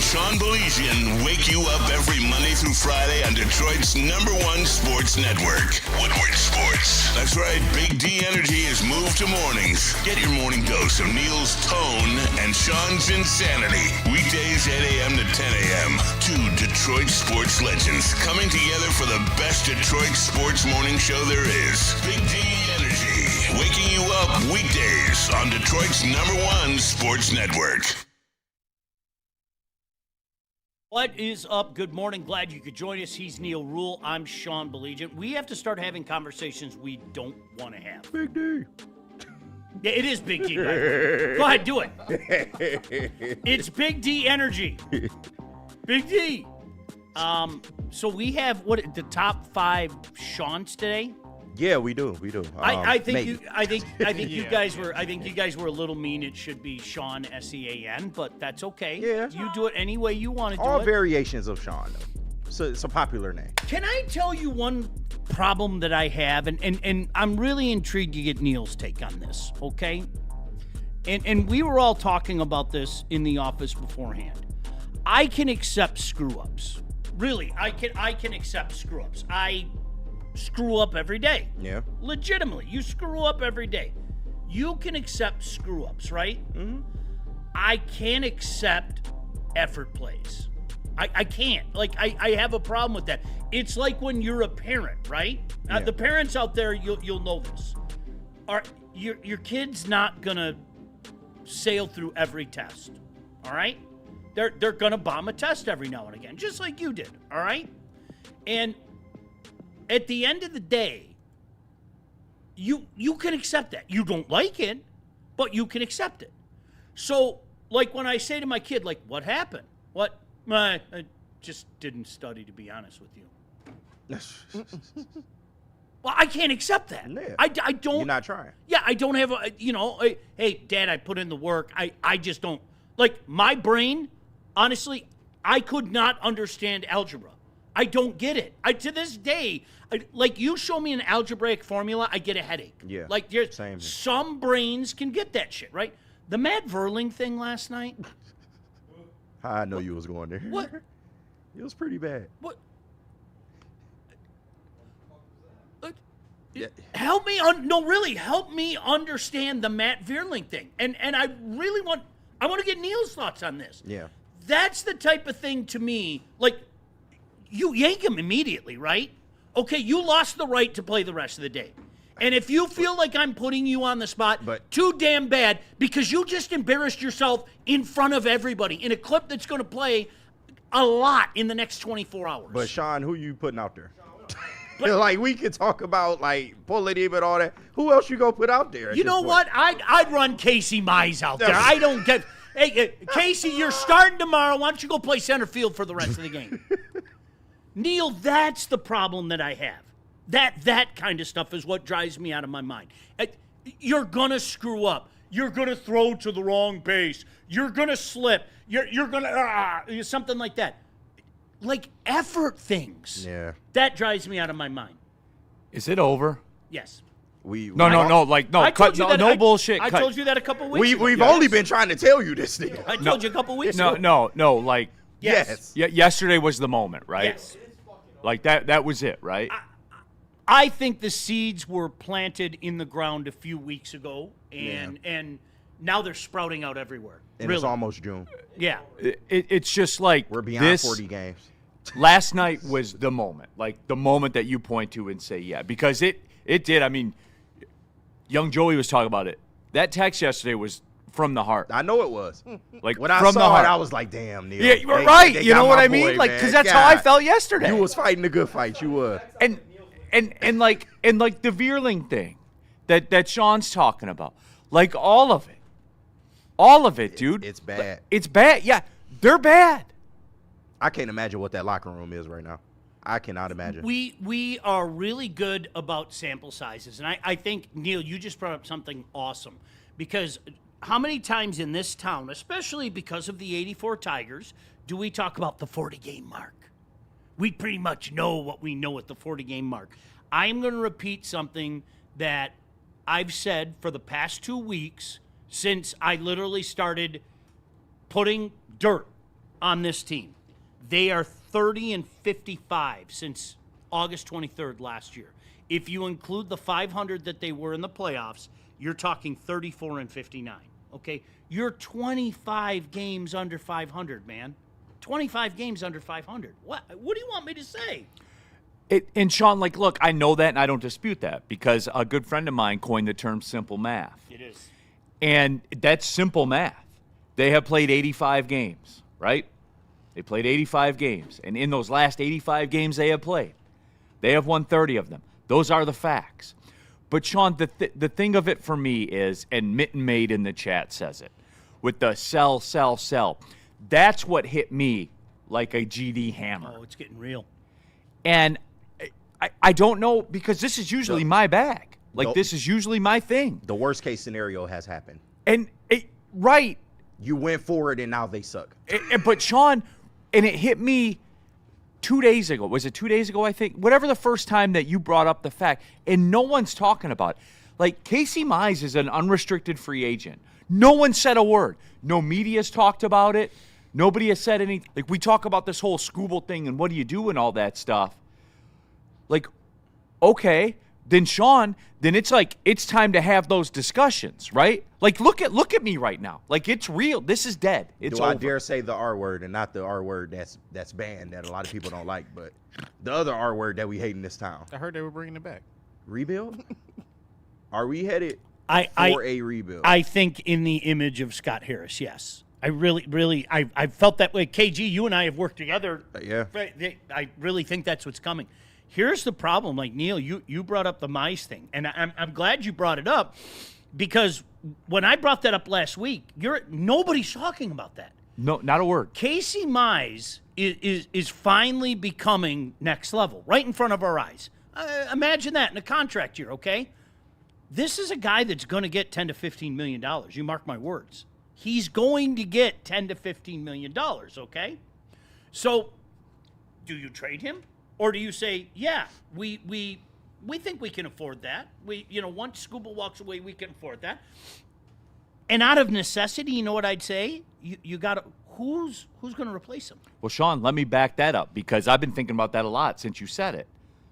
Sean Baligian wake you up every Monday through Friday on Detroit's #1 sports network, Woodward Sports. That's right, Big D Energy has moved to mornings. Get your morning dose of Neal's tone and Sean's insanity. Weekdays 8 a.m. to 10 a.m. Two Detroit sports legends coming together for the best Detroit sports morning show there is. Big D Energy, waking you up weekdays on Detroit's #1 sports network. What is up? Good morning. Glad you could join us. He's Neal Ruhl. I'm Sean Baligian. We have to start having conversations we don't want to have. Big D. Yeah, it is Big D. Go ahead, do it. It's Big D Energy. Big D. So we have the top 5 Seans today. Yeah, we do. I think maybe. you guys were a little mean. It should be Sean Sean, but that's okay. Yeah. You do it any way you want to do it. All variations of Sean, though. So it's a popular name. Can I tell you one problem that I have, and I'm really intrigued to get Neal's take on this, okay? And we were all talking about this in the office beforehand. I can accept screw-ups. Really, I can accept screw-ups. I screw up every day. Yeah. Legitimately, you screw up every day. You can accept screw-ups, right? Mm-hmm. I can't accept effort plays. I can't. Like, I have a problem with that. It's like when you're a parent, right? Yeah. The parents out there, you'll know this. Your kid's not gonna sail through every test, all right? They're gonna bomb a test every now and again, just like you did, all right? And at the end of the day, you can accept that. You don't like it, but you can accept it. So, like when I say to my kid, like, what happened? What? I just didn't study, to be honest with you. Well, I can't accept that. Yeah. I don't. You're not trying. Yeah, I don't have hey, Dad, I put in the work. I just don't. Like, my brain, honestly, I could not understand algebra. I don't get it. To this day, like, you show me an algebraic formula, I get a headache. Yeah, Like, same here. some brains can get that shit, right? The Matt Verling thing last night. I know you was going there. What? It was pretty bad. What? Yeah. Help me help me understand the Matt Verling thing. And I really want to get Neal's thoughts on this. Yeah. That's the type of thing, to me, like, you yank him immediately, right? Okay, you lost the right to play the rest of the day. And if you feel like I'm putting you on the spot, too damn bad, because you just embarrassed yourself in front of everybody in a clip that's going to play a lot in the next 24 hours. But, Sean, who you putting out there? Like, we could talk about, like, pulling him and all that. Who else you going to put out there? You know what? I'd run Casey Mize out there. I don't get – hey, Casey, you're starting tomorrow. Why don't you go play center field for the rest of the game? Neal, that's the problem that I have. That kind of stuff is what drives me out of my mind. You're going to screw up. You're going to throw to the wrong base. You're going to slip. You're going to something like that. Like effort things. Yeah. That drives me out of my mind. Is it over? Yes. No bullshit. I told you that a couple weeks ago. We've only been trying to tell you this thing. I told you a couple weeks ago. No, like, yes. Yesterday was the moment, right? Yes. Like, that was it, right? I think the seeds were planted in the ground a few weeks ago, and now they're sprouting out everywhere. And really. It's almost June. Yeah. It's just like we're beyond this, 40 games. Last night was the moment, like the moment that you point to and say, yeah, because it did. I mean, young Joey was talking about it. That text yesterday was from the heart. I know it was. Like, when I from saw the heart. it, I was like, damn, Neal. Yeah, you were right. They You got know what my I mean? boy, Like, man. because that's how I God. felt yesterday. You was fighting a good fight. You were. And like the Veerling thing that Sean's talking about, like all of it, dude. It's bad. It's bad. Yeah, they're bad. I can't imagine what that locker room is right now. I cannot imagine. We are really good about sample sizes, and I think, Neal, you just brought up something awesome, because how many times in this town, especially because of the 84 Tigers, do we talk about the 40-game mark? We pretty much know what we know at the 40-game mark. I am going to repeat something that I've said for the past 2 weeks since I literally started putting dirt on this team. They are 30-55 since August 23rd last year. If you include the 500 that they were in the playoffs, you're talking 34-59. Okay, you're 25 games under 500, man. 25 games under 500. What do you want me to say? And Sean, like, look, I know that, and I don't dispute that because a good friend of mine coined the term simple math. It is. And that's simple math. They have played 85 games, right? They played 85 games. And in those last 85 games they have played, they have won 30 of them. Those are the facts. But, Sean, the thing of it for me is, and Mitten Maid in the chat says it, with the sell, sell, sell. That's what hit me like a GD hammer. Oh, it's getting real. And I don't know, because this is usually my bag. Like, this is usually my thing. The worst case scenario has happened. And, right. You went forward, and now they suck. But, Sean, and it hit me 2 days ago. Was it 2 days ago, I think? Whatever the first time that you brought up the fact, and no one's talking about it. Like, Casey Mize is an unrestricted free agent. No one said a word. No media's talked about it. Nobody has said anything. Like, we talk about this whole Scooble thing and what do you do and all that stuff. Like, okay, then, Sean, then it's like it's time to have those discussions, right? Like, look at me right now. Like, it's real. This is dead. It's over. I dare say the R word and not the R word that's banned that a lot of people don't like, but the other R word that we hate in this town. I heard they were bringing it back. Rebuild? Are we headed for a rebuild? I think in the image of Scott Harris, yes. I really, I felt that way. KG, you and I have worked together. Yeah. I really think that's what's coming. Here's the problem. Like, Neal, you brought up the Mize thing, and I'm glad you brought it up because when I brought that up last week, nobody's talking about that. No, not a word. Casey Mize is finally becoming next level, right in front of our eyes. Imagine that in a contract year, okay? This is a guy that's going to get $10 to $15 million. You mark my words. He's going to get $10 to $15 million, okay? So, do you trade him? Or do you say, yeah, we think we can afford that. Once Scooble walks away, we can afford that. And out of necessity, you know what I'd say? You got to who's going to replace him? Well, Sean, let me back that up because I've been thinking about that a lot since you said it.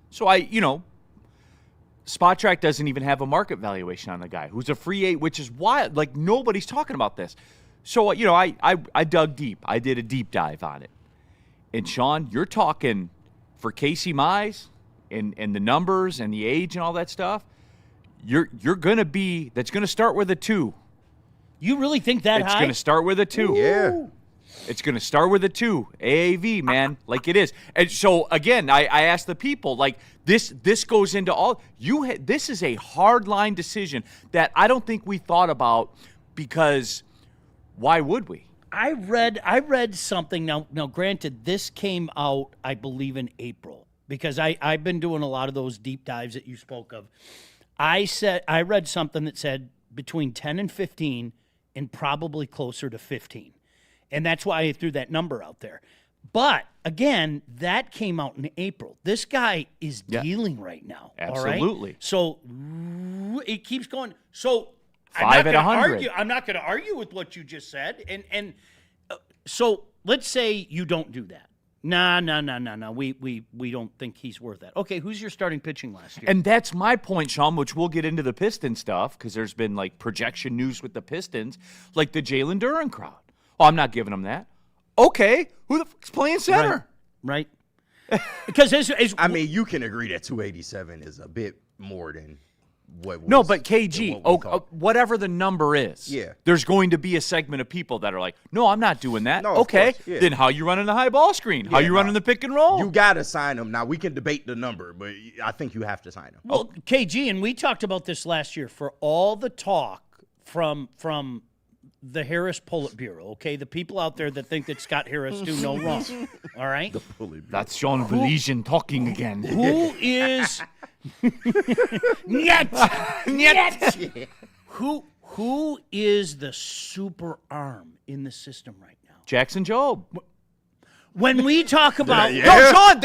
So Spot Track doesn't even have a market valuation on the guy who's a free agent, which is wild. Like, nobody's talking about this. So, I dug deep. I did a deep dive on it. And, Sean, you're talking for Casey Mize and the numbers and the age and all that stuff, you're going to be – that's going to start with a 2. You really think that high? It's going to start with a 2. Yeah. It's going to start with a 2. AAV, man, like it is. And so, again, I asked the people, like, this goes into all – this is a hard-line decision that I don't think we thought about because why would we? I read something. Now, granted, this came out, I believe, in April because I've been doing a lot of those deep dives that you spoke of. I read something that said between 10 and 15 and probably closer to 15. And that's why I threw that number out there. But, again, that came out in April. This guy is dealing right now. Absolutely. All right? So it keeps going. So 5 at 100. I'm not going to argue with what you just said. And so let's say you don't do that. No. We don't think he's worth that. Okay, who's your starting pitching last year? And that's my point, Sean, which we'll get into the Piston stuff because there's been, like, projection news with the Pistons, like the Jalen Duren crowd. Oh, I'm not giving them that. Okay, who the fuck's playing center? Right. Because you can agree that 287 is a bit more than what was. No, but KG, whatever the number is, there's going to be a segment of people that are like, no, I'm not doing that. No, okay, course, yeah. Then how you running the high ball screen? How you running the pick and roll? You got to sign him. Now, we can debate the number, but I think you have to sign him. Well, KG, and we talked about this last year, for all the talk from the Harris Politburo, okay? The people out there that think that Scott Harris do no wrong, all right? The Politburo. That's Sean Baligian talking again. Who is... Who is the super arm in the system right now? Jackson Jobe. When we talk about... No, Sean,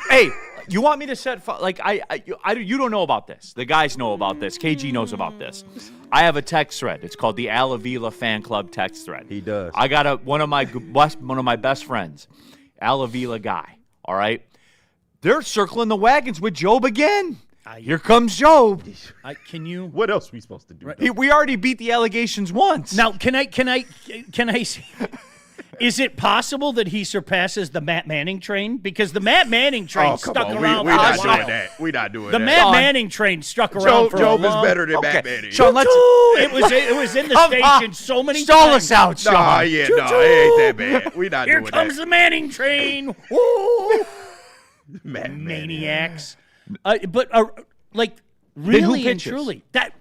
hey, You want me to set you don't know about this. The guys know about this. KG knows about this. I have a text thread. It's called the Al Avila Fan Club text thread. He does. I got one of my best friends, Al Avila guy. All right, they're circling the wagons with Job again. Here comes Job. Can you? What else are we supposed to do? Right. We already beat the allegations once. Now, can I see? Is it possible that he surpasses the Matt Manning train? Because the Matt Manning train stuck around We're for not a doing while. that. We're not doing The that. Matt Manning train stuck around for Job a long. is better than Matt Manning. Sean, let's It was in the station so many stall times. us out, Sean. No, it ain't that bad. We're not Here doing comes that. the Manning train. Woo! Matt Manning. Maniacs. But like who really and pitches? truly, that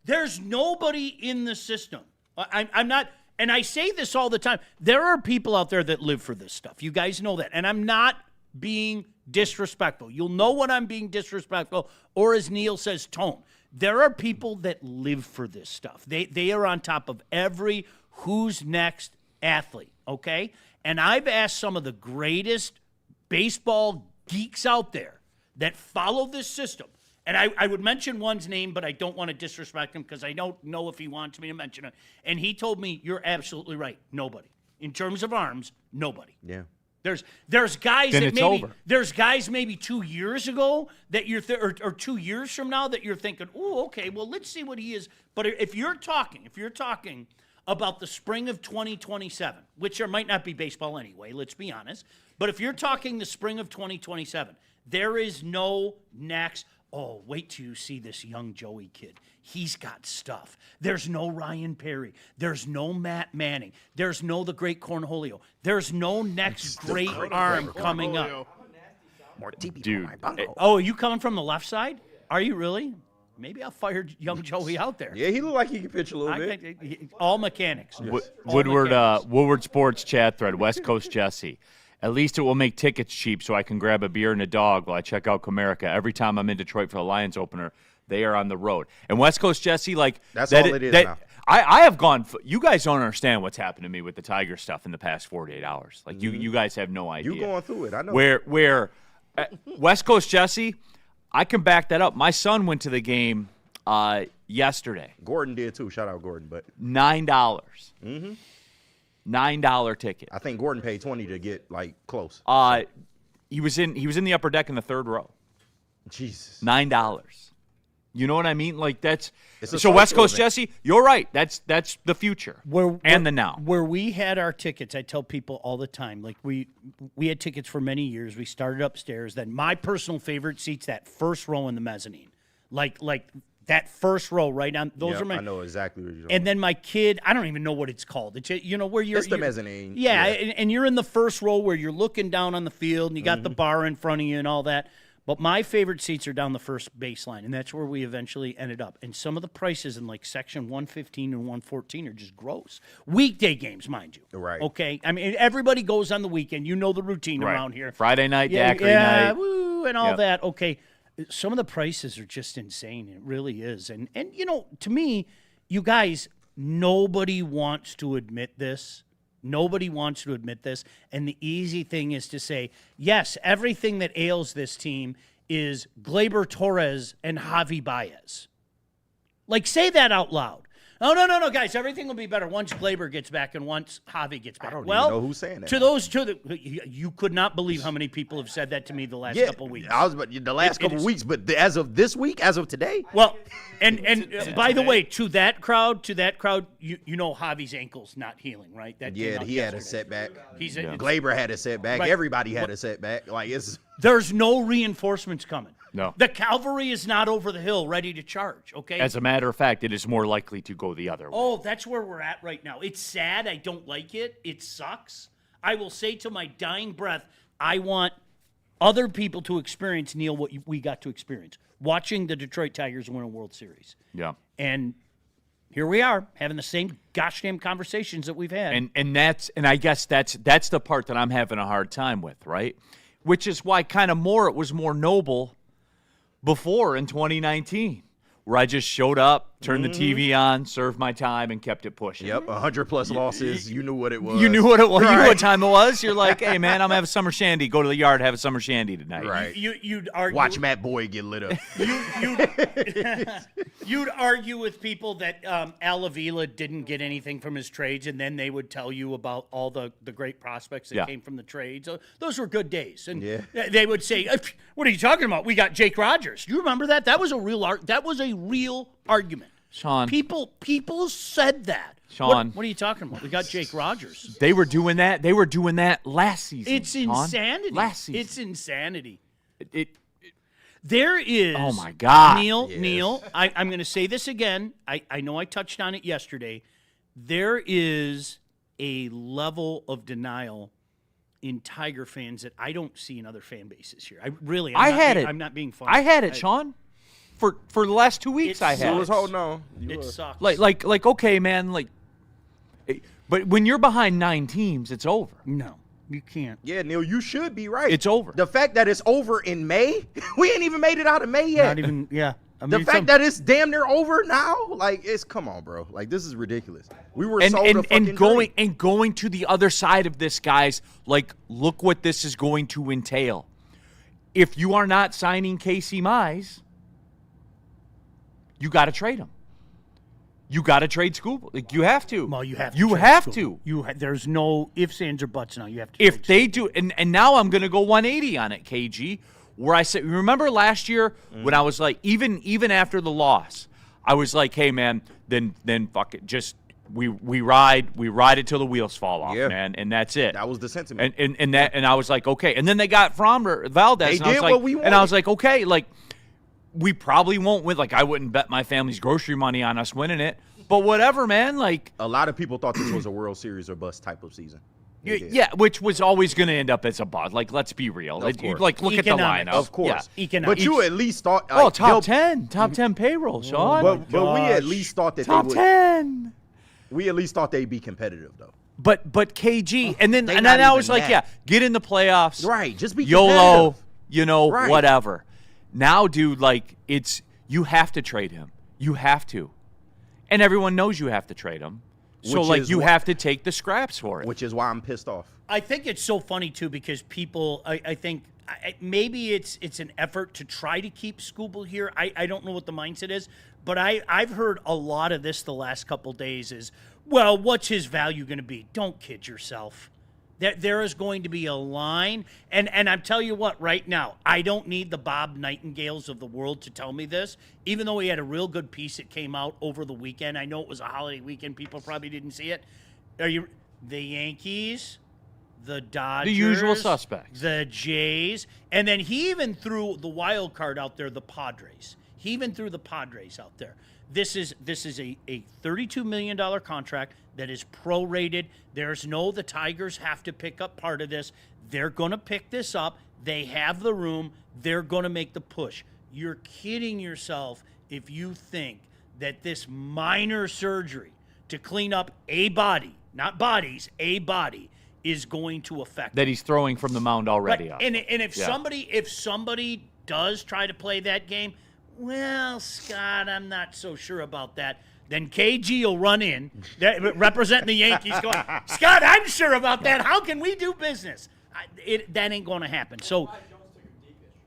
there's nobody in the system. I'm not. And I say this all the time. There are people out there that live for this stuff. You guys know that. And I'm not being disrespectful. You'll know when I'm being disrespectful, or as Neal says, tone. There are people that live for this stuff. They are on top of every who's next athlete, okay? And I've asked some of the greatest baseball geeks out there that follow this system. And I would mention one's name, but I don't want to disrespect him because I don't know if he wants me to mention it. And he told me, you're absolutely right. Nobody. In terms of arms, nobody. Yeah. There's guys Then that it's maybe over. there's guys maybe 2 years ago that you're or 2 years from now that you're thinking, oh, okay, well, let's see what he is. But if you're talking about the spring of 2027, which there might not be baseball anyway, let's be honest. But if you're talking the spring of 2027, there is no next. Oh, wait till you see this young Joey kid. He's got stuff. There's no Ryan Perry. There's no Matt Manning. There's no the great Cornholio. There's no next great arm coming up. Dude. Oh, are you coming from the left side? Are you really? Maybe I'll fire young Joey out there. Yeah, he looked like he could pitch a little bit. All mechanics. Woodward Sports chat thread, West Coast Jesse. At least it will make tickets cheap so I can grab a beer and a dog while I check out Comerica. Every time I'm in Detroit for the Lions opener, they are on the road. And West Coast Jesse, that's all it is now. I have gone. You guys don't understand what's happened to me with the Tiger stuff in the past 48 hours. Like you guys have no idea. You going through it? I know. Where West Coast Jesse, I can back that up. My son went to the game yesterday. Gordon did too. Shout out Gordon, but $9. Mm-hmm. $9 ticket. I think Gordon paid $20 to get close. He was in the upper deck in the third row. Jesus. $9. You know what I mean? Like that's so West Coast event. Jesse, you're right. That's the future and the now. Where we had our tickets, I tell people all the time, like we had tickets for many years. We started upstairs. Then my personal favorite seats, that first row in the mezzanine, like that first row right on. Those are my. I know exactly what you're talking And then my kid, I don't even know what it's called. It's where you're. It's the mezzanine. Yeah, and you're in the first row where you're looking down on the field and you got the bar in front of you and all that. But my favorite seats are down the first baseline, and that's where we eventually ended up. And some of the prices in section 115 and 114 are just gross. Weekday games, mind you. Right. Okay. I mean, everybody goes on the weekend. You know the routine around here. Friday night, daiquiri yeah, night. Woo, and all Yep. that. Okay. Some of the prices are just insane. It really is. And to me, you guys, nobody wants to admit this. Nobody wants to admit this. And the easy thing is to say, yes, everything that ails this team is Gleyber Torres and Javi Baez. Say that out loud. Oh, no, guys, everything will be better once Gleyber gets back and once Javi gets back. I don't even know who's saying that. To those two, you could not believe how many people have said that to me the last couple of weeks. The last couple of weeks, but as of this week, as of today. Well, and by the way, to that crowd, you know Javi's ankle's not healing, right? That Yeah, he had a setback. Gleyber had a setback. Right. Everybody had a setback. There's no reinforcements coming. No. The cavalry is not over the hill ready to charge, okay? As a matter of fact, it is more likely to go the other way. Oh, that's where we're at right now. It's sad. I don't like it. It sucks. I will say to my dying breath, I want other people to experience, Neal, what we got to experience. Watching the Detroit Tigers win a World Series. Yeah. And here we are having the same gosh damn conversations that we've had. And I guess that's the part that I'm having a hard time with, right? Which is why it was more noble before in 2019, where I just showed up, turned the TV on, served my time, and kept it pushing. Yep, 100+ losses. You knew what it was. You knew what it was. You knew Right. what time it was. You're like, hey, man, I'm going to have a summer shandy. Go to the yard, have a summer shandy tonight. Right. You'd argue. Watch Matt Boyd get lit up. You'd argue with people that Al Avila didn't get anything from his trades, and then they would tell you about all the great prospects that came from the trades. Those were good days, and they would say, "What are you talking about? We got Jake Rogers." You remember that? That was a real argument. Sean. People said that. Sean. What are you talking about? We got Jake Rogers. They were doing that. They were doing that last season. It's Sean. insanity. Last season. It's insanity. There is. Oh my God. Neal, I'm going to say this again. I know I touched on it yesterday. There is a level of denial in Tiger fans that I don't see in other fan bases here. I'm not being funny. I had it, Sean. For the last 2 weeks, I had You it. was holding on. It sucks. Like, okay, man. Like, but when you're behind 9 teams, it's over. No, you can't. Yeah, Neil, you should be right. It's over. The fact that it's over in May, we ain't even made it out of May yet. Not even. Yeah. I mean, The fact that it's damn near over now, like, come on, bro. Like, this is ridiculous. We were sold a fucking dream. and going to the other side of this, guys. Like, look what this is going to entail. If you are not signing Casey Mize, you got to trade him. You got to trade Scoop. Like, you have to. Well, you have to. You trade have Scoop. to. There's no ifs, ands, or buts now. You have to. If trade they Scoop. do, and now I'm going to go 180 on it, KG, where I said, remember last year when I was like, even after the loss, I was like, hey, man, then fuck it. Just we ride it till the wheels fall off, man, and that's it. That was the sentiment. And I was like, okay. And then they got Frommer, Valdez. They and I was did like, what we and I was wanted. like, okay, like, we probably won't win. Like, I wouldn't bet my family's grocery money on us winning it. But whatever, man. Like, A lot of people thought this was a World Series or bust type of season. They did. yeah, which was always going to end up as a bust. Like, let's be real. Of course. Like, look at the Economics. lineup. Of course. Yeah. Economics. But you at least thought. Oh, like, top 10 payroll, Sean. But we at least thought that top they would. 10. We at least thought they'd be competitive, though. But KG, and then They and not then I even was like, that. yeah, get in the playoffs. Right. Just be YOLO, competitive. Right. whatever. Now, dude, like, you have to trade him. You have to. And everyone knows you have to trade him. So, Which like, is you why- have to take the scraps for it. Which is why I'm pissed off. I think it's so funny too because people. I think maybe it's an effort to try to keep Scooble here. I don't know what the mindset is, but I've heard a lot of this the last couple days. Is well, what's his value going to be? Don't kid yourself. There is going to be a line, and I'm telling you what, right now, I don't need the Bob Nightingales of the world to tell me this, even though he had a real good piece that came out over the weekend. I know it was a holiday weekend. People probably didn't see it. The Yankees, the Dodgers, The usual suspects. the Jays, and then he even threw the wild card out there, the Padres. He even threw the Padres out there. This is a $32 million contract that is prorated. There's the Tigers have to pick up part of this. They're going to pick this up. They have the room. They're going to make the push. You're kidding yourself if you think that this minor surgery to clean up a body, not bodies, a body, is going to affect That he's throwing from the mound already. Right. And if somebody does try to play that game, well, Scott, I'm not so sure about that. Then KG will run in, representing the Yankees, going, Scott, I'm sure about that. How can we do business? That ain't going to happen. So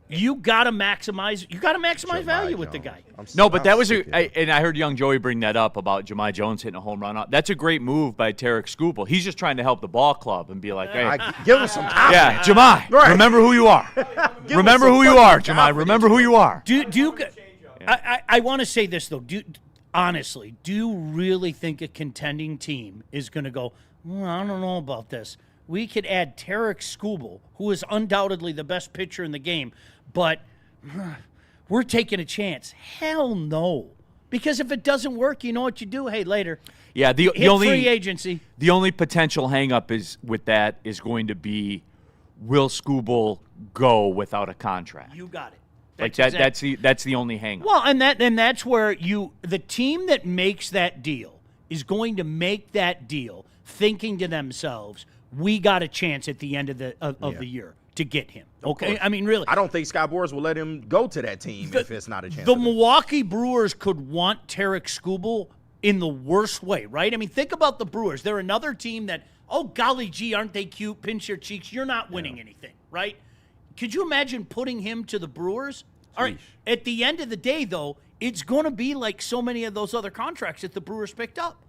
you got to maximize. You got to maximize value with the guy. No, but that was and I heard young Joey bring that up about Jahmai Jones hitting a home run. That's a great move by Tarek Skubal. He's just trying to help the ball club and be like, hey, Give us some time. yeah, Jahmai, Right. remember who you are. Remember some who you fucking are, Jahmai. confidence. Remember who you are. Do you? I want to say this though. Honestly, do you really think a contending team is going to go? Well, I don't know about this. We could add Tarek Skubal, who is undoubtedly the best pitcher in the game, but we're taking a chance. Hell no. Because if it doesn't work, you know what you do? Hey, later. Yeah, the Hit only free agency. The only potential hangup is with that is going to be, will Skubal go without a contract? You got it. Like that. That's the only hangup. Well, and that's where the team that makes that deal is going to make that deal thinking to themselves, we got a chance at the end of the year to get him. Okay, I mean, really. I don't think Scott Boras will let him go to that team if it's not a chance. The Milwaukee Brewers could want Tarek Skubal in the worst way, right? I mean, think about the Brewers. They're another team that, oh, golly gee, aren't they cute? Pinch your cheeks. You're not winning anything, right? Could you imagine putting him to the Brewers? All right, at the end of the day, though, it's going to be like so many of those other contracts that the Brewers picked up.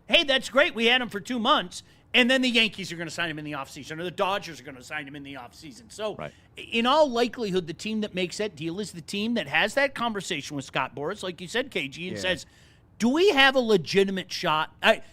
Hey, that's great. We had him for 2 months, and then the Yankees are going to sign him in the offseason, or the Dodgers are going to sign him in the offseason. So, in all likelihood, the team that makes that deal is the team that has that conversation with Scott Boras, like you said, KG, and says, do we have a legitimate shot?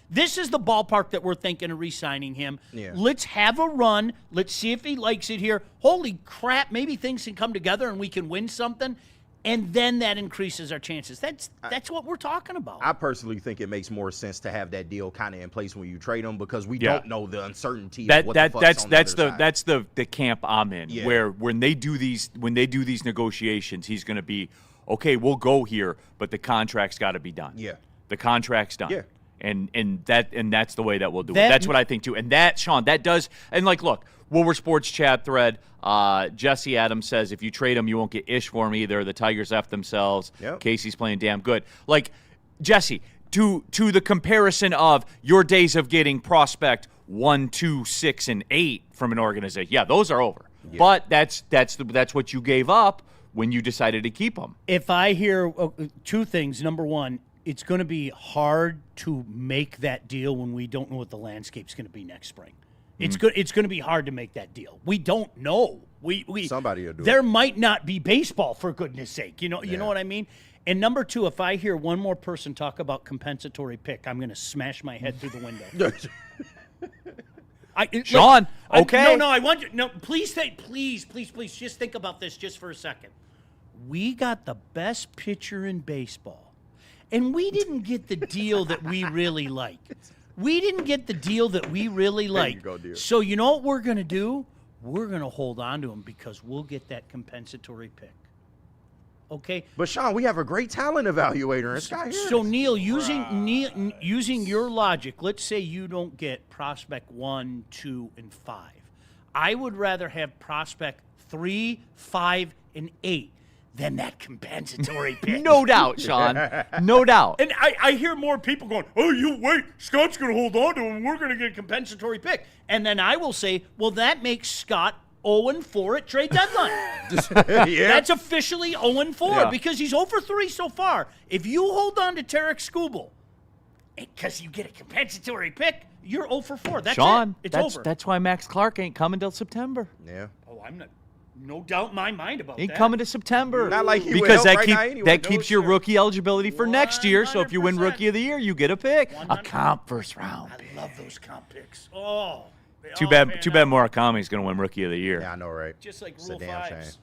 This is the ballpark that we're thinking of re-signing him. Yeah. Let's have a run. Let's see if he likes it here. Holy crap, maybe things can come together and we can win something. And then that increases our chances. That's what we're talking about. I personally think it makes more sense to have that deal kind of in place when you trade him because we don't know the uncertainty of what the fuck's on the other side. That's the camp I'm in. Yeah. Where when they do these negotiations, he's going to be, okay, we'll go here, but the contract's got to be done. Yeah, the contract's done. Yeah, and that's the way that we'll do it. That's what I think too. And that, Sean, that does. And like, look, Woodward Sports chat thread. Jesse Adams says if you trade him, you won't get ish for him either. The Tigers F themselves. Yep. Casey's playing damn good. Like, Jesse, to the comparison of your days of getting prospect 1, 2, 6, and 8 from an organization, yeah, those are over. Yeah. But that's what you gave up when you decided to keep them. If I hear two things, number one, it's going to be hard to make that deal when we don't know what the landscape's going to be next spring. It's good. It's going to be hard to make that deal. We don't know. We somebody will do there it. Might not be baseball, for goodness sake. You know what I mean? And number two, if I hear one more person talk about compensatory pick, I'm going to smash my head through the window. Sean, okay. I want you. No, please just think about this just for a second. We got the best pitcher in baseball, and we didn't get the deal that we really like. So you know what we're going to do? We're going to hold on to him because we'll get that compensatory pick. Okay? But, Sean, we have a great talent evaluator in Scott Harris. So, Neal, using your logic, let's say you don't get prospect 1, 2, and 5. I would rather have prospect 3, 5, and 8 than that compensatory pick. No doubt, Sean. No doubt. And I hear more people going, oh, you wait, Scott's going to hold on to him. We're going to get a compensatory pick. And then I will say, well, that makes Scott 0-4 at trade deadline. That's officially 0-4 because he's 0-3 so far. If you hold on to Tarek Skubal, because you get a compensatory pick, you're 0-4. That's Sean, it. It's over. That's why Max Clark ain't coming till September. Yeah. Oh, I'm not. No doubt in my mind about that. Ain't coming to September. Not like he because that, anyway. That keeps your rookie eligibility for next year. So if you win Rookie of the Year, you get a pick. 100%. A comp first round. I love those comp picks. Oh. Too bad Murakami's going to win Rookie of the Year. Yeah, I know, right? Just like Rule 5s.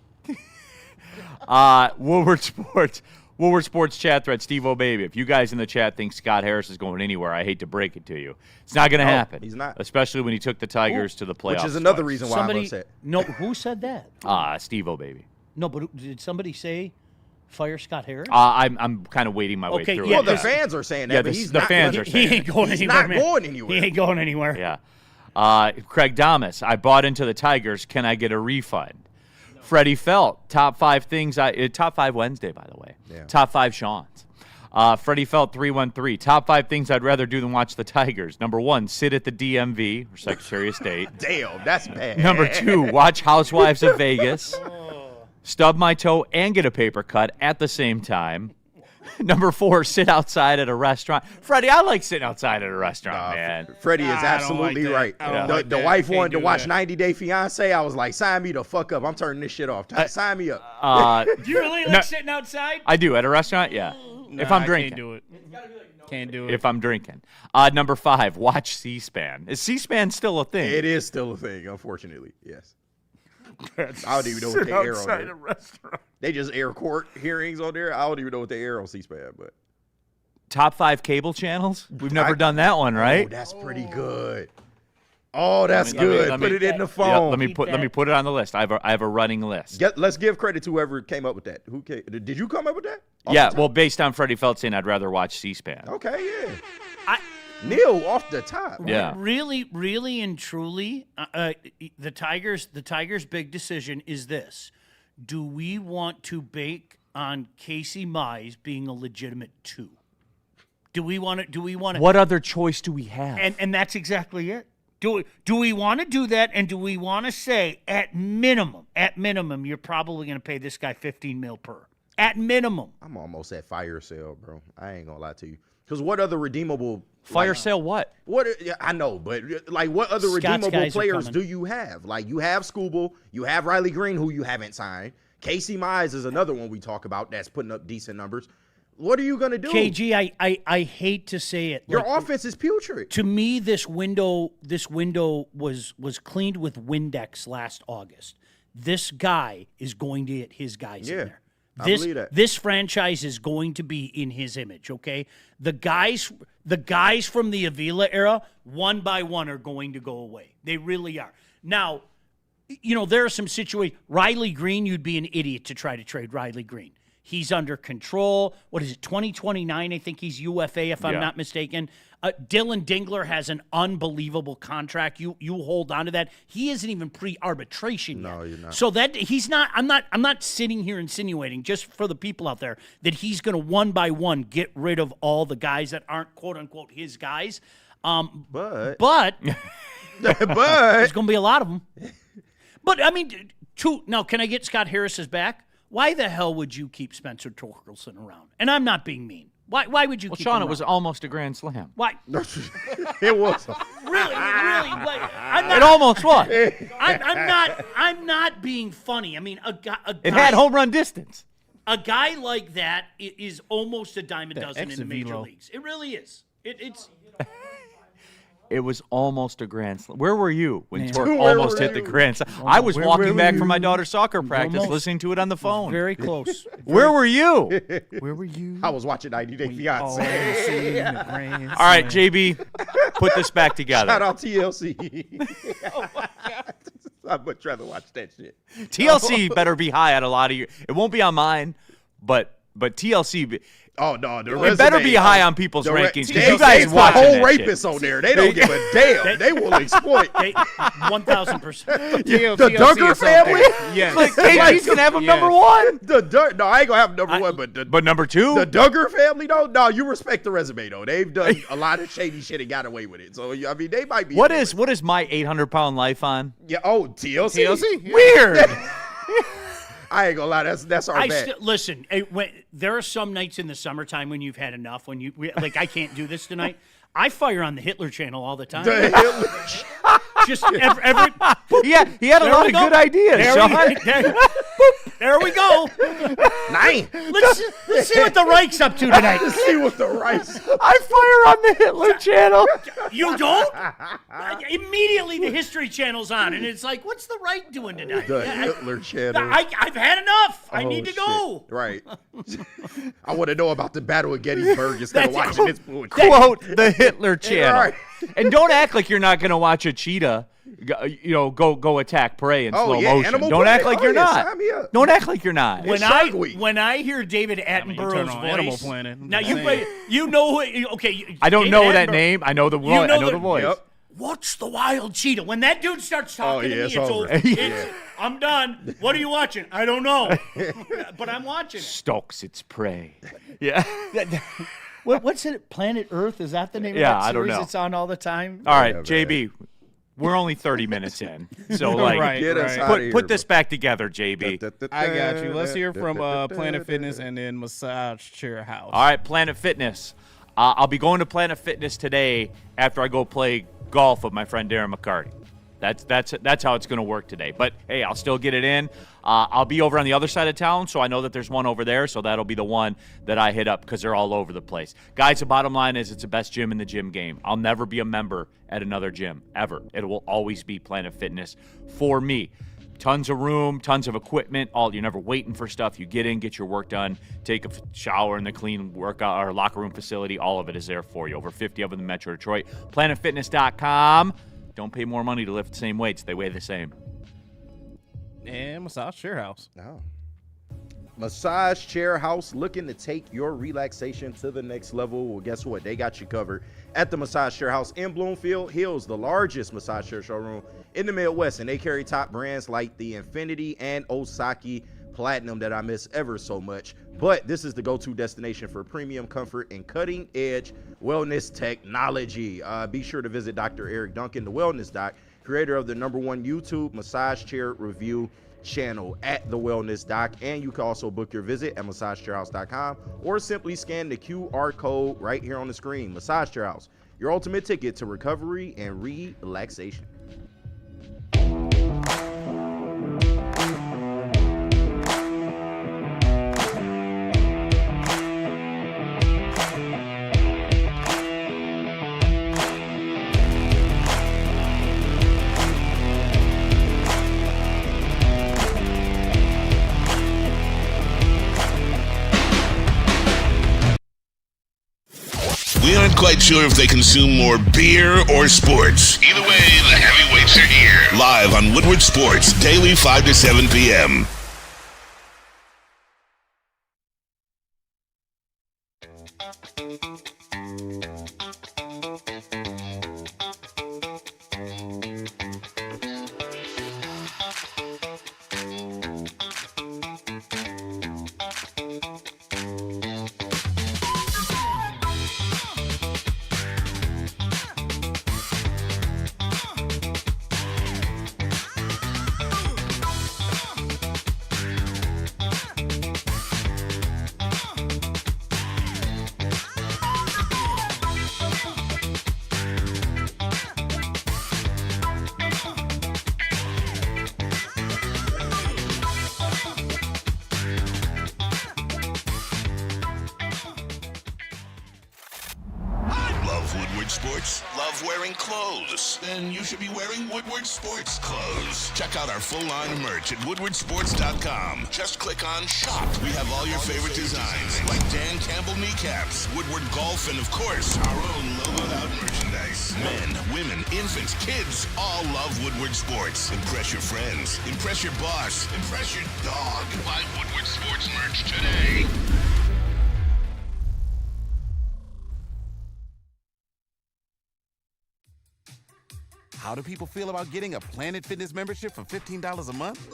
Woodward Sports chat thread, Steve O'Baby. If you guys in the chat think Scott Harris is going anywhere, I hate to break it to you. It's not going to happen. He's not. Especially when he took the Tigers to the playoffs. Which is another reason why I'm upset. No, who said that? Steve O'Baby. No, but did somebody say fire Scott Harris? I'm kind of waiting my way through it. Well, the fans are saying that, but he's not. Fans are saying he ain't going anywhere. He's not going anywhere. He ain't going anywhere. Yeah. Craig Damas, I bought into the Tigers. Can I get a refund? Freddie Felt, top 5 things. Top 5 Wednesday, by the way. Yeah. Top 5 Sean's. Freddie Felt 313. Top 5 things I'd rather do than watch the Tigers. Number 1, sit at the DMV or Secretary of State. Damn, that's bad. Number 2, watch Housewives of Vegas. Stub my toe and get a paper cut at the same time. Number 4, sit outside at a restaurant. Freddie, I like sitting outside at a restaurant, man. Freddie is absolutely right. The wife wanted to watch 90 Day Fiancé. I was like, sign me the fuck up. I'm turning this shit off. Sign me up. Do you really like sitting outside? I do. At a restaurant, yeah. If I'm drinking. Can't do it. Can't do it. If I'm drinking. Number 5, watch C-SPAN. Is C-SPAN still a thing? It is still a thing, unfortunately. Yes. I don't even know what they air on there. They just air court hearings on there. I don't even know what they air on C-SPAN, but top 5 cable channels. We've never done that one, right? Oh, that's pretty good. Oh, that's good. Put it in the phone. Yeah, let me put it on the list. I have a running list. Let's give credit to whoever came up with that. Did you come up with that? Yeah. Well, based on Freddie Felt saying I'd rather watch C-SPAN. Okay. Yeah. Neal off the top. Yeah. Really and truly, the Tigers' big decision is this: do we want to bake on Casey Mize being a legitimate 2? Do we want to? What other choice do we have? And that's exactly it. Do we want to do that? And do we want to say at minimum, you're probably going to pay this guy $15 million per? At minimum. I'm almost at fire sale, bro. I ain't gonna lie to you. Because what other redeemable Fire sale what? Yeah, I know, but like, what other Scott's redeemable guys are players coming. do you have? Like, you have Scooble, you have Riley Green, who you haven't signed. Casey Mize is another one we talk about that's putting up decent numbers. What are you gonna do? KG, I hate to say it. Your offense is putrid. To me, this window was cleaned with Windex last August. This guy is going to get his guys in there. I believe that. This franchise is going to be in his image, okay? The guys from the Avila era, one by one, are going to go away. They really are. Now, there are some situations. Riley Green, you'd be an idiot to try to trade Riley Green. He's under control. What is it, 2029? I think he's UFA, if I'm not mistaken. Dylan Dingler has an unbelievable contract. You hold on to that. He isn't even pre-arbitration yet. No, you're not. So that he's not. I'm not sitting here insinuating, just for the people out there, that he's going to one by one get rid of all the guys that aren't quote unquote his guys. But there's going to be a lot of them. But I mean, now can I get Scott Harris's back? Why the hell would you keep Spencer Torkelson around? And I'm not being mean. Why would you keep him Sean, around? it was almost a grand slam. Why? it was. Really? It almost was. I'm not being funny. I mean, a guy It had home run distance. a guy like that is almost a dime a dozen in the major ex-Avilo. leagues. It really is. It's It was almost a grand slam. Where were you when Torque Where almost were hit the you? grand slam? I was where walking were back you? from my daughter's soccer practice, Almost. listening to it on the phone. very close. Where were you? Where were you? I was watching 90 Day Fiance. All right, JB, put this back together. Shout out TLC. Oh my God. I'd much rather watch that shit. TLC better be high on a lot of your. It won't be on mine, but TLC. Oh no, the It better be high on people's rankings because you guys watch whole that shit. rapists on there. They don't give a damn. They will exploit. 1,000%. The Duggar family. Yes. Like, KG's gonna have him Yes. number one, No, I ain't gonna have number one, but number two. the Duggar family though. No, you respect the resume though. They've done a lot of shady shit and got away with it. So I mean, they might be. what is my 800-pound life on? Yeah. Oh, TLC. TLC? Weird. I ain't gonna lie. That's our bad. Listen. There are some nights in the summertime when you've had enough. When I can't do this tonight. I fire on the Hitler channel all the time. Just every Yeah, he had a There lot we of go. good ideas, Sean. there we go. Nine. Let's see what the Reich's up to tonight. Let's see what the rice. I fire on the Hitler channel. You don't? Immediately the History Channel's on, and it's like, what's the Reich doing tonight? The Hitler channel. I've had enough. I Oh, need to shit. go. Right. I want to know about the Battle of Gettysburg instead of watching this bullshit. Quote the Hitler channel. Right. And don't act like you're not going to watch a cheetah, go attack prey in slow motion. Animal Don't Planet. act like Oh, you're yeah, not. sign me up. Don't act like you're not. Shark Week. When I hear David Attenborough's turn on voice, Animal Planet. Now Insane. you know okay. I don't David know that Attenborough- name. I know the voice. You know I know the- the voice. Yep. What's the wild cheetah? When that dude starts talking yeah, to me, it's it's over. over. Yeah. I'm done. What are you watching? I don't know, but I'm watching it. Stalks its prey. Yeah. What's it? Planet Earth? Is that the name Yeah, of that I don't series know. it's on all the time? All right, man. JB. We're only 30 minutes in. So, like, Right. Get us out of here, put this back together, JB. I got you. Let's hear from Planet Fitness and then Massage Chair House. All right, Planet Fitness. I'll be going to Planet Fitness today after I go play golf with my friend Darren McCarty. That's how it's going to work today. But, hey, I'll still get it in. I'll be over on the other side of town, so I know that there's one over there, so that'll be the one that I hit up because they're all over the place. Guys, the bottom line is it's the best gym in the gym game. I'll never be a member at another gym, ever. It will always be Planet Fitness for me. Tons of room, tons of equipment. You're never waiting for stuff. You get in, get your work done, take a shower in the clean workout or locker room facility. All of it is there for you. Over 50 of them in Metro Detroit. PlanetFitness.com. Don't pay more money to lift the same weights. They weigh the same. And Massage Chair House. Oh. Massage Chair House, looking to take your relaxation to the next level. Well, guess what? They got you covered. at the Massage Chair House in Bloomfield Hills, the largest massage chair showroom in the Midwest, and they carry top brands like the Infinity and Osaki Platinum that I miss ever so much. But this is the go-to destination for premium comfort and cutting-edge wellness technology. Be sure to visit Dr. Eric Duncan, the Wellness Doc, creator of the #1 YouTube massage chair review channel at the Wellness Doc. And you can also book your visit at massagechairhouse.com or simply scan the QR code right here on the screen. Massage Chair House, your ultimate ticket to recovery and relaxation. We aren't quite sure if they consume more beer or sports. Either way, the heavyweights are here. Live on Woodward Sports, daily 5 to 7 p.m. Woodward Sports? Love wearing clothes? Then you should be wearing Woodward Sports clothes. Check out our full line of merch at woodwardsports.com. Just click on shop. We have all your favorite designs, like Dan Campbell kneecaps, Woodward golf, and of course, our own logoed out merchandise. Men, women, infants, kids all love Woodward Sports. Impress your friends. Impress your boss. Impress your dog. Buy Woodward Sports merch today. How do people feel about getting a Planet Fitness membership for $15 a month?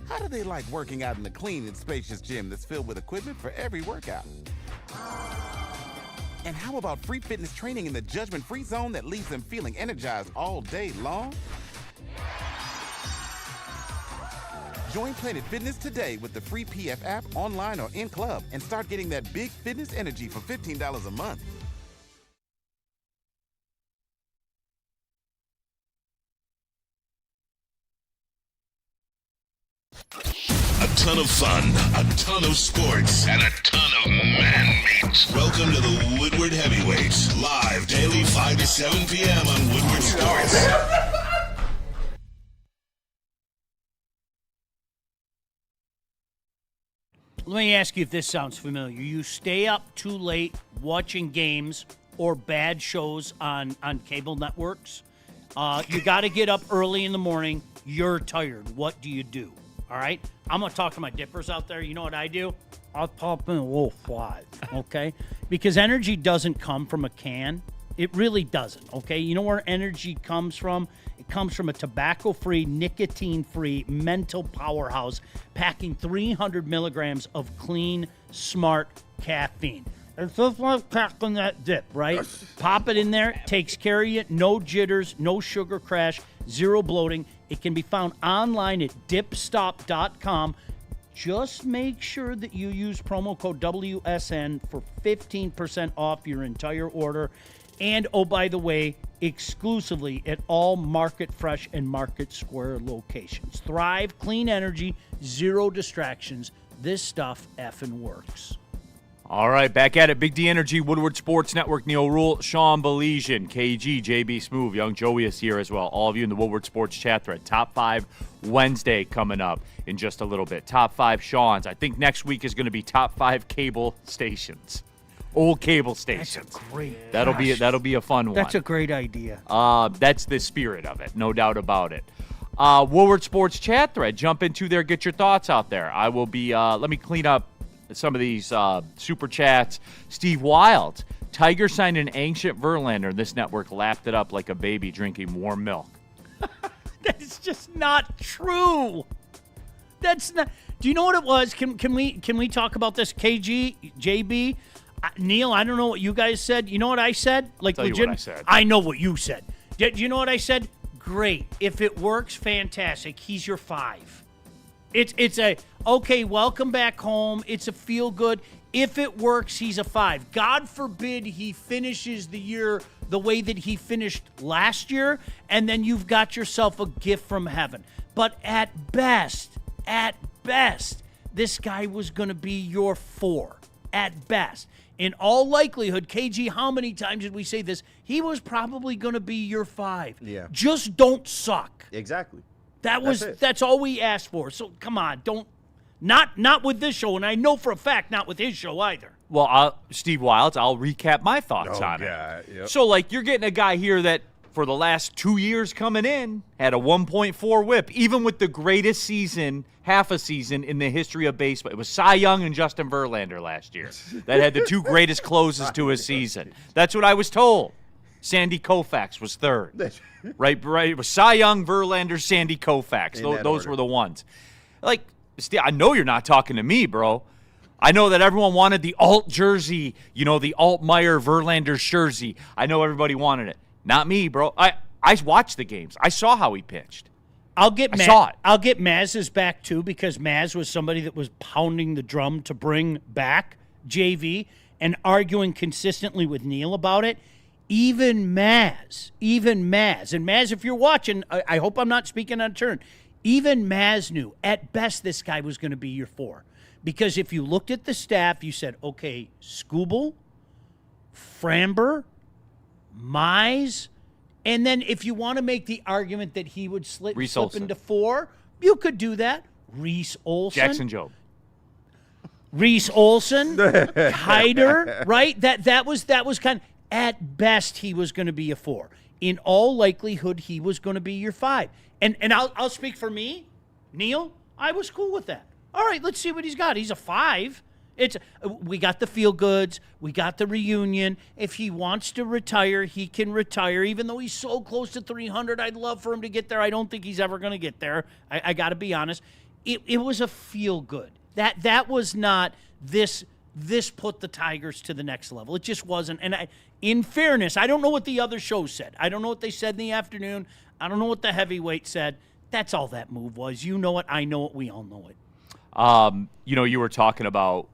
How do they like working out in a clean and spacious gym that's filled with equipment for every workout? And how about free fitness training in the judgment-free zone that leaves them feeling energized all day long? Join Planet Fitness today with the free PF app, online or in club, and start getting that big fitness energy for $15 a month. A ton of fun, a ton of sports, and a ton of man meat. Welcome to the Woodward Heavyweights, live daily 5 to 7 p.m. on Woodward Sports. Let me ask you if this sounds familiar. You stay up too late watching games or bad shows on cable networks. You got to get up early in the morning. You're tired. What do you do? All right? I'm going to talk to my dippers out there. You know what I do? I'll pop in a little 5, okay? Because energy doesn't come from a can. It really doesn't, okay? You know where energy comes from? It comes from a tobacco-free, nicotine-free mental powerhouse packing 300 milligrams of clean, smart caffeine. It's just like packing that dip, right? Pop it in there, takes care of you, no jitters, no sugar crash, zero bloating. It can be found online at dipstop.com. Just make sure that you use promo code WSN for 15% off your entire order. And, oh, by the way, exclusively at all Market Fresh and Market Square locations. Thrive, clean energy, zero distractions. This stuff effing works. All right, back at it. Big D Energy, Woodward Sports Network, Neal, Ruhl, Sean Baligian, KG, JB Smooth, Young Joey is here as well. All of you in the Woodward Sports chat thread. Top 5 Wednesday coming up in just a little bit. Top 5 Sean's. I think next week is going to be top 5 cable stations. Old cable stations. That's a great. That'll be a fun one. That's a great idea. That's the spirit of it, no doubt about it. Woodward Sports chat thread. Jump into there, get your thoughts out there. I will be. Let me clean up some of these super chats. Steve Wild, Tiger signed an ancient Verlander. This network lapped it up like a baby drinking warm milk. That's just not true. That's not. Do you know what it was? Can we talk about this? KG, JB, Neal. I don't know what you guys said. You know what I said? Like Tell you legit. what I said. I know what you said. Do you know what I said? Great. If it works, fantastic. He's your 5. It's a okay. Welcome back home. It's a feel good. If it works, he's a 5. God forbid he finishes the year the way that he finished last year, and then you've got yourself a gift from heaven. But at best, this guy was going to be your 4. At best. In all likelihood, KG, how many times did we say this? He was probably going to be your 5. Yeah. Just don't suck. Exactly. That's all we asked for. So come on, don't. Not with this show, and I know for a fact not with his show either. Well, Steve Wilds, I'll recap my thoughts on it. Yep. So, like, you're getting a guy here that for the last 2 years coming in had a 1.4 whip, even with the greatest season, half a season in the history of baseball. It was Cy Young and Justin Verlander last year that had the 2 greatest closes to a season. That's what I was told. Sandy Koufax was 3rd. Right. It was Cy Young, Verlander, Sandy Koufax. Those were the ones. Like, Steve, I know you're not talking to me, bro. I know that everyone wanted the alt jersey, the Altmaier Verlander jersey. I know everybody wanted it. Not me, bro. I watched the games. I saw how he pitched. I'll get saw it. I'll get Maz's back too, because Maz was somebody that was pounding the drum to bring back JV and arguing consistently with Neal about it. Even Maz, and Maz, if you're watching, I hope I'm not speaking out of turn. Even Maz knew at best this guy was going to be your 4. Because if you looked at the staff, you said, okay, Skubal, Framber, Mize, and then if you want to make the argument that he would slip into 4, you could do that. Reese Olson. Jackson Jobe. Reese Olson, Hyder, right? That was kind of, at best he was going to be a 4. In all likelihood, he was going to be your 5. And I'll speak for me, Neal. I was cool with that. All right, let's see what he's got. He's a 5. We got the feel goods. We got the reunion. If he wants to retire, he can retire. Even though he's so close to 300, I'd love for him to get there. I don't think he's ever going to get there. I got to be honest. It was a feel good. That was not this put the Tigers to the next level. It just wasn't. And in fairness, I don't know what the other shows said. I don't know what they said in the afternoon. I don't know what the heavyweight said. That's all that move was. You know it. I know it. We all know it. You were talking about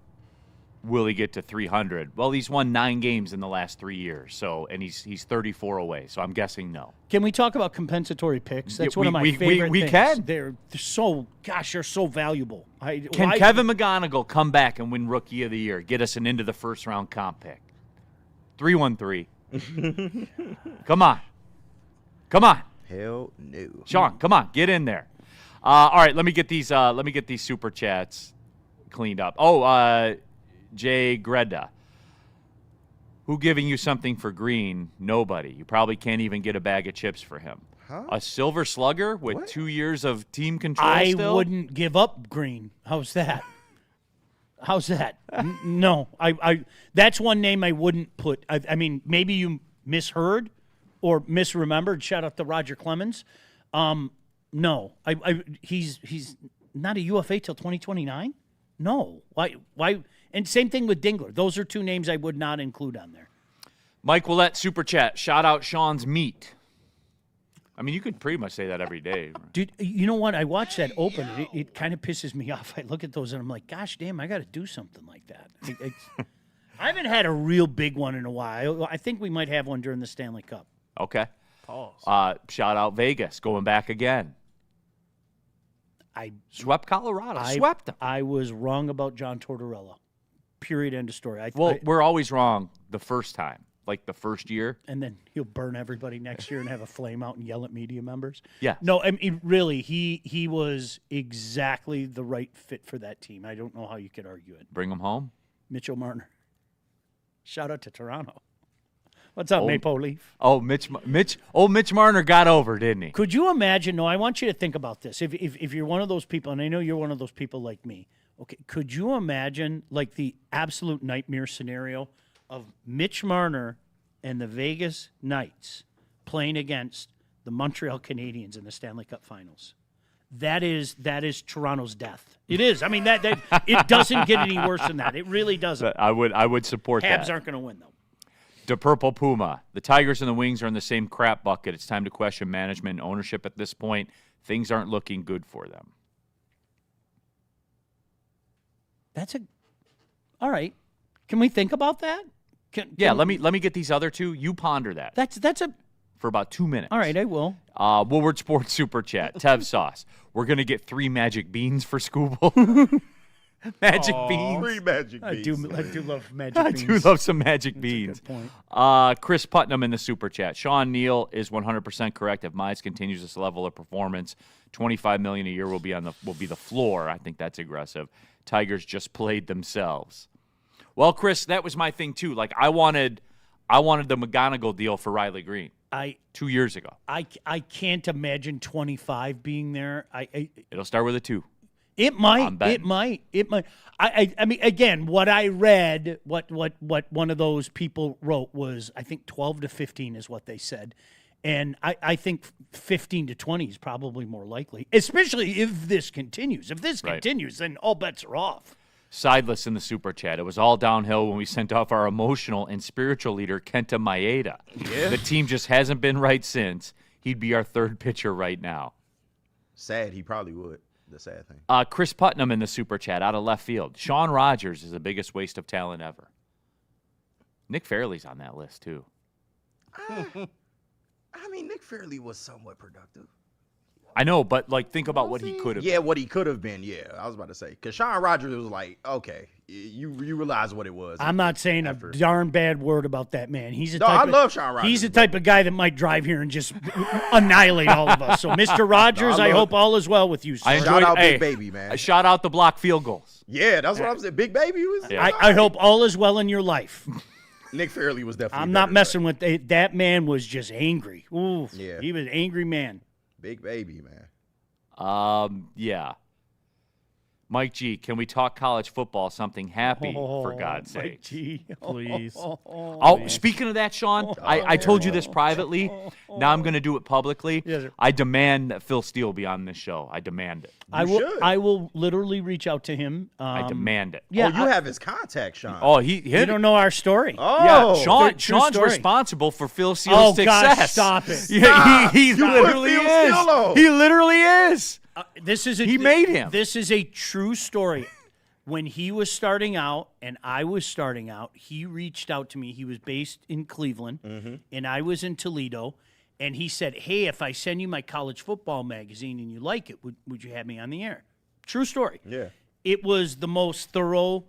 will he get to 300? Well, he's won 9 games in the last 3 years, and he's 34 away. So I'm guessing no. Can we talk about compensatory picks? That's one of my favorite we things. can. They're so valuable. Can Kevin McGonigal come back and win Rookie of the Year? Get us an into the first round comp pick. 313. Come on. Hell no. Sean, come on, get in there. All right, let me get these super chats cleaned up. Jay Greda. Who giving you something for Green? Nobody. You probably can't even get a bag of chips for him. Huh? A silver slugger with 2 years of team control I still? wouldn't give up Green. How's that? No. I that's one name I wouldn't put. I mean, maybe you misheard or misremembered. Shout out to Roger Clemens. No. He's not a UFA till 2029? No. Why? And same thing with Dingler. Those are 2 names I would not include on there. Mike Willett, super chat. Shout out Sean's meat. I mean, you could pretty much say that every day. Dude, you know what? I watched that open. It kind of pisses me off. I look at those and I'm like, gosh, damn, I got to do something like that. I haven't had a real big one in a while. I think we might have one during the Stanley Cup. Okay. Pause. Shout out Vegas, going back again. I swept Colorado. Swept them. I was wrong about John Tortorella. Period. End of story. We're always wrong the first time. Like the first year. And then he'll burn everybody next year and have a flame out and yell at media members. Yeah. No, I mean, really, he was exactly the right fit for that team. I don't know how you could argue it. Bring him home. Mitchell Marner. Shout out to Toronto. What's up, Maple Leaf? Oh, Mitch Marner got over, didn't he? Could you imagine? No, I want you to think about this. If you're one of those people, and I know you're one of those people like me, Okay, could you imagine like the absolute nightmare scenario of Mitch Marner and the Vegas Knights playing against the Montreal Canadiens in the Stanley Cup Finals? That is Toronto's death. It is. I mean, that it doesn't get any worse than that. It really doesn't. I would support that. Habs aren't going to win though. The Purple Puma. The Tigers and the Wings are in the same crap bucket. It's time to question management and ownership at this point. Things aren't looking good for them. All right. Can we think about that? Let me get these other two. You ponder that. That's a. For about 2 minutes. All right, I will. Woodward Sports Super Chat. Tev Sauce. We're going to get 3 magic beans for Scooble. Magic beans. 3 magic beans. I do love magic beans. I do love some magic beans. Good point. Chris Putnam in the Super Chat. Sean Neal is 100% correct. If Mize continues this level of performance, $25 million a year will be the floor. I think that's aggressive. Tigers just played themselves. Well, Chris, that was my thing too. Like I wanted the McGonigal deal for Riley Green. 2 years ago. I can't imagine 25 being there. It'll start with a 2. It might. It might. I mean, again, what I read, what one of those people wrote was, I think 12 to 15 is what they said, and I think 15 to 20 is probably more likely, especially if this continues. If this continues, then all bets are off. Sideless in the Super Chat. It was all downhill when we sent off our emotional and spiritual leader, Kenta Maeda. Yeah. The team just hasn't been right since. He'd be our third pitcher right now. Sad. He probably would. The sad thing. Chris Putnam in the Super Chat out of left field. Shawn Rogers is the biggest waste of talent ever. Nick Fairley's on that list, too. I mean, Nick Fairley was somewhat productive. I know, but like, think about what he could have been. Yeah, what he could have been. Yeah, I was about to say. Because Shawn Rogers was like, okay, you realize what it was. I'm not saying a darn bad word about that man. I love Shawn Rogers. He's the type of guy that might drive here and just annihilate all of us. So, Mr. Rogers, I hope all is well with you, sir. Shout out Big Baby, man. Shout out the block field goals. Yeah, that's what I'm saying. Big Baby was. Yeah. I hope all is well in your life. Nick Fairley was definitely. I'm not messing with that man. Was just angry. Ooh, yeah, he was an angry man. Big Baby, man. Yeah. Mike G, can we talk college football? Something happy, for God's sake. Mike G, please. Speaking of that, Sean, I told you this privately. Now I'm going to do it publicly. Yes, sir. I demand that Phil Steele be on this show. I demand it. I will literally reach out to him. I demand it. Yeah, you have his contact, Sean. Oh, you don't know our story. Yeah, Sean's responsible for Phil Steele's success. Gosh, stop it. Yeah, he literally is. He literally is. He made him. This is a true story. When he was starting out and I was starting out, he reached out to me. He was based in Cleveland, and I was in Toledo. And he said, hey, if I send you my college football magazine and you like it, would you have me on the air? True story. Yeah. It was the most thorough,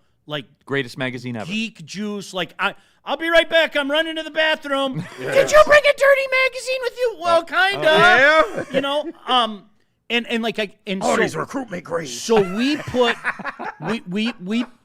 greatest magazine ever. Geek juice. I'll be right back. I'm running to the bathroom. Yeah. Did you bring a dirty magazine with you? Well, kind of. Yeah. You know, these recruitment grades. So we put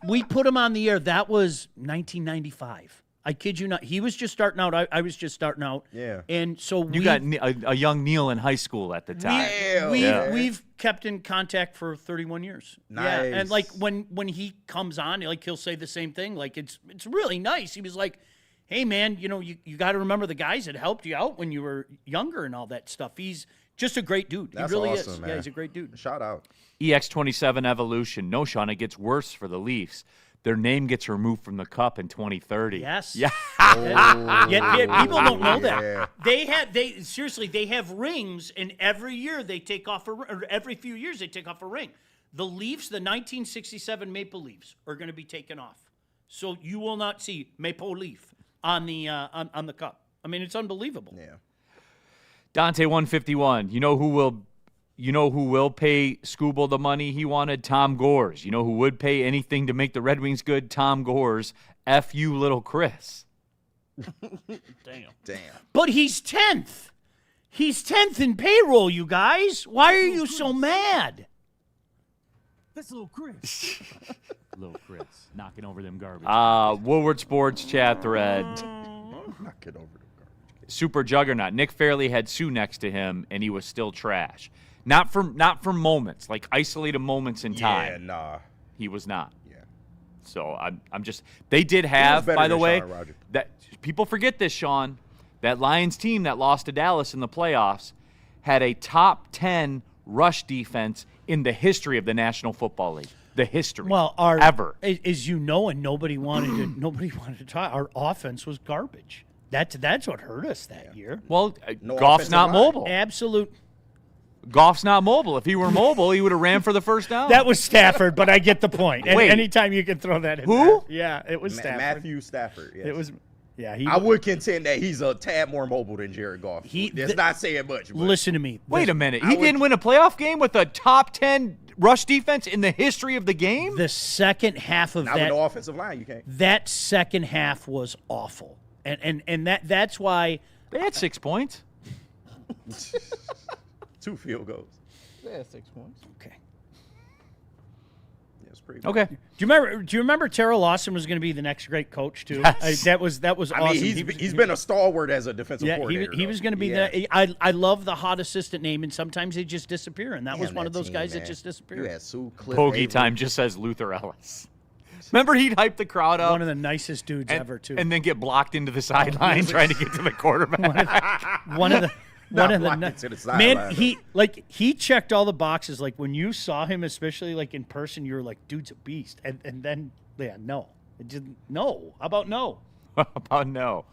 we put him on the air. That was 1995. I kid you not. He was just starting out. I was just starting out. Yeah. And so you got a young Neal in high school at the time. We've kept in contact for 31 years. Nice. Yeah. And when he comes on, he'll say the same thing. It's really nice. He was like, hey man, you got to remember the guys that helped you out when you were younger and all that stuff. He's just a great dude. That's he really awesome, is. Man. Yeah, he's a great dude. Shout out. EX27 Evolution. No, Sean, it gets worse for the Leafs. Their name gets removed from the cup in 2030. Yes. Yeah. Yet people don't know that. Yeah. They have rings, and every year they take off or every few years they take off a ring. The Leafs, the 1967 Maple Leafs, are going to be taken off. So you will not see Maple Leaf on the cup. I mean, it's unbelievable. Yeah. Dante 151. You know who will pay Scooble the money he wanted? Tom Gores. You know who would pay anything to make the Red Wings good? Tom Gores. F you, little Chris. Damn. But he's 10th. He's 10th in payroll, you guys. Why are you so mad? That's little Chris. Little Chris. Knocking over them garbage. Woodward Sports chat thread. Knocking over. Super Juggernaut. Nick Fairley had Sue next to him, and he was still trash. Not for moments, like isolated moments in time. Yeah, nah. He was not. Yeah. So I'm just. They did have, better by the than way, Sean Rogers. that people forget this, Sean. That Lions team that lost to Dallas in the playoffs had a top 10 rush defense in the history of the National Football League. The history. Well, ever. As you know, and nobody wanted to talk. Our offense was garbage. That's what hurt us that year. Well, No Goff's offensive not line. mobile. Absolute. Goff's not mobile. If he were mobile, he would have ran for the first down. That was Stafford, but I get the point. And Wait. anytime you can throw that in Who? there. Yeah, it was Stafford. Matthew Stafford. Yes. It was. Yeah, he. I would contend that he's a tad more mobile than Jared Goff. That's not saying much. But Listen to me. Wait a minute. I He would- didn't win a playoff game with a top 10 rush defense in the history of the game? The second half of Not with that. no offensive line, you can't. That second half was awful, and that's why. They had 6 points. 2 field goals. Yeah, 6 points. Okay. Yeah, it's pretty. Okay. Do you remember Terrell Lawson was going to be the next great coach too? Yes. That was awesome. I mean, he's been a stalwart as a defensive yeah. coordinator. He was going to be Yeah. the. I love the hot assistant name, and sometimes they just disappear, and that was Damn, one of those team, guys man. that just You disappeared. had Sue Cliff. Bogey Avery. time just says Luther Ellis. Remember he'd hype the crowd up One of the nicest dudes and, ever too. and then get blocked into the sideline trying to get to the quarterback. one of the. Not One of blocked the into the sideline. man, he checked all the boxes. Like when you saw him, especially like in person, you were like, "Dude's a beast." And then, yeah, no, it didn't. No, how about no? About no.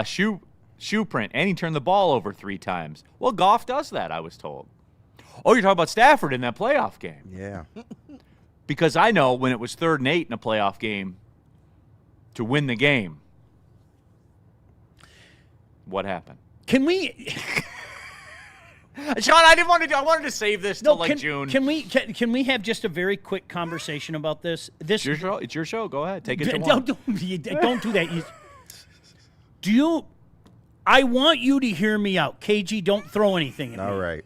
Shoe print, and he turned the ball over 3 times. Well, Goff does that, I was told. Oh, you're talking about Stafford in that playoff game. Yeah. Because I know when it was 3rd and 8 in a playoff game to win the game, what happened? Can we? Sean, I wanted to save this till June. Can we have just a very quick conversation about this? It's your show. It's your show. Go ahead. Take it to one. Don't do that. I want you to hear me out. KG, don't throw anything at me. All right.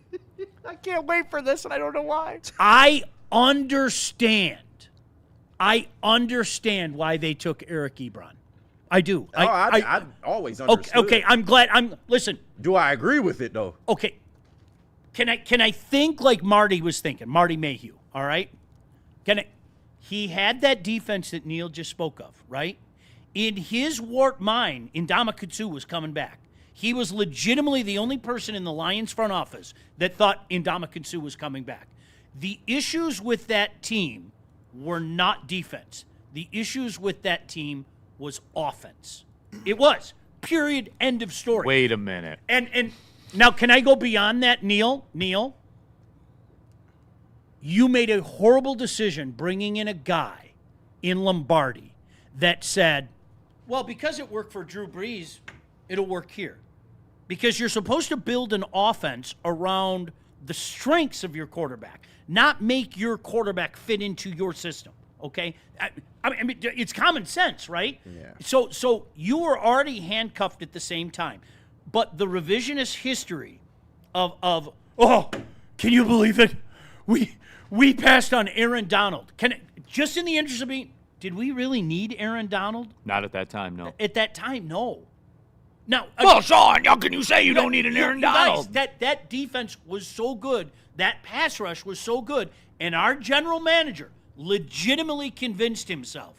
I can't wait for this, and I don't know why. I understand why they took Eric Ebron. I do. I always understood. Okay, I'm glad. Listen. Do I agree with it though? Okay. Can I think like Marty was thinking? Marty Mayhew. All right. He had that defense that Neal just spoke of, right? In his warped mind, Ndamukong Suh was coming back. He was legitimately the only person in the Lions front office that thought Ndamukong Suh was coming back. The issues with that team were not defense. The issues with that team was offense. It was. Period. End of story. Wait a minute. And now, can I go beyond that, Neal? Neal, you made a horrible decision bringing in a guy in Lombardi that said, well, because it worked for Drew Brees, it'll work here. Because you're supposed to build an offense around the strengths of your quarterback, not make your quarterback fit into your system, okay? I mean, it's common sense, right? Yeah. So you were already handcuffed at the same time. But the revisionist history of oh, can you believe it? We passed on Aaron Donald. Just in the interest of being, did we really need Aaron Donald? Not at that time, no. At that time, no. Now, Well, Sean, how can you say you don't need an Aaron you guys, Donald? that defense was so good, that pass rush was so good, and our general manager legitimately convinced himself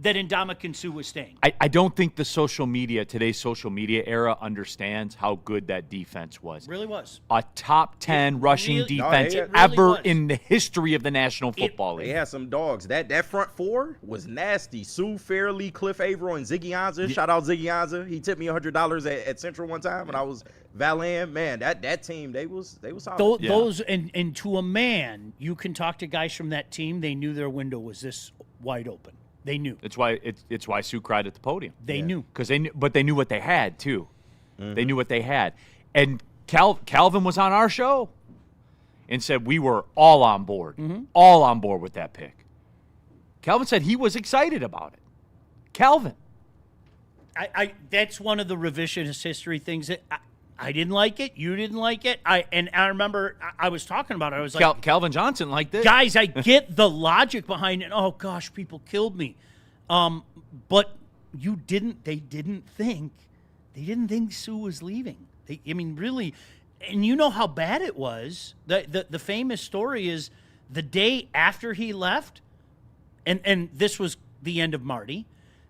that Ndamukong Suh was staying. I don't think today's social media era understands how good that defense was. Really was. A top 10 rushing really- defense No, it really ever was. in the history of the National Football They League. had some dogs. That front 4 was nasty. Sue Fairley, Cliff Averill, and Ziggy Ansah. Shout out Ziggy Ansah. He tipped me $100 at Central one time when I was valeting. Man, that team, they was solid. Yeah. Those and to a man, you can talk to guys from that team. They knew their window was this wide open. They knew. It's why Sue cried at the podium. They knew. Because they knew what they had too. They knew what they had. And Calvin was on our show and said we were all on board with that pick. Calvin said he was excited about it. Calvin. I that's one of the revisionist history things that I didn't like it. You didn't like it. I remember I was talking about it. I was like, Calvin Johnson liked it. guys, I get the logic behind it. Oh gosh, people killed me. But you didn't. They didn't think Sue was leaving. Really, and you know how bad it was. The famous story is the day after he left, and this was the end of Marty.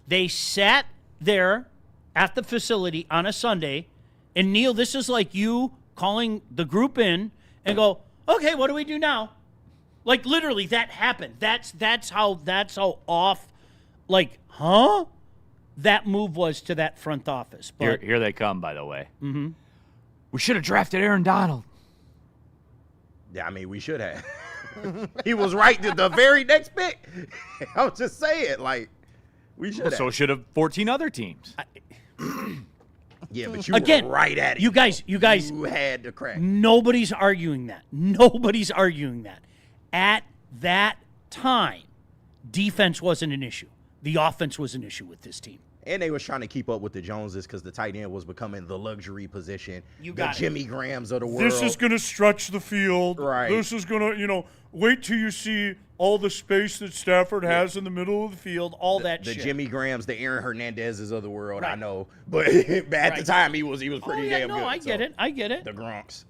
They sat there at the facility on a Sunday, and Neal, this is like you calling the group in and go, okay, what do we do now? Like literally, that happened. That's how off, like, huh? That move was to that front office. But Here they come, by the way. Mm-hmm. We should have drafted Aaron Donald. Yeah, I mean, we should have. He was right to the very next pick. I was just saying, like, we should have. So should have 14 other teams. Yeah, but you again, were right at it. You guys, You had to crack. nobody's arguing that. Nobody's arguing that. At that time, defense wasn't an issue. The offense was an issue with this team. And they was trying to keep up with the Joneses because the tight end was becoming the luxury position. You the got it. Jimmy Grahams of the world. This is going to stretch the field. Right. This is going to, wait till you see all the space that Stafford has in the middle of the field. All that the shit. Jimmy Grahams, the Aaron Hernandezes of the world. I Right. know, but at the time he was pretty damn good. I get it. I get it. The Gronks,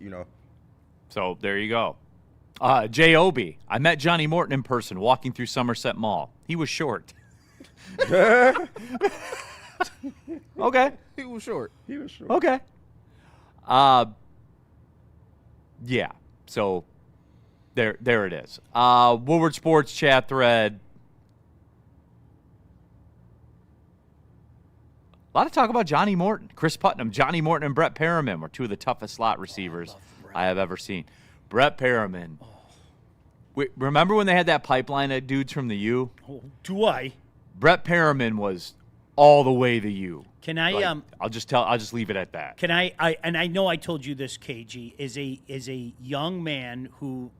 So there you go. J.O.B. I met Johnny Morton in person walking through Somerset Mall. He was short. Okay. He was short. Okay. Yeah. So there it is. Woodward Sports chat thread. A lot of talk about Johnny Morton, Chris Putnam, Johnny Morton, and Brett Perriman were two of the toughest slot receivers I have ever seen. Brett Perriman. Remember when they had that pipeline of dudes from the U? Oh, do I? Brett Perriman was all the way the U. Can I? Like, I'll just leave it at that. Can I? And I know I told you this, KG, is a young man who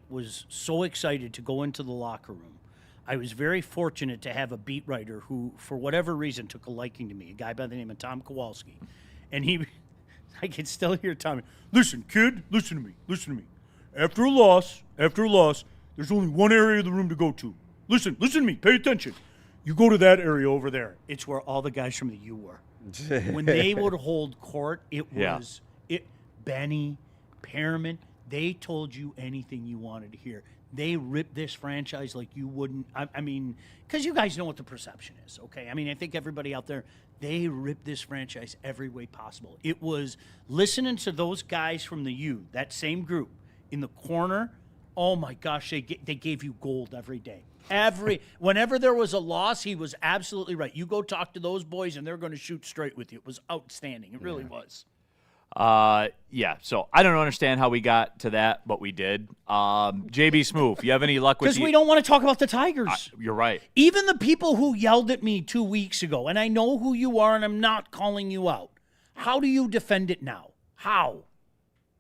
was so excited to go into the locker room. I was very fortunate to have a beat writer who, for whatever reason, took a liking to me. A guy by the name of Tom Kowalski, and I can still hear Tommy. Listen, kid, listen to me. After a loss, there's only one area of the room to go to. Listen to me. Pay attention. You go to that area over there. It's where all the guys from the U were. When they would hold court, it was Benny, Perriman. They told you anything you wanted to hear. They ripped this franchise like you wouldn't. I mean, because you guys know what the perception is, okay? I mean, I think everybody out there, they ripped this franchise every way possible. It was listening to those guys from the U, that same group, in the corner. Oh my gosh, they gave you gold every day. Whenever there was a loss, he was absolutely right. You go talk to those boys, and they're going to shoot straight with you. It was outstanding. It really was. Yeah. So I don't understand how we got to that, but we did. JB Smooth, you have any luck with? Because we don't want to talk about the Tigers. You're right. Even the people who yelled at me 2 weeks ago, and I know who you are, and I'm not calling you out. How do you defend it now? How?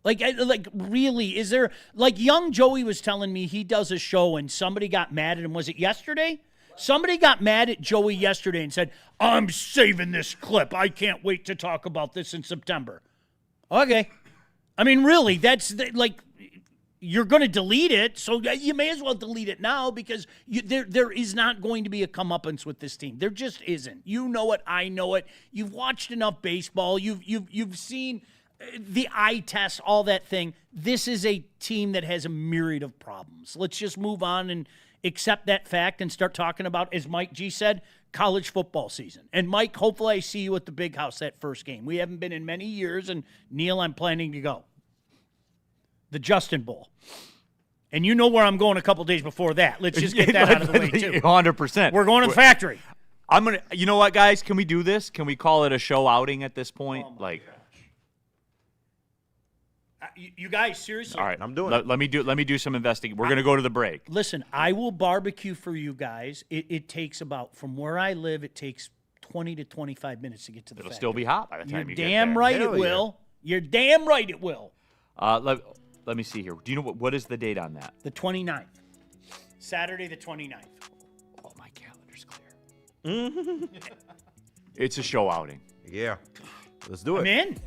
Like really, is there, young Joey was telling me he does a show and somebody got mad at him. Was it yesterday? Somebody got mad at Joey yesterday and said, I'm saving this clip. I can't wait to talk about this in September. Okay. I mean, really, that's you're going to delete it, so you may as well delete it now because there is not going to be a comeuppance with this team. There just isn't. You know it. I know it. You've watched enough baseball. You've seen the eye test, all that thing. This is a team that has a myriad of problems. Let's just move on and accept that fact and start talking about, as Mike G said, college football season. And Mike, hopefully I see you at the Big House that first game. We haven't been in many years, and Neal, I'm planning to go. The Justin Bowl. And you know where I'm going a couple days before that. Let's just get that out of the way, too. 100%. We're going to the factory. You know what, guys? Can we do this? Can we call it a show outing at this point? You guys, seriously. All right, I'm doing it. Let me do some investigating. We're going to go to the break. Listen, I will barbecue for you guys. It takes about, from where I live, it takes 20 to 25 minutes to get to the It'll factory. still be hot by the time you get there. You're damn right Hell it will. You're damn right it will. Let me see here. Do you know what is the date on that? The 29th. Saturday the 29th. Oh, my calendar's clear. It's a show outing. Yeah. Let's do it. I'm in.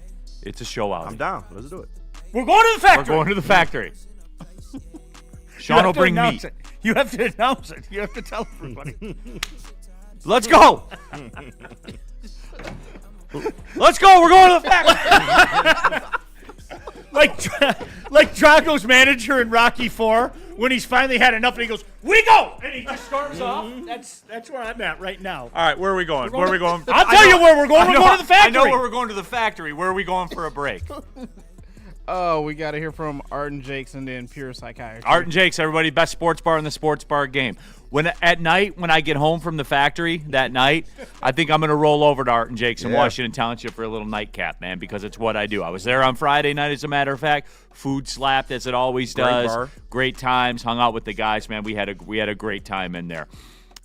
It's a show outing. I'm down. Let's do it. We're going to the factory. We're going to the factory. Sean will bring meat. You have to announce it. You have to tell everybody. Let's go. Let's go. We're going to the factory. like Drago's manager in Rocky IV, when he's finally had enough and he goes, we go! And he just storms off. That's where I'm at right now. All right, where are we going? Where are we going? I'll tell you where we're going. We're going to the factory. I know where we're going to the factory. Where are we going for a break? Oh, we got to hear from Art and Jakes and then Pure Psychiatry. Art and Jakes, everybody, best sports bar in the sports bar game. At night, when I get home from the factory that night, I think I'm going to roll over to Art and Jakes in Washington Township for a little nightcap, man, because it's what I do. I was there on Friday night, as a matter of fact. Food slapped, as it always does. Great bar. Great times, hung out with the guys, man. We had a great time in there.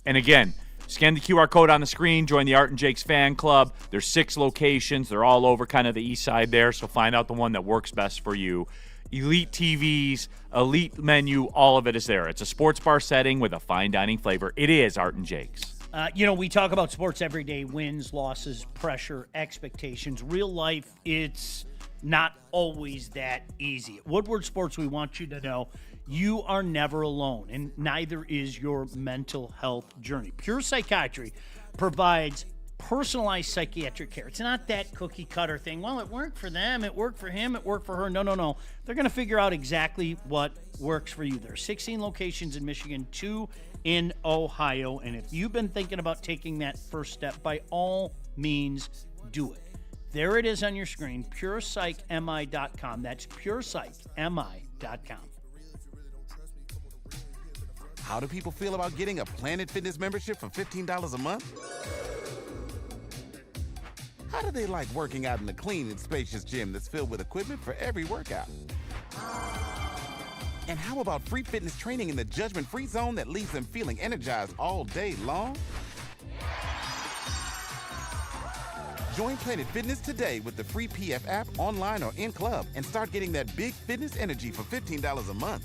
And again, scan the QR code on the screen. Join the Art and Jakes fan club. There's 6 locations. They're all over kind of the east side there, so find out the one that works best for you. Elite TVs, elite menu, all of it is there. It's a sports bar setting with a fine dining flavor. It is Art and Jakes. We talk about sports every day, wins, losses, pressure, expectations. Real life, it's not always that easy. At Woodward Sports, we want you to know you are never alone, and neither is your mental health journey. Pure Psychiatry provides personalized psychiatric care. It's not that cookie cutter thing. Well, it worked for them, it worked for him, it worked for her. No. They're going to figure out exactly what works for you. There are 16 locations in Michigan, 2 in Ohio, and if you've been thinking about taking that first step, by all means, do it. There it is on your screen, PurePsychMI.com. That's PurePsychMI.com. How do people feel about getting a Planet Fitness membership for $15 a month? How do they like working out in a clean and spacious gym that's filled with equipment for every workout? And how about free fitness training in the judgment-free zone that leaves them feeling energized all day long? Join Planet Fitness today with the free PF app, online or in club, and start getting that big fitness energy for $15 a month.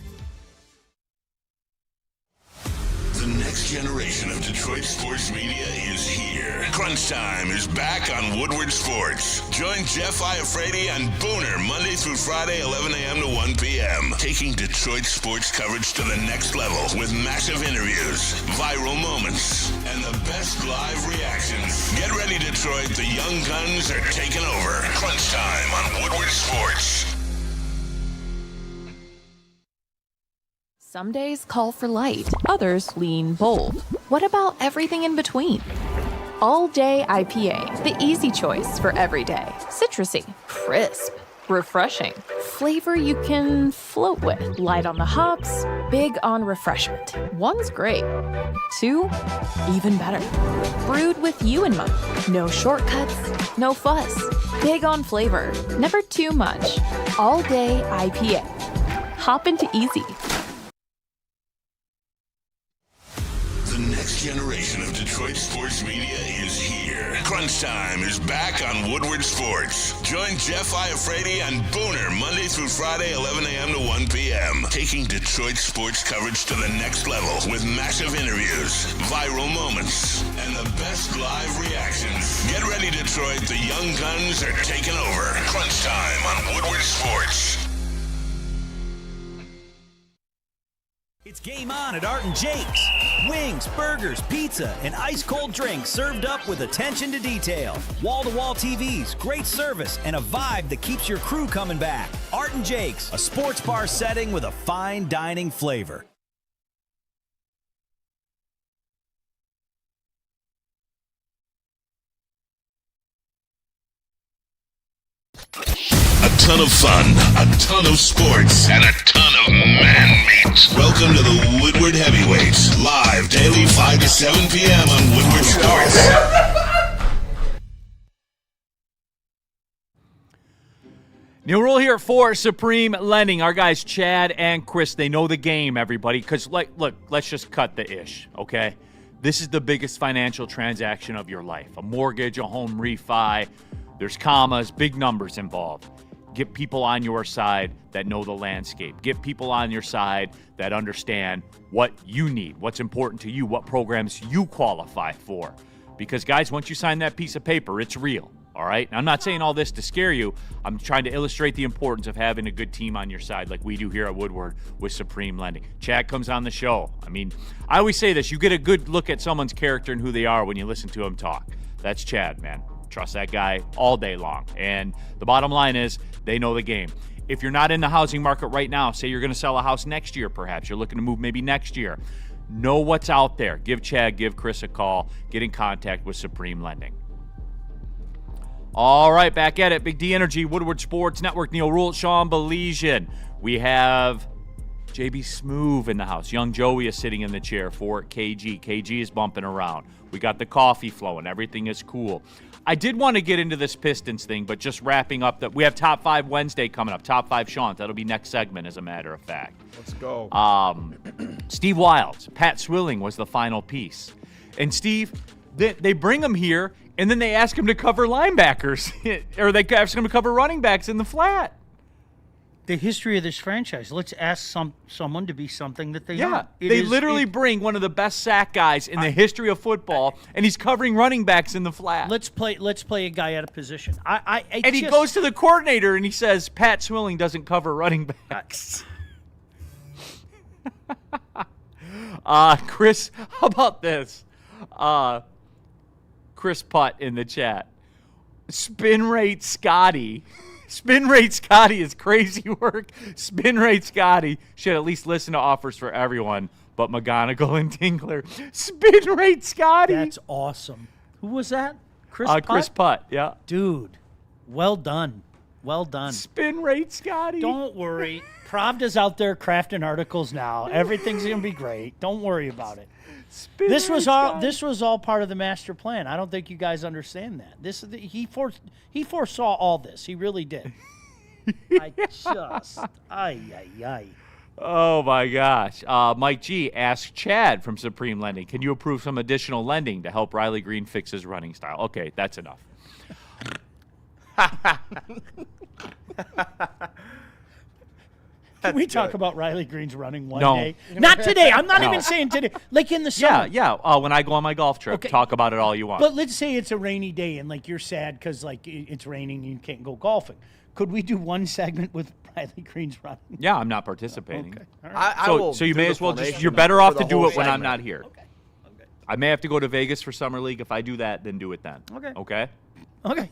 The next generation of Detroit sports media is here. Crunch Time is back on Woodward Sports. Join Jeff Iafrate and Booner Monday through Friday, 11 a.m. to 1 p.m. Taking Detroit sports coverage to the next level with massive interviews, viral moments, and the best live reactions. Get ready, Detroit. The young guns are taking over. Crunch Time on Woodward Sports. Some days call for light, others lean bold. What about everything in between? All Day IPA, the easy choice for every day. Citrusy, crisp, refreshing. Flavor you can float with. Light on the hops, big on refreshment. One's great. 2, even better. Brewed with you in mind. No shortcuts, no fuss. Big on flavor, never too much. All Day IPA. Hop into easy. The next generation of Detroit sports media is here. Crunch Time is back on Woodward Sports. Join Jeff Iafrate and Booner Monday through Friday, 11 a.m. to 1 p.m. Taking Detroit sports coverage to the next level with massive interviews, viral moments, and the best live reactions. Get ready, Detroit. The young guns are taking over. Crunch Time on Woodward Sports. It's game on at Art and Jake's. Wings, burgers, pizza, and ice-cold drinks served up with attention to detail. Wall-to-wall TVs, great service, and a vibe that keeps your crew coming back. Art and Jake's, a sports bar setting with a fine dining flavor. A ton of fun, a ton of sports, and a ton of man meat. Welcome to the Woodward Heavyweights, live daily 5 to 7 p.m. on Woodward Sports. Neal Ruhl here for Supreme Lending. Our guys Chad and Chris, they know the game, everybody. Because, look, let's just cut the ish, okay? This is the biggest financial transaction of your life. A mortgage, a home refi. There's commas, big numbers involved. Get people on your side that know the landscape. Get people on your side that understand what you need, what's important to you, what programs you qualify for. Because, guys, once you sign that piece of paper, it's real, all right? And I'm not saying all this to scare you. I'm trying to illustrate the importance of having a good team on your side like we do here at Woodward with Supreme Lending. Chad comes on the show. I mean, I always say this. You get a good look at someone's character and who they are when you listen to them talk. That's Chad, man. Trust that guy all day long. And the bottom line is they know the game. If you're not in the housing market right now, say you're going to sell a house next year perhaps, you're looking to move maybe next year, know what's out there, give Chad, give Chris a call. Get in contact with Supreme Lending. All right, back at it. Big D Energy, Woodward Sports Network, Neal, Ruhl, Sean Baligian. We have JB Smoove in the house. Young Joey is sitting in the chair for KG. KG is bumping around. We got the coffee flowing. Everything is cool. I did want to get into this Pistons thing, but just wrapping up that we have Top 5 Wednesday coming up. Top 5 Sean's. That'll be next segment, as a matter of fact. Let's go. Steve Wildes, Pat Swilling was the final piece. And Steve, they bring him here, and then they ask him to cover linebackers, or they ask him to cover running backs in the flat. The history of this franchise. Let's ask someone to be something that they Yeah, aren't. they literally bring one of the best sack guys in the history of football, and he's covering running backs in the flat. Let's play a guy out of position. He goes to the coordinator and he says, Pat Swilling doesn't cover running backs. Chris, how about this? Chris Putt in the chat. Spin rate Scotty. Spin rate Scotty is crazy work. Spin rate Scotty should at least listen to offers for everyone but McGonigal and Tingler. Spin rate Scotty. That's awesome. Who was that? Chris Putt, yeah. Dude, well done. Well done. Spin rate Scotty. Don't worry. Pravda's out there crafting articles now. Everything's going to be great. Don't worry about it. This was all part of the master plan. I don't think you guys understand that. He foresaw all this. He really did. Oh my gosh. Mike G asked Chad from Supreme Lending, can you approve some additional lending to help Riley Green fix his running style? Okay, that's enough. Can we talk about Riley Green's running one No. day? Not today. I'm not even saying today. Like in the summer. Yeah. When I go on my golf trip, Okay. talk about it all you want. But let's say it's a rainy day and like you're sad because like it's raining and you can't go golfing. Could we do one segment with Riley Green's running? Yeah, I'm not participating. Okay. All right. So you may as well just, you're better off to do it when I'm not here. Okay. I may have to go to Vegas for Summer League. If I do that, then do it then. Okay. Okay? Okay.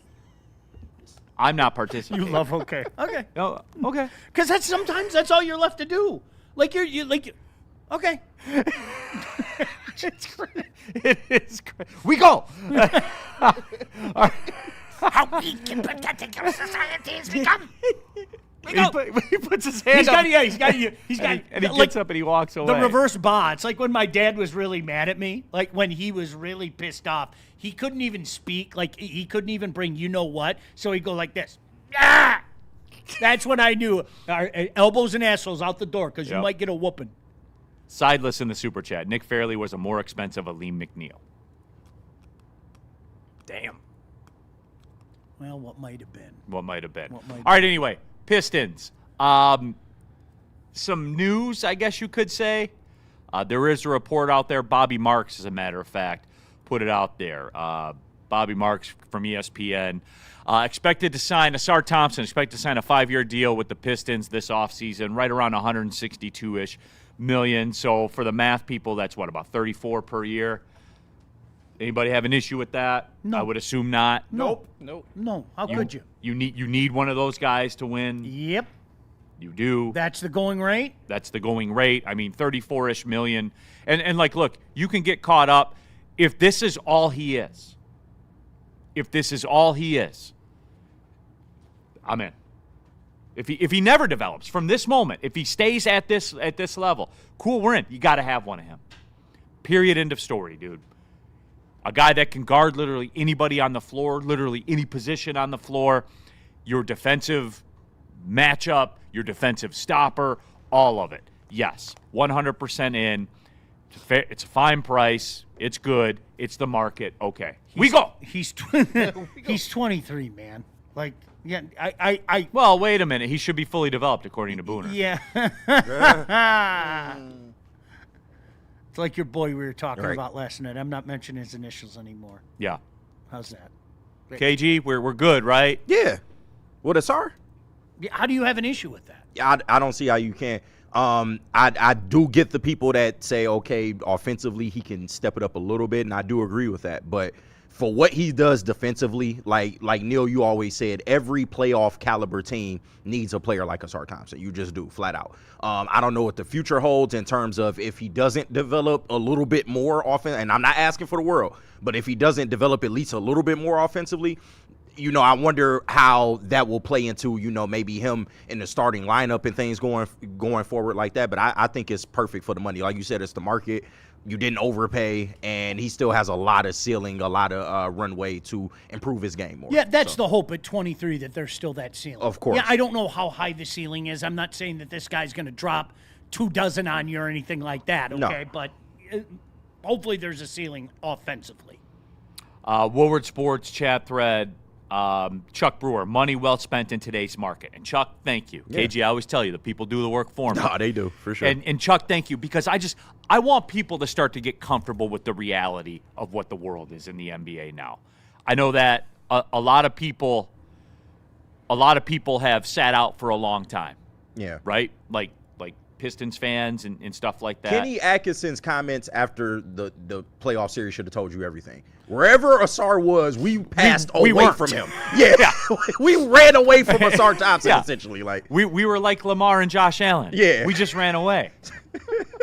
I'm not participating. You love okay. Okay. Oh, okay. Because sometimes that's all you're left to do. Like okay. It's great. It is great. We go. All right. How we can protect our society has become. He puts his hand up. He's got and he like, gets up and he walks away. The reverse ba. It's like when my dad was really mad at me, like when he was really pissed off. He couldn't even speak. Like he couldn't even bring you know what. So he'd go like this. Ah! That's when I knew our elbows and assholes out the door because you might get a whooping. Sideless in the super chat. Nick Fairley was a more expensive Aleem McNeil. Damn. Well, what might have been. All right, anyway. Pistons. Some news, I guess you could say. There is a report out there. Bobby Marks, as a matter of fact, put it out there. Bobby Marks from ESPN. Expected to sign, Asar Thompson, expected to sign a 5-year deal with the Pistons this offseason, right around $162-ish million. So for the math people, that's what, about $34 per year? Anybody have an issue with that? No. I would assume not. No. How could you? You need one of those guys to win. Yep. You do. That's the going rate? That's the going rate. I mean, 34-ish million. And like, look, you can get caught up. If this is all he is, I'm in. If he never develops from this moment, if he stays at this level, cool, we're in. You got to have one of him. Period. End of story, dude. A guy that can guard literally anybody on the floor, literally any position on the floor, your defensive matchup, your defensive stopper, all of it. Yes, 100% in. It's a fine price. It's good. It's the market. Okay. We go. He's 23, man. Like, yeah, I Well, wait a minute. He should be fully developed, according to Booner. yeah. It's like your boy we were talking about last night. I'm not mentioning his initials anymore. Yeah. How's that? KG, we're good, right? Yeah. What, Asar? Yeah, how do you have an issue with that? Yeah, I don't see how you can. I do get the people that say, okay, offensively he can step it up a little bit, and I do agree with that. But for what he does defensively, like Neal, you always said, every playoff caliber team needs a player like Asar Thompson. You just do, flat out. I don't know what the future holds in terms of if he doesn't develop a little bit more offense, and I'm not asking for the world, but if he doesn't develop at least a little bit more offensively, I wonder how that will play into, maybe him in the starting lineup and things going forward like that. But I think it's perfect for the money. Like you said, it's the market. You didn't overpay, and he still has a lot of ceiling, a lot of runway to improve his game more. Yeah, that's the hope at 23, that there's still that ceiling. Of course. Yeah, I don't know how high the ceiling is. I'm not saying that this guy's going to drop 24 on you or anything like that, okay? No. But hopefully there's a ceiling offensively. Woodward Sports chat thread. Chuck Brewer, money well spent in today's market. And Chuck, thank you. Yeah. KG, I always tell you, the people do the work for me. No, they do, for sure. And Chuck, thank you, because I want people to start to get comfortable with the reality of what the world is in the NBA now. I know that a lot of people have sat out for a long time. Yeah. Right? Like Pistons fans and stuff like that. Kenny Atkinson's comments after the playoff series should have told you everything. Wherever Asar was, we passed away from him. Yeah. We ran away from Asar Thompson, essentially. Like we were like Lamar and Josh Allen. Yeah. We just ran away.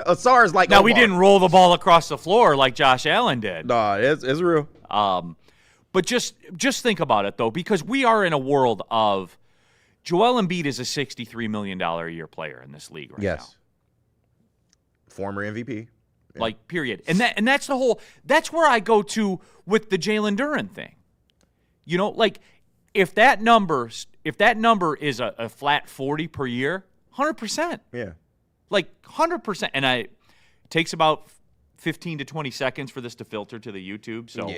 Asar's like Now, Omar. we didn't roll the ball across the floor like Josh Allen did. Nah, it's real. But just think about it, though, because we are in a world of Joel Embiid is a $63 million a year player in this league right now. Yes. Former MVP. Yeah. Like, period. And that's the whole – that's where I go to with the Jalen Duren thing. Like, if that number is a flat 40 per year, 100%. Yeah. Like, 100%. And it takes about 15 to 20 seconds for this to filter to the YouTube. So,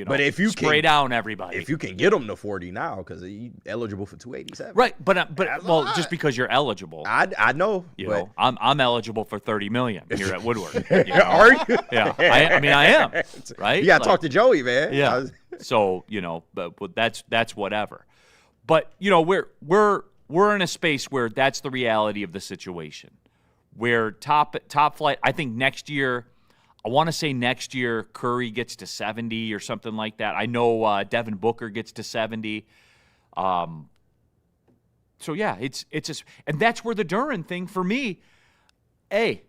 but if you spray down everybody. If you can get him to 40 now, because he's eligible for 287. Right, but just because you're eligible. I know. I'm eligible for 30 million here at Woodward. Are you? Yeah, I am. Right? You got to talk to Joey, man. Yeah. So, but that's whatever. But, we're in a space where that's the reality of the situation. Where top flight, I think next year, I want to say next year Curry gets to 70 or something like that. I know Devin Booker gets to 70. So yeah, it's just, and that's where the Duren thing for me. They're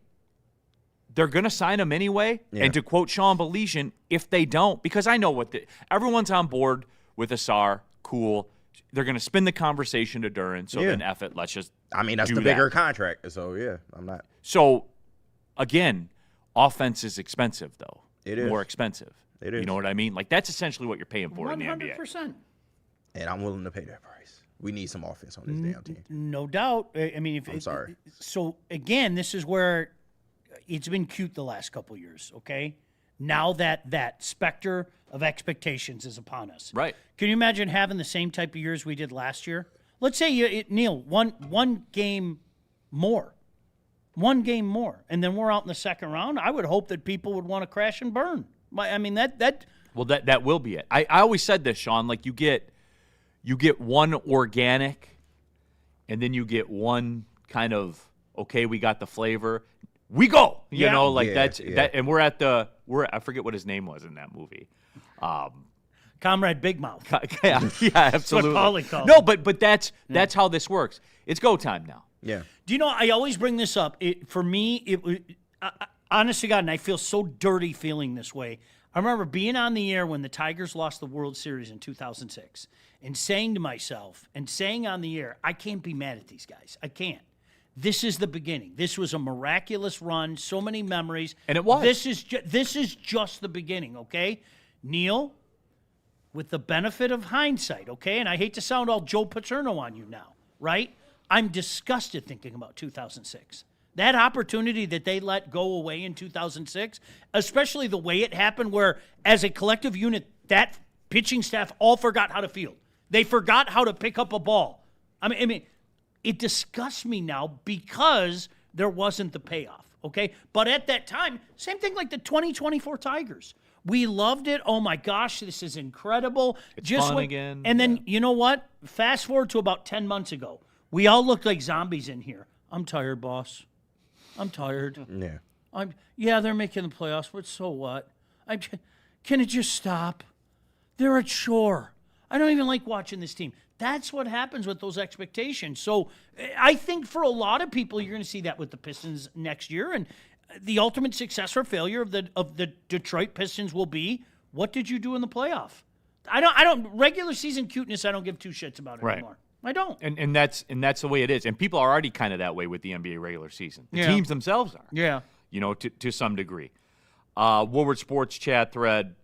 gonna sign him anyway. Yeah. And to quote Sean Baligian, if they don't, because I know everyone's on board with Asar, cool. They're gonna spin the conversation to Duren. So then F it, let's just. I mean, that's the bigger contract. So yeah, I'm not. So again. Offense is expensive, though. It is. More expensive. It is. You know what I mean? Like, that's essentially what you're paying for 100%. In the NBA. 100%. And I'm willing to pay that price. We need some offense on this damn team. No doubt. I mean, I'm sorry. So, again, this is where it's been cute the last couple of years, okay? Now that specter of expectations is upon us. Right. Can you imagine having the same type of years we did last year? Let's say, Neal, one game more. One game more, and then we're out in the second round. I would hope that people would want to crash and burn. I mean, that. Well, that will be it. I always said this, Sean. Like you get one organic, and then you get one kind of okay. We got the flavor. We go. You know, like that's that. And we're I forget what his name was in that movie. Comrade Big Mouth. Yeah, absolutely. That's what Paulie called No, but that's how this works. It's go time now. Yeah. Do you know, I always bring this up. For me, honest to God, and I feel so dirty feeling this way. I remember being on the air when the Tigers lost the World Series in 2006 and saying to myself and saying on the air, I can't be mad at these guys. I can't. This is the beginning. This was a miraculous run, so many memories. And it was. This is just the beginning, okay? Neal, with the benefit of hindsight, okay? And I hate to sound all Joe Paterno on you now, right? I'm disgusted thinking about 2006. That opportunity that they let go away in 2006, especially the way it happened where, as a collective unit, that pitching staff all forgot how to field. They forgot how to pick up a ball. I mean, it disgusts me now because there wasn't the payoff, okay? But at that time, same thing like the 2024 Tigers. We loved it. Oh, my gosh, this is incredible. It's fun again. And then, you know what? Fast forward to about 10 months ago. We all looked like zombies in here. I'm tired, boss. I'm tired. Yeah. Yeah, they're making the playoffs, but so what? Can it just stop? They're a chore. I don't even like watching this team. That's what happens with those expectations. So I think for a lot of people, you're going to see that with the Pistons next year. And the ultimate success or failure of the Detroit Pistons will be, what did you do in the playoff? I don't regular season cuteness, I don't give two shits about it anymore. I don't. And that's the way it is. And people are already kind of that way with the NBA regular season. The teams themselves are. Yeah. You know, to some degree. Woodward Sports chat thread.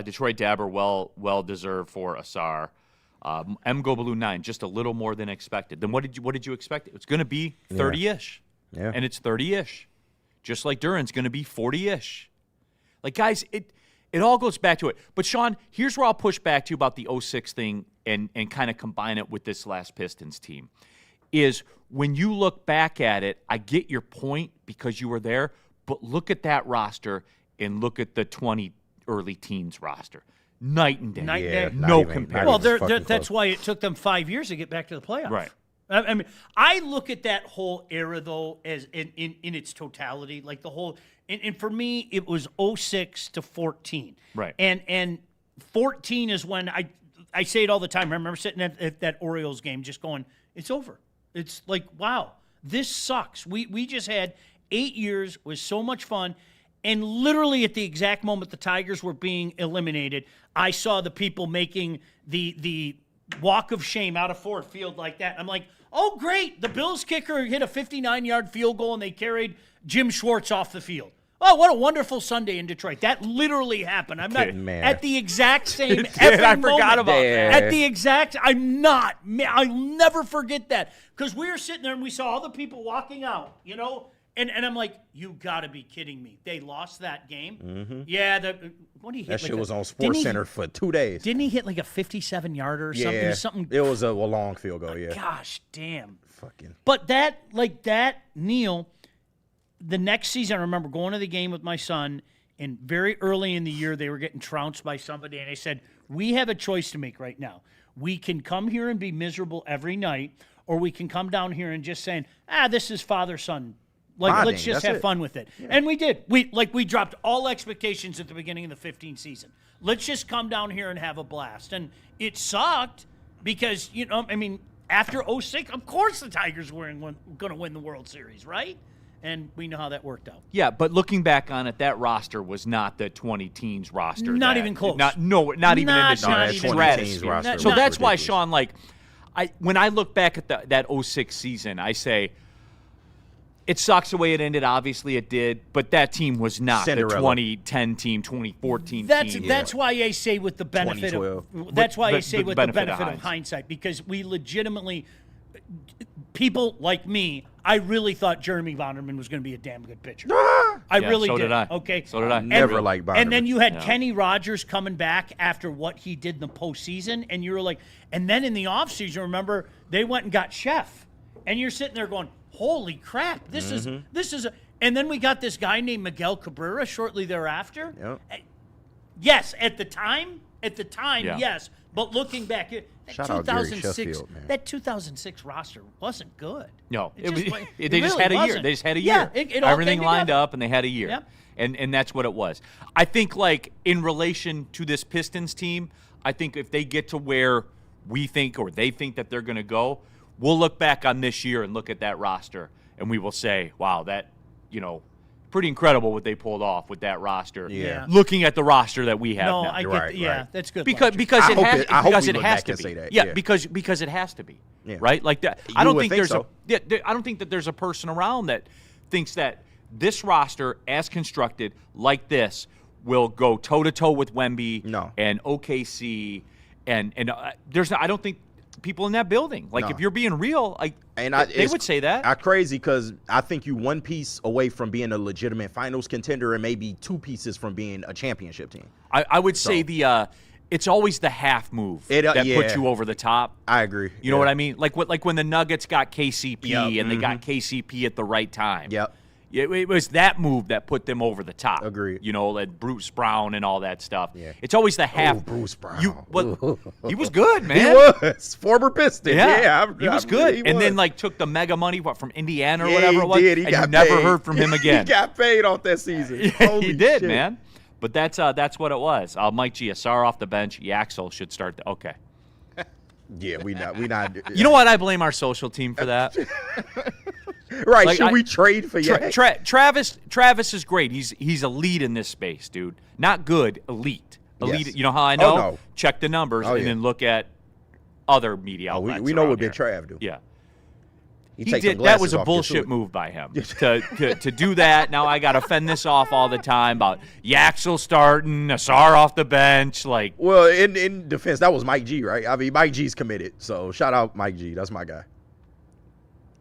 Detroit Dabber, well deserved for Asar. M Go Blue 9, just a little more than expected. Then what did you expect? It's going to be 30-ish. Yeah. And it's 30-ish. Just like Duran's going to be 40-ish. Like, guys, it all goes back to it. But, Sean, here's where I'll push back to you about the 06 thing and kind of combine it with this last Pistons team. Is when you look back at it, I get your point because you were there, but look at that roster and look at the 20 early teens roster. Night and day. Night and day. No comparison. Well, that's why it took them 5 years to get back to the playoffs. Right. I mean, I look at that whole era, though, as in its totality. Like the whole – and for me, it was 06 to 14. Right. And 14 is when I say it all the time. I remember sitting at that Orioles game just going, it's over. It's like, wow, this sucks. We just had 8 years, was so much fun. And literally at the exact moment the Tigers were being eliminated, I saw the people making the walk of shame out of Ford Field like that. I'm like, oh, great. The Bills kicker hit a 59-yard field goal, and they carried Jim Schwartz off the field. Oh, what a wonderful Sunday in Detroit. That literally happened. I'm not at the exact same I forgot about that. At the exact – I'm not. I'll never forget that because we were sitting there and we saw all the people walking out, you know, and I'm like, you got to be kidding me. They lost that game? Mm-hmm. Yeah. What did he hit? That shit was on Sports Center for 2 days. Didn't he hit like a 57-yarder or something? Yeah. Something? It was a long field goal, yeah. Gosh, damn. Fucking. But that, Neal, the next season, I remember going to the game with my son, and very early in the year, they were getting trounced by somebody, and they said, we have a choice to make right now. We can come here and be miserable every night, or we can come down here and just saying, this is father-son. Let's just have fun with it. Yeah. And we did. We dropped all expectations at the beginning of the 15 season. Let's just come down here and have a blast. And it sucked because, after 06, of course the Tigers were going to win the World Series, right? And we know how that worked out. Yeah, but looking back on it, that roster was not the 20 teens roster. Not even close. Not even in the stratosphere. So that's why, Sean, when I look back at that 06 season, I say, it sucks the way it ended. Obviously, it did. But that team was not the 2010 team, 2014 team. That's why I say with the benefit of hindsight, because we legitimately, people like me, I really thought Jeremy Bonderman was going to be a damn good pitcher. I really did. So did I. Okay. So did I. Never liked Bonderman. And then you had Kenny Rogers coming back after what he did in the postseason, and you were like, and then in the offseason, remember, they went and got Chef. And you're sitting there going, holy crap, this is and then we got this guy named Miguel Cabrera shortly thereafter. Yep. Yes, at the time, yes. But looking back, Shout out Gary Sheffield, man. That 2006 roster wasn't good. No, they just had a year. They just had a year. It all Everything came lined together. up, and they had a year. Yep. And that's what it was. I think, in relation to this Pistons team, I think if they get to where we think or they think that they're going to go, we'll look back on this year and look at that roster, and we will say, wow, that, pretty incredible what they pulled off with that roster. Yeah. Looking at the roster that we have now. I get right. that's good. Because it has to be. Yeah. Because it has to be. Yeah. Right? Like that. I don't think there's a person around that thinks that this roster as constructed like this will go toe to toe with Wemby and OKC and I don't think people in that building. If you're being real, they would say that. I'm crazy because I think you one piece away from being a legitimate finals contender and maybe two pieces from being a championship team. I would say it's always the half move that puts you over the top. I agree. You know what I mean? Like when the Nuggets got KCP and they got KCP at the right time. Yep. It was that move that put them over the top. Agreed. Like Bruce Brown and all that stuff. Yeah. It's always the half. Oh, Bruce Brown. He was good, man. He was. Former Piston. Yeah. He was good. And then took the mega money from Indiana or whatever it was. He did. You never heard from him again. He got paid off that season. He did, man. But that's what it was. Mike G, Asar off the bench. Yaxel should start. Okay. Yeah, we not. You know what? I blame our social team for that. Right? Like, should we trade for Yak? Travis is great. He's elite in this space, dude. Not good, elite. Elite. Yes. You know how I know? No. Check the numbers and then look at other media outlets. We know what Big Trav do. Yeah. He did. That was a bullshit move by him to do that. Now I got to fend this off all the time about Yaxel starting, Asar off the bench. Like, well, in defense, that was Mike G, right? I mean, Mike G's committed. So shout out Mike G. That's my guy.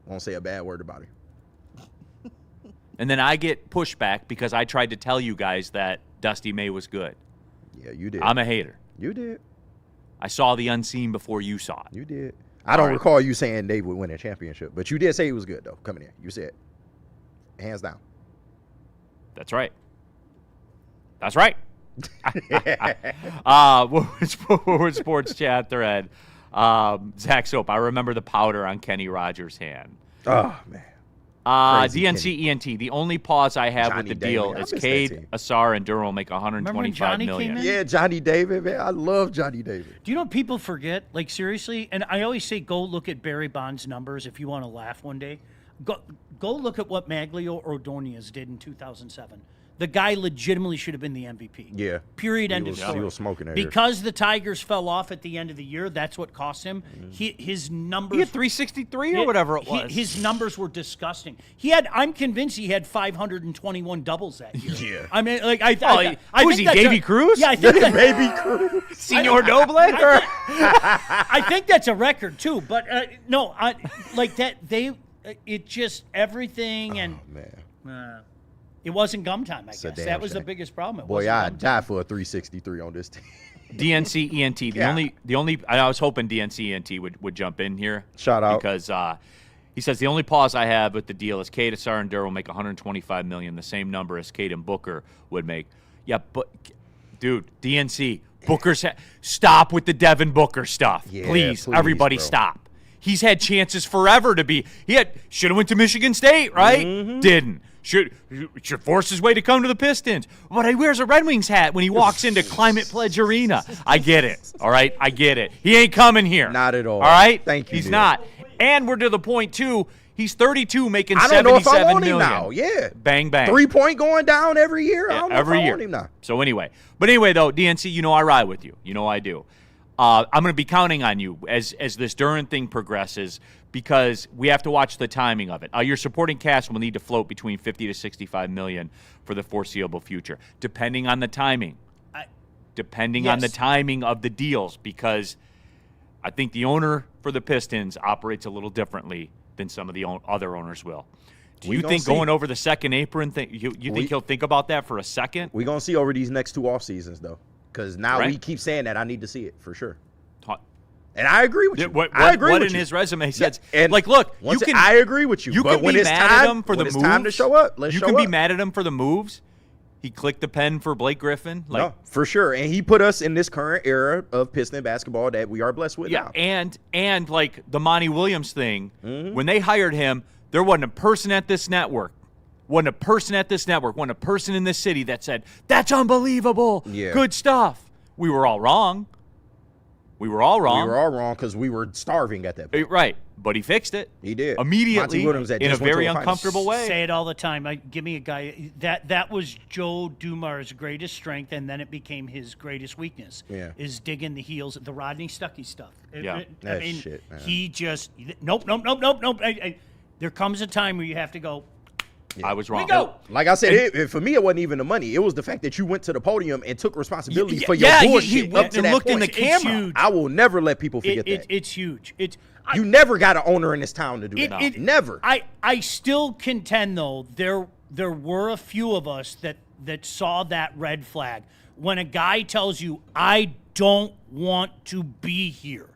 Won't say a bad word about him. And then I get pushback because I tried to tell you guys that Dusty May was good. Yeah, you did. I'm a hater. You did. I saw the unseen before you saw it. You did. I don't recall you saying Dave would win a championship, but you did say he was good, though, coming in. You said, hands down. That's right. That's right. Woodward Sports chat thread. Zach Soap, I remember the powder on Kenny Rogers' hand. Oh, man. DNC ENT, the only pause I have Johnny with the David. deal I is miss Cade, that team. Asar, and Durrell make Remember when $125 Johnny million. came in? Yeah, Johnny David, man. I love Johnny David. Do you know what people forget? Like, seriously? And I always say go look at Barry Bonds' numbers if you want to laugh one day. Go look at what Maglio Ordonez did in 2007. The guy legitimately should have been the MVP. Yeah. Period. End of He story. was smoking that because the Tigers fell off at the end of the year, that's what cost him. His numbers. He had 363 or whatever it was. His numbers were disgusting. I'm convinced he had 521 doubles that year. Yeah. I mean, like, who is he, Davy Cruz? Yeah, I think that, Baby Cruz. Senor Noble? I think that's a record too. But no, like that it just everything and Man. it wasn't gum time. I guess a damn that was the shame. biggest problem. It Boy, wasn't I'd gum time. die for a 363 on this team. DNC ENT. The only I was hoping DNC ENT would jump in here. Shout out. Because he says the only pause I have with the deal is Cade, Asar, and Durrell make $125 million, the same number as Cade and Booker would make. Yeah, but dude, DNC, Booker's stop with the Devin Booker stuff. Yeah, please, please, everybody bro. stop. He's had chances forever to be. Should have went to Michigan State, right? Didn't. Should force his way to come to the Pistons. But he wears a Red Wings hat when he walks into Climate Pledge Arena. I get it. All right, I get it. He ain't coming here. Not at all. All right, Thank you. He's Neal. not. And we're to the point too. He's 32, making I don't know if I $77 want him million. now. Yeah. Bang bang. 3-point going down every year. I don't know every if I year. want him now. So anyway, though, DNC, you know I ride with you. You know I do. I'm going to be counting on you as this Duran thing progresses because we have to watch the timing of it. Your supporting cast will need to float between 50 to 65 million for the foreseeable future, depending on the timing. On the timing of the deals, because I think the owner for the Pistons operates a little differently than some of the other owners will. Do you think going over the second apron thing, you think he'll think about that for a second? We're going to see over these next 2 off seasons, though. Because now Right. we keep saying that. I need to see it for sure. And I agree with you. I agree with you. His resume says, and look, I agree with you. You but can when be it's mad time, at him for the moves. When it's time to show up, let's show up. You can be mad at him for the moves. He clicked the pen for Blake Griffin. No, for sure. And he put us in this current era of Piston basketball that we are blessed with now. And like the Monty Williams thing, when they hired him, there wasn't a person at this network. Wasn't a person in this city that said, that's unbelievable. Yeah. Good stuff. We were all wrong. We were all wrong because we were starving at that point. Right. But he fixed it. He did. Immediately Monty Williams that in a just went to very the finals. uncomfortable way. Say it all the time. Give me a guy that was Joe Dumar's greatest strength, and then it became his greatest weakness. Yeah. Is digging the heels, the Rodney Stuckey stuff. That shit, man. He just nope. There comes a time where you have to go. Yeah. I was wrong. We go. Like I said, for me, it wasn't even the money. It was the fact that you went to the podium and took responsibility for your bullshit. He up went to and that looked in the point. camera. Huge. I will never let people forget that. It's huge. You never got an owner in this town to do that. Never. I still contend though there were a few of us that saw that red flag when a guy tells you I don't want to be here.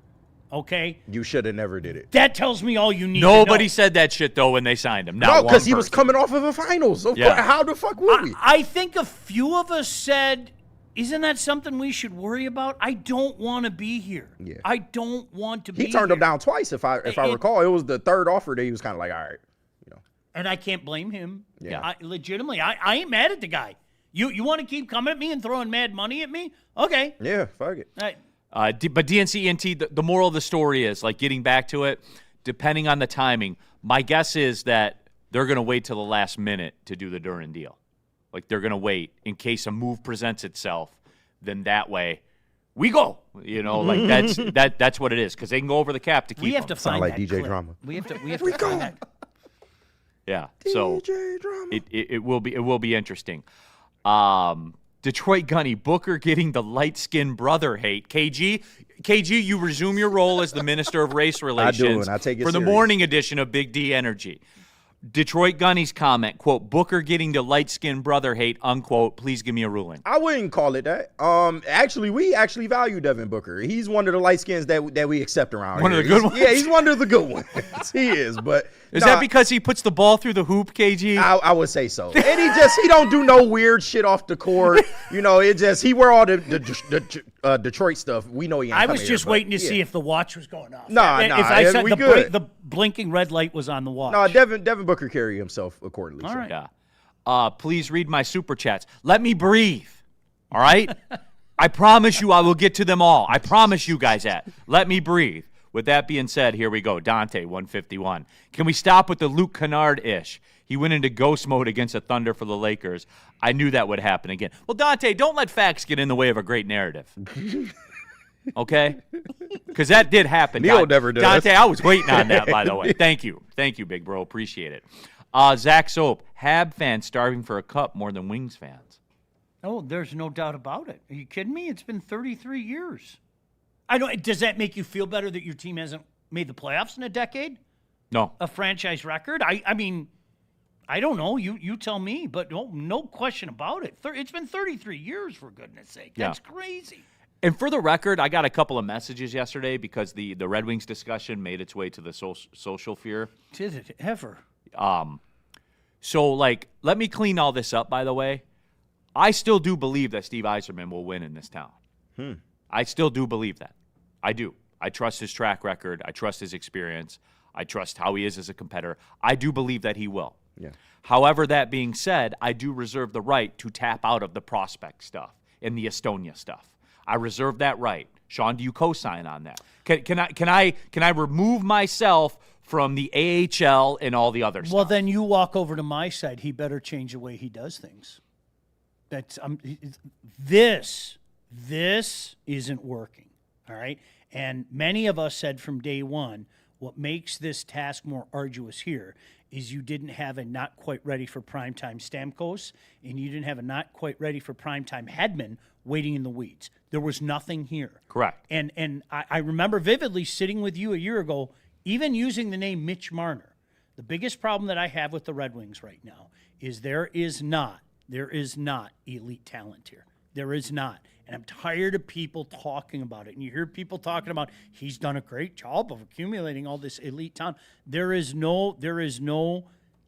Okay? You should have never did it. That tells me all you need Nobody to know. said that shit, though, when they signed him. No, because he was coming off of a finals. Of course, how the fuck would we? I think a few of us said, isn't that something we should worry about? I don't want to be here. Yeah. I don't want to be here. He turned him down twice, if I recall. It was the third offer that he was kind of like, all right. And I can't blame him. Yeah. Legitimately, I ain't mad at the guy. You want to keep coming at me and throwing mad money at me? Okay. Yeah, fuck it. All right. But DNC, the moral of the story is, like, getting back to it, depending on the timing, my guess is that they're going to wait till the last minute to do the Duran deal. Like, they're going to wait in case a move presents itself. Then that way, we go. You know, like that's what it is, because they can go over the cap to keep. We have them. to find Sound like that DJ clip. Drama. We have to find that. Yeah. So it will be interesting. Detroit Gunny, Booker getting the light-skinned brother hate. KG, you resume your role as the Minister of Race Relations I do, and I take it for the serious. morning edition of Big D Energy. Detroit Gunny's comment, quote, Booker getting the light-skinned brother hate, unquote, please give me a ruling. I wouldn't call it that. Actually, we actually value Devin Booker. He's one of the light skins that we accept around One here. of the good ones? Yeah, he's one of the good ones. He is, but Is that because he puts the ball through the hoop, KG? I would say so. And he don't do no weird shit off the court. You know, he wear all the Detroit stuff. We know he ain't I come was here, just but, waiting to yeah. see if the watch was going off. Nah, if I said we good. the blinking red light was on the watch. No, Devin Booker carry himself accordingly. All so. right. Yeah. Please read my super chats. Let me breathe. All right? I promise you I will get to them all. I promise you guys that. Let me breathe. With that being said, here we go. Dante, 151. Can we stop with the Luke Kennard-ish? He went into ghost mode against the Thunder for the Lakers. I knew that would happen again. Well, Dante, don't let facts get in the way of a great narrative. Okay? Because that did happen. Neal never does. Dante, I was waiting on that, by the way. Thank you. Thank you, big bro. Appreciate it. Zach Soap, Hab fans starving for a cup more than Wings fans. Oh, there's no doubt about it. Are you kidding me? It's been 33 years. I know. Does that make you feel better that your team hasn't made the playoffs in a decade? No. A franchise record? I mean, I don't know. You tell me, but no question about it. It's been 33 years, for goodness sake. That's crazy. And for the record, I got a couple of messages yesterday because the Red Wings discussion made its way to the social sphere. Did it ever? So, like, let me clean all this up, by the way. I still do believe that Steve Yzerman will win in this town. I still do believe that. I do. I trust his track record. I trust his experience. I trust how he is as a competitor. I do believe that he will. Yeah. However, that being said, I do reserve the right to tap out of the prospect stuff and the Estonia stuff. I reserve that right. Sean, do you co-sign on that? Can I remove myself from the AHL and all the other stuff? Well, then you walk over to my side. He better change the way he does things. That's this isn't working. All right. And many of us said from day one, what makes this task more arduous here is you didn't have a not quite ready for primetime Stamkos, and you didn't have a not quite ready for primetime Hedman waiting in the weeds. There was nothing here. Correct. And I remember vividly sitting with you a year ago, even using the name Mitch Marner. The biggest problem that I have with the Red Wings right now is there is not elite talent here. There is not. And I'm tired of people talking about it. And you hear people talking about he's done a great job of accumulating all this elite talent. There is no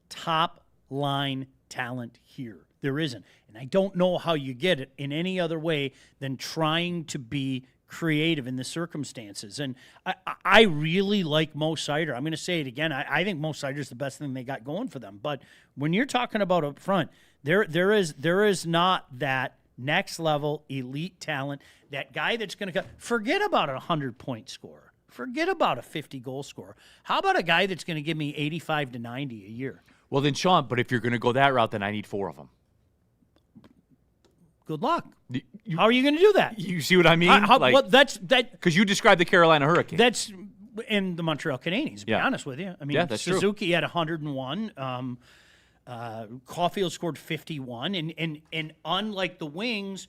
top line talent here. There isn't. And I don't know how you get it in any other way than trying to be creative in the circumstances. And I really like Mo Sider. I'm going to say it again. I think Mo Sider is the best thing they got going for them. But when you're talking about up front, there is not that next level elite talent, that guy that's going to forget about a 100-point scorer. Forget about a 50-goal scorer. How about a guy that's going to give me 85 to 90 a year? Well, then, Sean, but if you're going to go that route, then I need 4 of them. Good luck. How are you going to do that? You see what I mean? Because you described the Carolina Hurricanes. That's in the Montreal Canadiens, to be honest with you. I mean, that's Suzuki true. had 101. Caulfield scored 51. And unlike the Wings,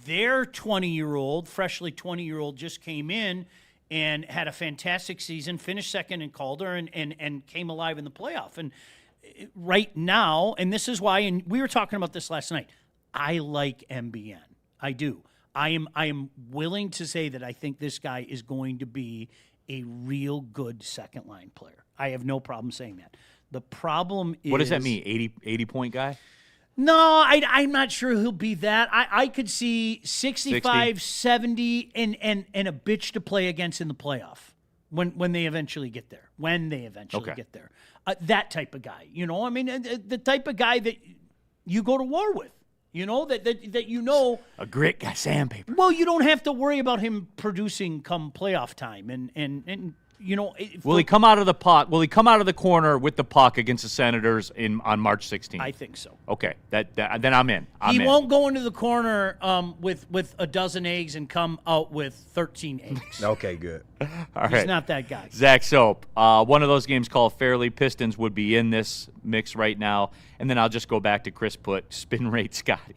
their freshly 20-year-old just came in and had a fantastic season, finished second in Calder, and came alive in the playoff. And right now, and this is why, and we were talking about this last night, I like MBN. I do. I am willing to say that I think this guy is going to be a real good second-line player. I have no problem saying that. The problem is... What does that mean, 80-point guy? No, I'm not sure he'll be that. I could see 65, 70, and a bitch to play against in the playoff when they eventually get there. Get there. That type of guy. You know, I mean, the type of guy that you go to war with. You know, that you know. A grit guy, sandpaper. Well, you don't have to worry about him producing come playoff time. And you know. Will he come out of the puck? Will he come out of the corner with the puck against the Senators on March 16th? I think so. Okay, then I'm in. He won't go into the corner with a dozen eggs and come out with 13 eggs. Okay, good. All right. He's not that guy. Zach Soap, one of those games called fairly. Pistons would be in this mix right now. And then I'll just go back to Chris put spin rate Scotty.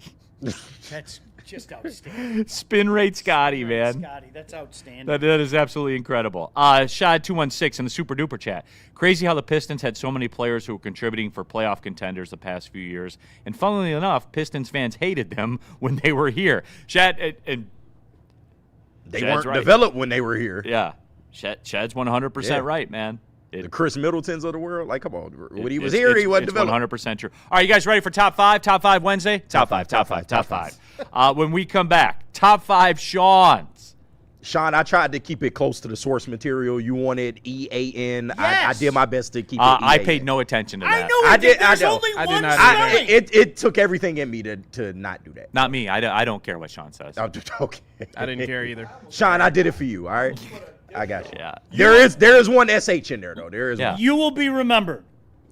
That's just outstanding. Spin rate Scotty, man. Scotty, that's outstanding. That is absolutely incredible. Shad216 in the Super Duper chat. Crazy how the Pistons had so many players who were contributing for playoff contenders the past few years. And funnily enough, Pistons fans hated them when they were here. Shad, and they Shad's weren't developed when they were here. Yeah. Shad's 100% right, man. The Chris Middletons of the world, like, come on. When he was here, he wasn't developed. 100% true. All right, you guys ready for Top 5? Top 5 Wednesday? Top 5. When we come back, Top 5 Sean's. Sean, I tried to keep it close to the source material. You wanted EAN. Yes. I did my best to keep it I EAN. paid no attention to I that. know. I did. There's I know. only I did one not- spelling. It took everything in me to not do that. Not me. I don't care what Sean says. Okay. I didn't care either. Sean, I did it for you, all right? I got you. Yeah. There is one SH in there, though. There is Yeah. one. You will be remembered.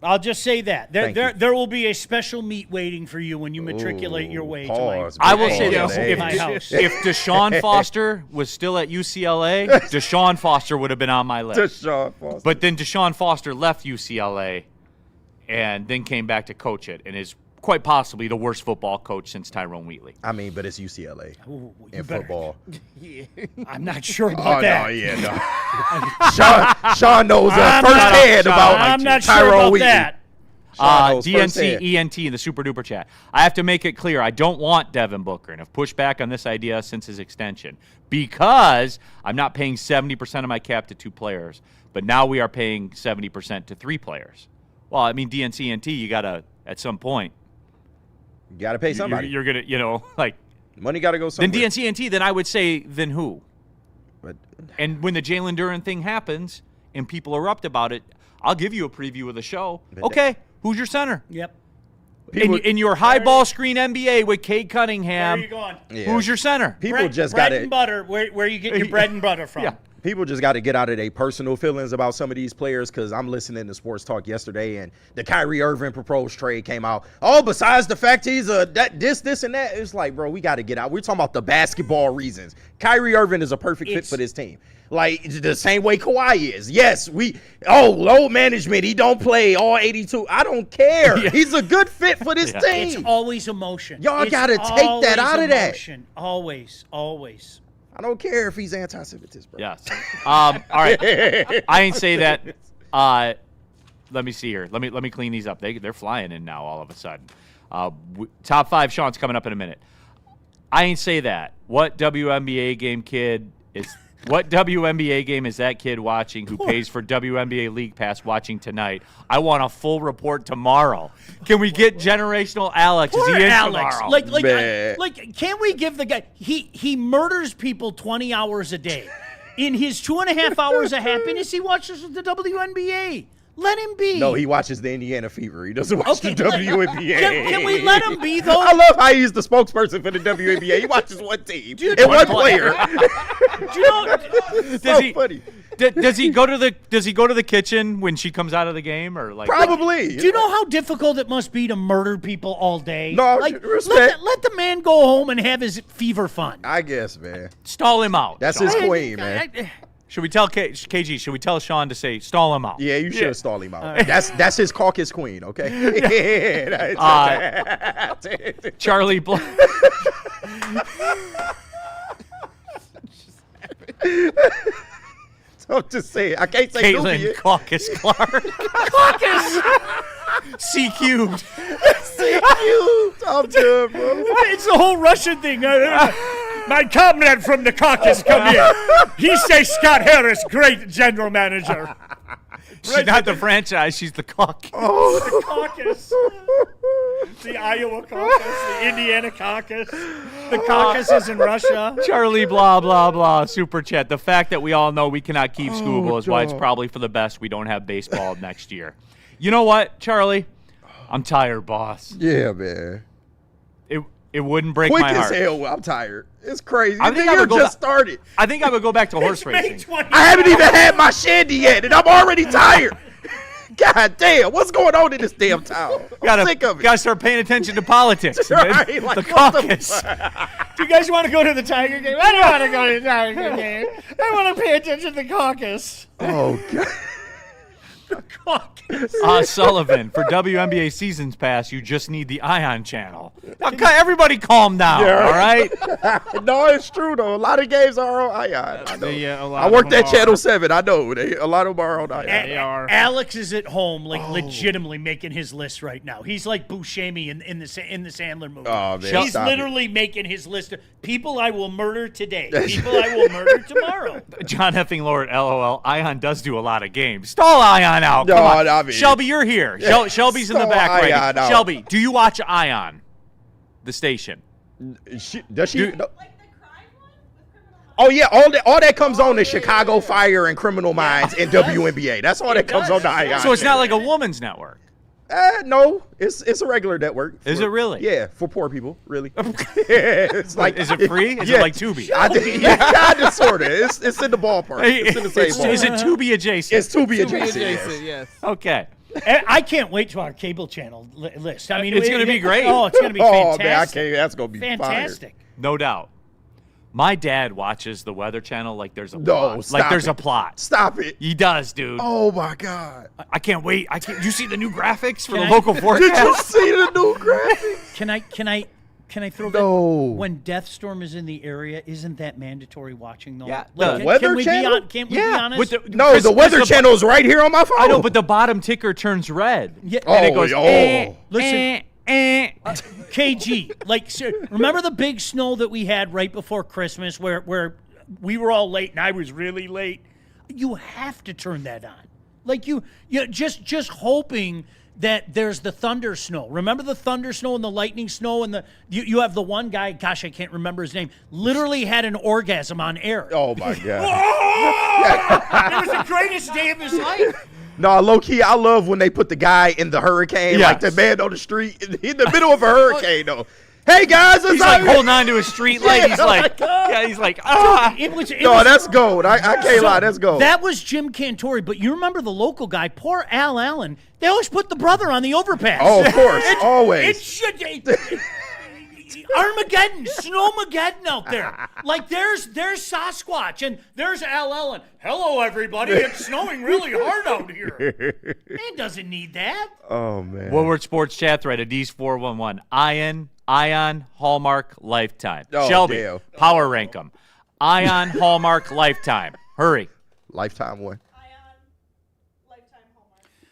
I'll just say that. Thank you. There will be a special meet waiting for you when you matriculate your way Pause, to my I will say pause. this: my house. if Deshaun Foster was still at UCLA, Deshaun Foster would have been on my list. Deshaun Foster. But then Deshaun Foster left UCLA, and then came back to coach it, and is quite possibly the worst football coach since Tyrone Wheatley. I mean, but it's UCLA Ooh, you in better- football. I'm not sure about Oh, that. no, yeah, no. Sean knows I'm firsthand about I'm not sure Tyrone about Wheatley. that. Sean knows DNC firsthand. ENT in the Super Duper chat. I have to make it clear, I don't want Devin Booker, and have pushed back on this idea since his extension, because I'm not paying 70% of my cap to 2 players, but now we are paying 70% to 3 players. Well, I mean, DNC ENT, you got to, at some point, You got to pay somebody. you're going to, like, Money got to go somewhere. then DNC ENT, then I would say, then who? But And when the Jalen Duren thing happens and people erupt about it, I'll give you a preview of the show. But Okay, who's your center? Yep. In your high ball screen NBA with Cade Where are Cunningham, you going? Yeah. who's your center? People just got bread and to butter. Where you get your bread and butter from? Yeah. people just got to get out of their personal feelings about some of these players, because I'm listening to Sports Talk yesterday and the Kyrie Irving proposed trade came out. Oh, besides the fact he's this and that, it's like, bro, we got to get out. We're talking about the basketball reasons. Kyrie Irving is a perfect fit for this team. Like the same way Kawhi is. Yes, low management. He don't play all 82. I don't care. Yeah. He's a good fit for this team. It's always emotion. Y'all It's gotta take that out of that. emotion. Always. I don't care if he's anti-Semitism, bro. Yes. All right. I ain't say that. Let me see here. Let me clean these up. They're flying in now all of a sudden. Top 5 Sean's coming up in a minute. I ain't say that. What WNBA game is that kid watching who pays for WNBA League Pass watching tonight? I want a full report tomorrow. Can we get generational Alex? Poor Is he in Alex. tomorrow? Man. Can't we give the guy? He murders people 20 hours a day. In his 2.5 hours of happiness, he watches the WNBA. Let him be. No, he watches the Indiana Fever. He doesn't watch the WNBA. Can we let him be, though? I love how he's the spokesperson for the WNBA. He watches one team and one player. Do you know, So funny. Does he go to the kitchen when she comes out of the game, or like? Probably. do you know how difficult it must be to murder people all day? No, respect. Let the man go home and have his fever fun. I guess, man. Stall him out. That's Sean. his queen, man. Should we tell KG? Should we tell Sean to say stall him out? Yeah, you should stall him out. That's his caucus queen, okay? Charlie Bl- I'm just saying. I can't say Caitlin Nubia. Caucus Clark. C cubed. I'm good, bro. It's the whole Russian thing. My comrade from the caucus come here. He says Scott Harris, great general manager. She's not the franchise. She's the caucus. The caucus. The Iowa caucus, the Indiana caucus, the caucuses in Russia. Charlie blah blah blah super chat. The fact that we all know we cannot keep Scooble is why it's probably for the best we don't have baseball next year. You know what, Charlie? I'm tired, boss. Yeah, man. It wouldn't break Quick my heart. as hell. I'm tired. It's crazy. I think The I year would go just ba- started. I think I would go back to horse May racing. 20. I haven't even had my shandy yet, and I'm already tired. God damn, what's going on in this damn town? I'm sick of it. Gotta start paying attention to politics. Right, man. like, the what the caucus. Do you guys want to go to the Tiger game? I don't want to go to the Tiger game. I want to pay attention to the caucus. Oh, God. Sullivan, for WNBA Seasons Pass, you just need the Ion channel. Now, everybody calm down, all right? No, it's true, though. A lot of games are on Ion. I know. Yeah, a lot I of worked them at are. Channel 7. I know. A lot of them are on Ion. They are. Alex is at home, like legitimately making his list right now. He's like Buscemi in the Sandler movie. Oh, man, He's stop it. literally making his list of people I will murder today, people I will murder tomorrow. John Heffing Lord, LOL. Ion does do a lot of games. Stall Ion out. No, Come on. I mean- Shelby, you're here. Shelby's in the Stall back right Ion now. out. Shelby, do you watch Ion, the station? Does she? No. Oh yeah, all that comes on is Chicago Fire and Criminal Minds and WNBA. That's all that comes on the Ion. So it's not like a woman's network. No, it's a regular network. Is it really? Yeah, for poor people, really. It's like, Is it free? Is it like Tubi? I think kind of, sort of. It's in the ballpark. It's in the same ballpark. Is it Tubi adjacent? It's Tubi Adjacent, adjacent. yes. Okay. I can't wait to our cable channel list. I mean, It's gonna be great. Oh, it's going to be Oh fantastic. man, I can't. That's gonna be Fantastic. No doubt. My dad watches the Weather Channel like there's a No, plot. stop Like there's it. a plot. Stop it. He does, dude. Oh my God. I can't wait. Do you see the new graphics for Can the I- local Did forecast? you see the new graphics? Can I throw No. that? When Death Storm is in the area, isn't that mandatory watching though? Yeah. Like, The Weather can we Channel? Can't we Yeah, be honest? with the- No, Chris- the Weather Chris, the- Channel is right here on my phone. I know, but the bottom ticker turns red. Yeah. And it Oh, goes, oh. Listen, KG, like, remember the big snow that we had right before Christmas where we were all late and I was really late? You have to turn that on. Like you just hoping that there's the thunder snow. Remember the thunder snow and the lightning snow and you have the one guy, gosh, I can't remember his name, literally had an orgasm on air. Oh my God. It was the greatest day of his life. No, low key, I love when they put the guy in the hurricane, like the Yes. man on the street in the middle of a hurricane, though. Hey guys, it's He's like holding on to a street light. He's like, yeah, he's like, ah. It was that's gold. I can't lie, that's gold. That was Jim Cantori, but you remember the local guy, poor Al Allen. They always put the brother on the overpass. Oh, of course, It always. should. Armageddon, Snowmageddon out there. Like there's Sasquatch and there's Al Allen. Hello, everybody. It's snowing really hard out here. Man doesn't need that. Oh man. Woodward Sports Chat Thread, Adis 411. Ion, Hallmark, Lifetime. Oh, Shelby, damn. power rank them. Ion, Hallmark, Lifetime. Hurry. Lifetime one.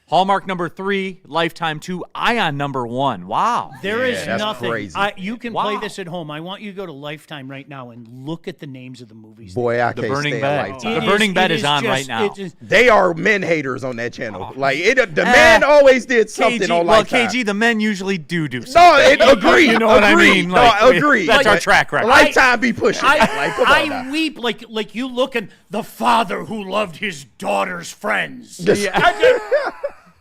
Hallmark number 3, Lifetime 2, Ion number 1. Wow. There is that's nothing. crazy. You can play Wow. this at home. I want you to go to Lifetime right now and look at the names of the movies. Boy, I The can't Burning stand Bed. Lifetime. The Burning Bed is on right now. They are men haters on that channel. Like the man always did something KG, on well, Lifetime. KG, the men usually do something. No, agree. You know what I agree. mean? No, Like, agree. that's our Like, track record. Lifetime be pushing. Like, come on I now. weep like you look and the father who loved his daughter's friends.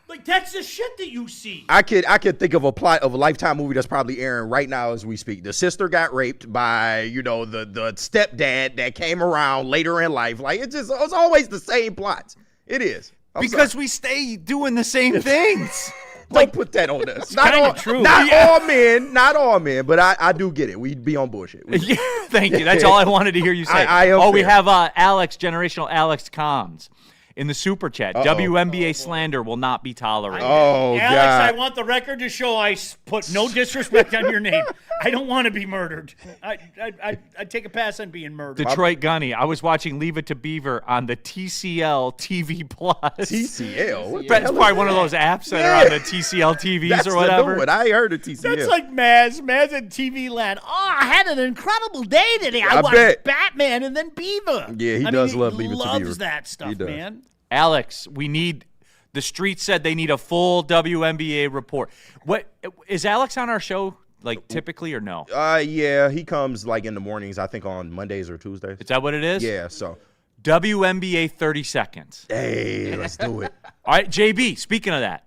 Like that's the shit that you see. I could think of a plot of a Lifetime movie that's probably airing right now as we speak. The sister got raped by, the stepdad that came around later in life. Like it's always the same plots. It is. Because we stay doing the same things. Don't put that on us. kinda true. Not all men, but I do get it. We'd be on bullshit. Yeah, thank you. That's all I wanted to hear you say. I am we fair. have Alex, Generational Alex Combs in the super chat. WNBA slander will not be tolerated. Oh, Alex, God. I want the record to show I put no disrespect on your name. I don't want to be murdered. I take a pass on being murdered. Detroit Gunny, I was watching Leave It to Beaver on the TCL TV Plus. TCL? What the That's hell probably is one of that? those apps that are on the TCL TVs That's or the whatever. new one. I ain't heard of TCL. That's like Maz in TV land. Oh, I had an incredible day today. I watched bet. Batman and then Beaver. Yeah, he does love Leave It to loves Beaver. that stuff, He does. man. Alex, the street said they need a full WNBA report. What is Alex on our show like typically or no? Yeah, he comes like in the mornings, I think on Mondays or Tuesdays. Is that what it is? Yeah, so. WNBA 30 seconds. Hey, let's do it. All right, JB, speaking of that,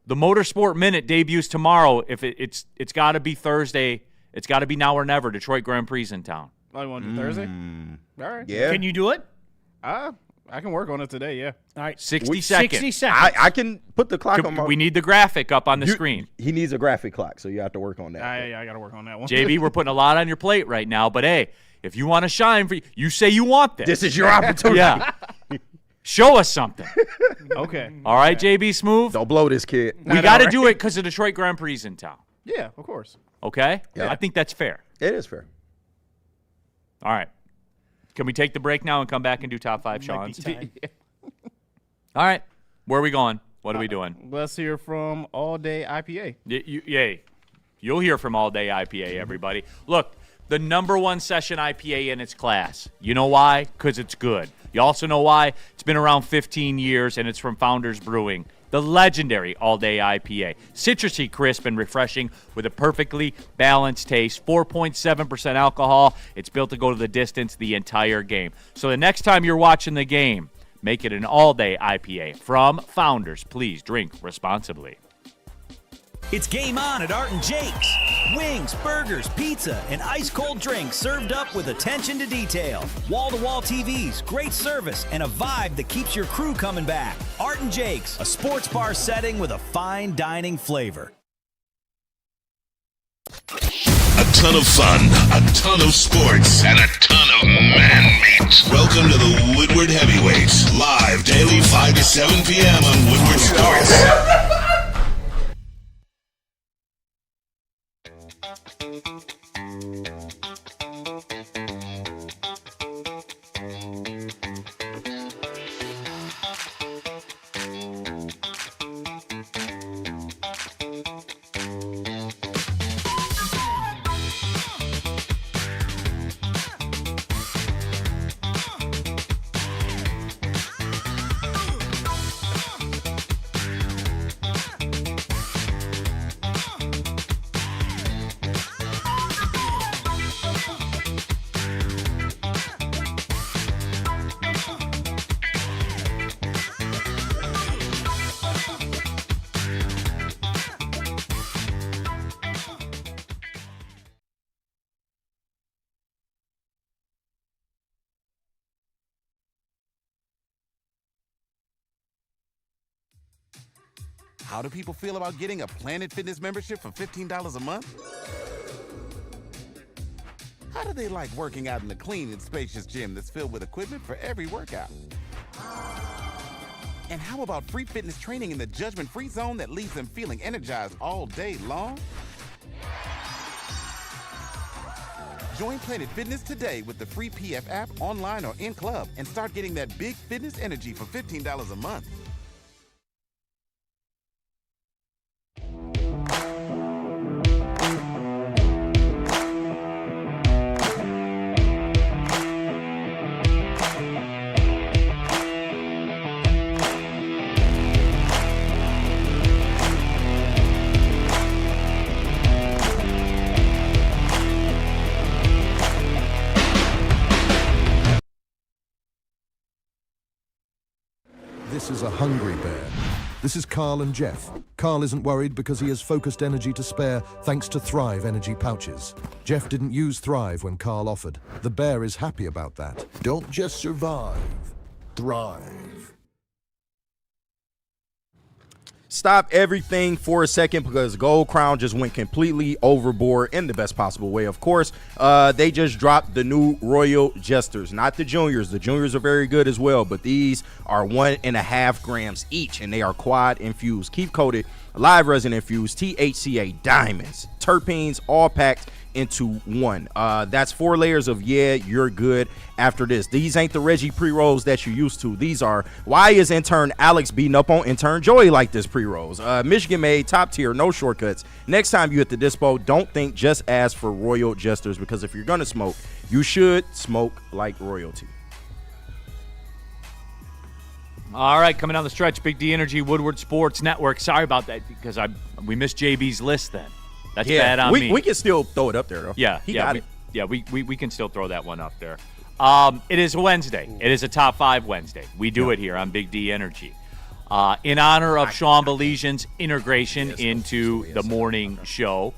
the Motorsport Minute debuts tomorrow. If it's got to be Thursday It's got to be now or never. Detroit Grand Prix in town. Oh, you want to do Thursday? All right. Yeah. Can you do it? I can work on it today, yeah. All right. 60 seconds. 60 seconds. I can put the clock on my. We need the graphic up on the screen. He needs a graphic clock, so you have to work on that. I got to work on that one. JB, we're putting a lot on your plate right now, but hey, if you want to shine, you say you want this. This is your opportunity. Yeah. Show us something. Okay. All right, JB Smooth? Don't blow this kid. We got to do it because the Detroit Grand Prix is in town. Yeah, of course. Okay? Yeah. I think that's fair. It is fair. All right. Can we take the break now and come back and do top 5 Sean's? All right. Where are we going? What are we doing? Let's hear from All Day IPA. Yay. You'll hear from All Day IPA, everybody. Look, the number 1 session IPA in its class. You know why? Because it's good. You also know why? It's been around 15 years, and it's from Founders Brewing. The legendary All Day IPA. Citrusy, crisp, and refreshing with a perfectly balanced taste. 4.7% alcohol. It's built to go to the distance the entire game. So the next time you're watching the game, make it an All Day IPA from Founders. Please drink responsibly. It's game on at Art and Jake's. Wings, burgers, pizza, and ice-cold drinks served up with attention to detail. Wall-to-wall TVs, great service, and a vibe that keeps your crew coming back. Art and Jake's, a sports bar setting with a fine dining flavor. A ton of fun, a ton of sports, and a ton of man meat. Welcome to the Woodward Heavyweights, live daily 5 to 7 p.m. on Woodward Sports. How do people feel about getting a Planet Fitness membership for $15 a month? How do they like working out in a clean and spacious gym that's filled with equipment for every workout? And how about free fitness training in the judgment-free zone that leaves them feeling energized all day long? Join Planet Fitness today with the free PF app, online or in club, and start getting that big fitness energy for $15 a month. This is a hungry bear. This is Carl and Jeff. Carl isn't worried because he has focused energy to spare thanks to Thrive energy pouches. Jeff didn't use Thrive when Carl offered. The bear is happy about that. Don't just survive. Thrive. Stop everything for a second because Gold Crown just went completely overboard in the best possible way, of course. They just dropped the new Royal Jesters, not the Juniors. The Juniors are very good as well, but these are 1.5 grams each, and they are quad infused, keep coated, live resin infused, THCA diamonds, terpenes, all packed into one. That's 4 layers of you're good after this. These ain't the Reggie pre-rolls that you used to. These are, why is intern Alex beating up on intern Joey like this pre-rolls? Michigan made, top tier, no shortcuts. Next time you hit the dispo, don't think, just ask for Royal Jesters, because if you're gonna smoke, you should smoke like royalty. All right, coming down the stretch, Big D Energy, Woodward Sports Network. Sorry about that because we missed JB's list then. That's bad on me. We can still throw it up there, though. Yeah, he got it. Yeah, we can still throw that one up there. It is Wednesday. It is a top 5 Wednesday. We do it here on Big D Energy. In honor of Sean Baligian's integration into the morning show,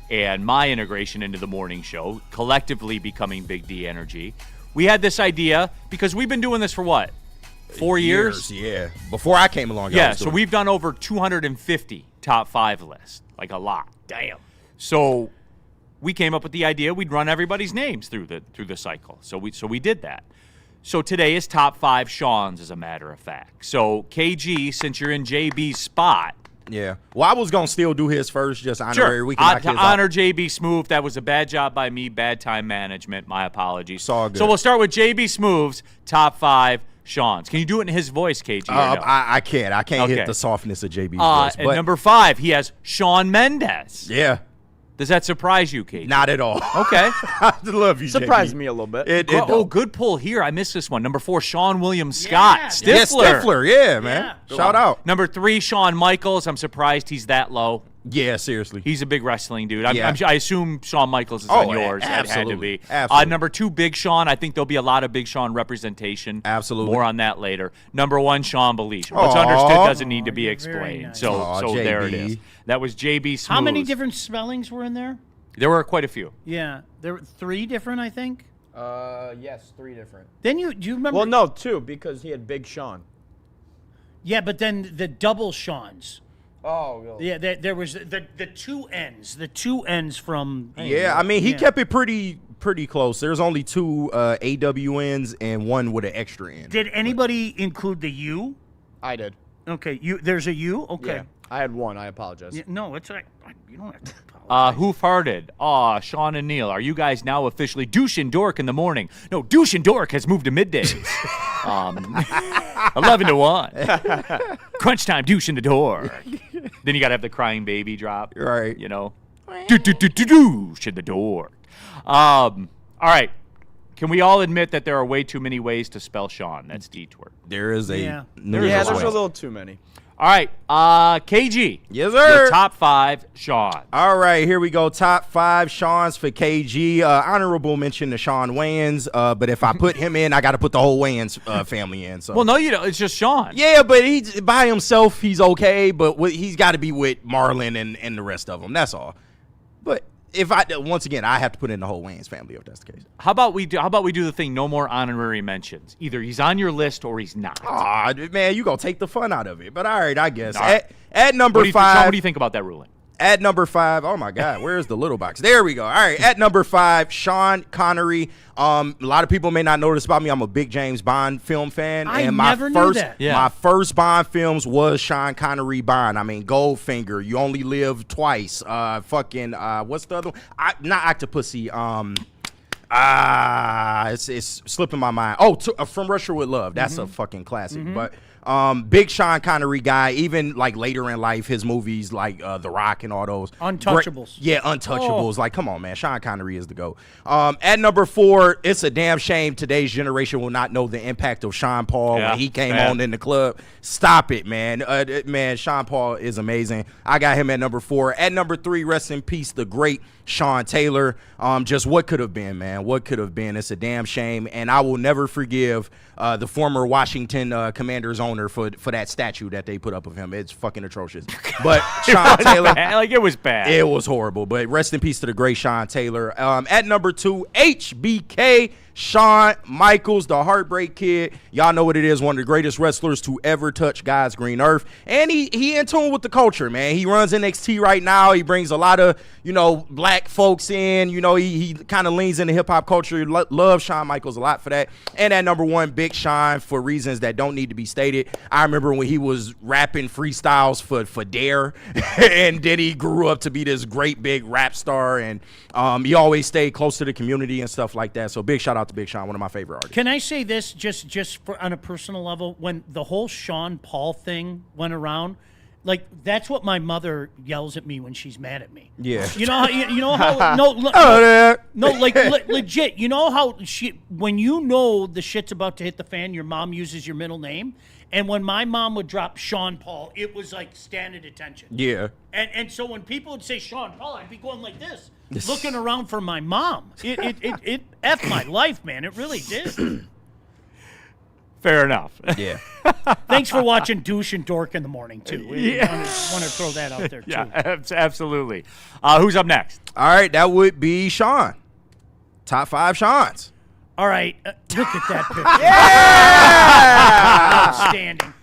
and my integration into the morning show, collectively becoming Big D Energy, we had this idea because we've been doing this for what? 4 years? Yeah. Before I came along. Yeah, so we've done over 250 top 5 lists. Like a lot. Damn. So we came up with the idea we'd run everybody's names through the cycle. So we did that. So today is top 5 Sean's, as a matter of fact. So KG, since you're in JB's spot. Yeah. Well, I was going to still do his first, just honorary. Sure. We can knock To his honor out. JB Smoove, that was a bad job by me, bad time management. My apologies. It's all good. So we'll start with JB Smoove's top 5 Sean's. Can you do it in his voice, KG? Or no? I can't. I can't Okay. hit the softness of JB's voice. And But number 5, he has Shawn Mendes. yeah, Does that surprise you, KG? not at all. Okay. I love you, Surprised JB. me a little bit. It Oh, don't. good pull here. I missed this one. Number 4, Sean William Scott. Yeah, Stifler. Yeah, Stifler. Yeah, man. Yeah. Shout out. Number 3, Shawn Michaels. I'm surprised he's that low. Yeah, seriously. He's a big wrestling dude. Yeah. I assume Shawn Michaels is Oh, on yours. It had to absolutely. be. Absolutely. Number 2, Big Sean. I think there'll be a lot of Big Sean representation. Absolutely. More on that later. Number 1, Sean Baligian. What's Aw. understood doesn't need to be you're very explained. nice. So, Aw, so there it JB. is. That was JB Smooth. How many different spellings were in there? There were quite a few. Yeah, there were 3 different, I think. Yes, 3 different. Then do you remember? Well, no, 2 because he had Big Sean. Yeah, but then the double Sean's. Oh, well. Yeah, there was the 2 ends. The 2 ends from. Yeah, I mean, he Yeah. kept it pretty close. There's only 2 AWNs and 1 with an extra N. Did anybody include the U? I did. Okay, there's a U. Okay. Yeah. I had 1. I apologize. Yeah, no, it's all right. You don't have to apologize. Who farted? Aw, Sean and Neal. Are you guys now officially douche and dork in the morning? No, douche and dork has moved to middays. 11 to 1. Crunch time, douche in the door. Then you got to have the crying baby drop. Right. You know? Douche in the door. All right. Can we all admit that there are way too many ways to spell Sean? That's detour. There is a Yeah. Yeah, there's way. a little too many. All right. KG. Yes, sir. Your top 5 Sean. All right, here we go. Top 5 Sean's for KG. Honorable mention to Sean Wayans, but if I put him in, I got to put the whole Wayans family in. So. Well, no, you don't. It's just Sean. Yeah, but he's by himself. He's okay, but he's got to be with Marlon and the rest of them. That's all. But if once again, I have to put in the whole Wayans family if that's the case. How about we do the thing? No more honorary mentions. Either he's on your list or he's not. Aw, man, you gonna take the fun out of it. But all right, I guess. All right. At number Sean, 5. what do you think about that ruling? At number 5, oh my God, where's the little box? There we go. All right, at number 5, Sean Connery. A lot of people may not know this about me. I'm a big James Bond film fan. I and never knew that. Yeah. My first Bond films was Sean Connery Bond. I mean, Goldfinger, You Only Live Twice. What's the other one? Not Octopussy. It's slipping my mind. Oh, From Russia with Love. That's a fucking classic. But big Sean Connery guy. Even like later in life, his movies like The Rock and all those. Untouchables. Yeah, Untouchables. Like, come on, man. Sean Connery is the GOAT. At number 4, it's a damn shame today's generation will not know the impact of Sean Paul Yeah, when he came bad. on in the club. Stop it, man. Man, Sean Paul is amazing. I got him at number 4. At number 3, rest in peace, the great Sean Taylor. Just what could have been, man. What could have been. It's a damn shame. And I will never forgive the former Washington Commanders owner for that statue that they put up of him. It's fucking atrocious. But Sean Taylor. Like, it was bad. It was horrible, but rest in peace to the great Sean Taylor. At number 2, HBK, Shawn Michaels, the Heartbreak Kid. Y'all know what it is, one of the greatest wrestlers to ever touch God's green earth. And he in tune with the culture, man. He runs NXT right now. He brings a lot of, black folks in. He kind of leans into hip-hop culture. Love Shawn Michaels a lot for that. And at number 1, Big Sean, for reasons that don't need to be stated. I remember when he was rapping freestyles for Dare, and then he grew up to be this great big rap star, and he always stayed close to the community and stuff like that. So big shout out to Big Sean, one of my favorite artists. Can I say this just on a personal level? When the whole Sean Paul thing went around, like that's what my mother yells at me when she's mad at me. Yeah. You know how legit. You know how when you know the shit's about to hit the fan, your mom uses your middle name. And when my mom would drop Sean Paul, it was like standing attention. Yeah. And so when people would say Sean Paul, I'd be going like this, looking around for my mom. It effed my life, man. It really did. Fair enough. Yeah. Thanks for watching Douche and Dork in the morning, too. We want to throw that out there, too. Yeah, absolutely. Who's up next? All right, that would be Sean. Top 5 Seans. All right, look at that picture. Outstanding.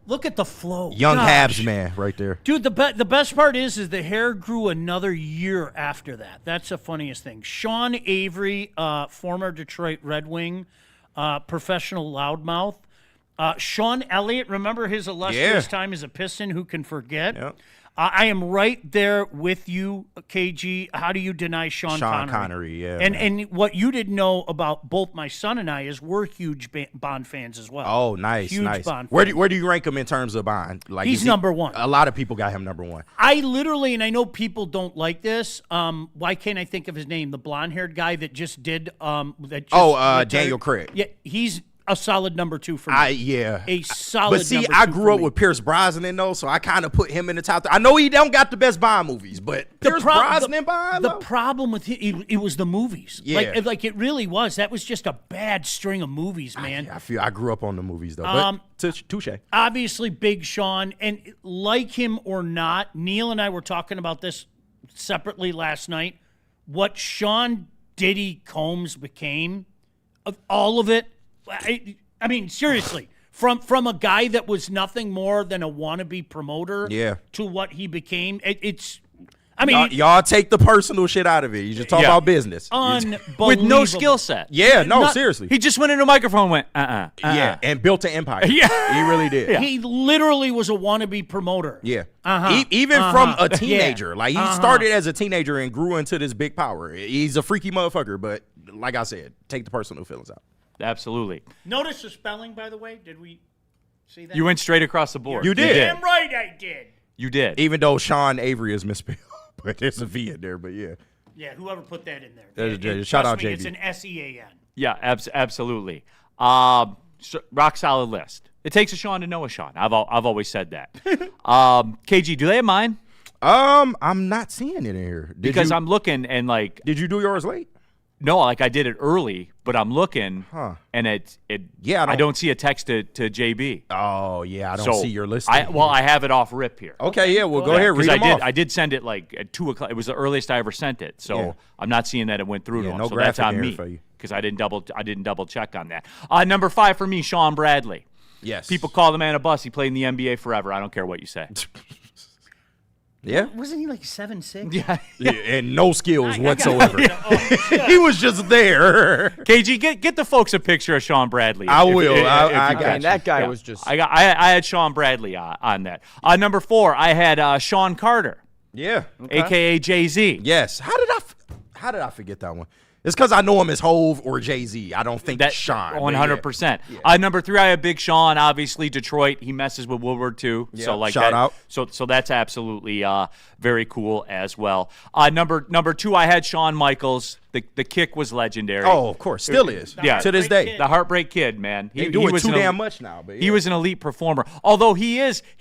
Look at the flow. Young Gosh. Habs man right there. Dude, the best part is the hair grew another year after that. That's the funniest thing. Sean Avery, former Detroit Red Wing, professional loudmouth. Sean Elliott, remember his illustrious time as a Piston? Who can forget? Yep. I am right there with you, KG. How do you deny Sean Connery? Yeah. And what you didn't know about both my son and I is we're huge Bond fans as well. Oh, nice, huge nice. Bond Where fans. do you rank him in terms of Bond? Like He's number 1. A lot of people got him number 1. I literally, and I know people don't like this. Why can't I think of his name? The blonde-haired guy that just did. Daniel Craig. Yeah, he's a solid number 2 for me. A solid. But see, number I 2 grew for up me. with Pierce Brosnan though, so I kind of put him in the top 3. I know he don't got the best Bond movies, but Pierce Brosnan Bond. The problem with it was the movies. Yeah. Like it really was. That was just a bad string of movies, man. I feel I grew up on the movies though. But touche. Obviously, Big Sean, and like him or not, Neal and I were talking about this separately last night. What Sean Diddy Combs became, of all of it, I mean, seriously, from a guy that was nothing more than a wannabe promoter to what he became, it's. I mean, y'all take the personal shit out of it. You just talk about business. Unbelievable. With no skill set. Yeah, no, seriously. He just went into a microphone and went, Yeah, and built an empire. Yeah. He really did. Yeah. He literally was a wannabe promoter. Yeah. Even from a teenager. Like, he started as a teenager and grew into this big power. He's a freaky motherfucker, but like I said, take the personal feelings out. Absolutely. Notice the spelling, by the way. Did we see that? You went straight across the board. You did. Damn right I did. You did. Even though Sean Avery is misspelled, but there's a V in there, but yeah. Yeah, whoever put that in there. Shout out me, JB. It's an SEAN. Yeah, absolutely. Rock solid list. It takes a Sean to know a Sean. I've always said that. KG, do they have mine? I'm not seeing it in here. I'm looking and like. Did you do yours late? No, like I did it early, but I'm looking, and I don't see a text to JB. Oh yeah, I don't see your list. I have it off rip here. Okay, yeah, well go ahead, read them off. I did send it like at 2:00. It was the earliest I ever sent it, so I'm not seeing that it went through to him. No so that's on me because I didn't double check on that. Number 5 for me, Sean Bradley. Yes, people call the man a bus. He played in the NBA forever. I don't care what you say. Yeah, wasn't he like 7'6"? Yeah, and no skills whatsoever. He was just there. KG, get the folks a picture of Sean Bradley. I will. That guy was just. I had Sean Bradley on that. Number 4, I had Sean Carter. Yeah, AKA Jay-Z. Yes. How did I forget that one? It's because I know him as Hove or Jay-Z. I don't think Sean. 100%. Number 3, I have Big Sean. Obviously, Detroit. He messes with Woodward too. Yeah, so like shout out. So that's absolutely very cool as well. Number 2, I had Shawn Michaels. The kick was legendary. Oh, of course, still is. Yeah, to this day. The Heartbreak Kid, man. He doing too damn much now. But He was an elite performer. Although he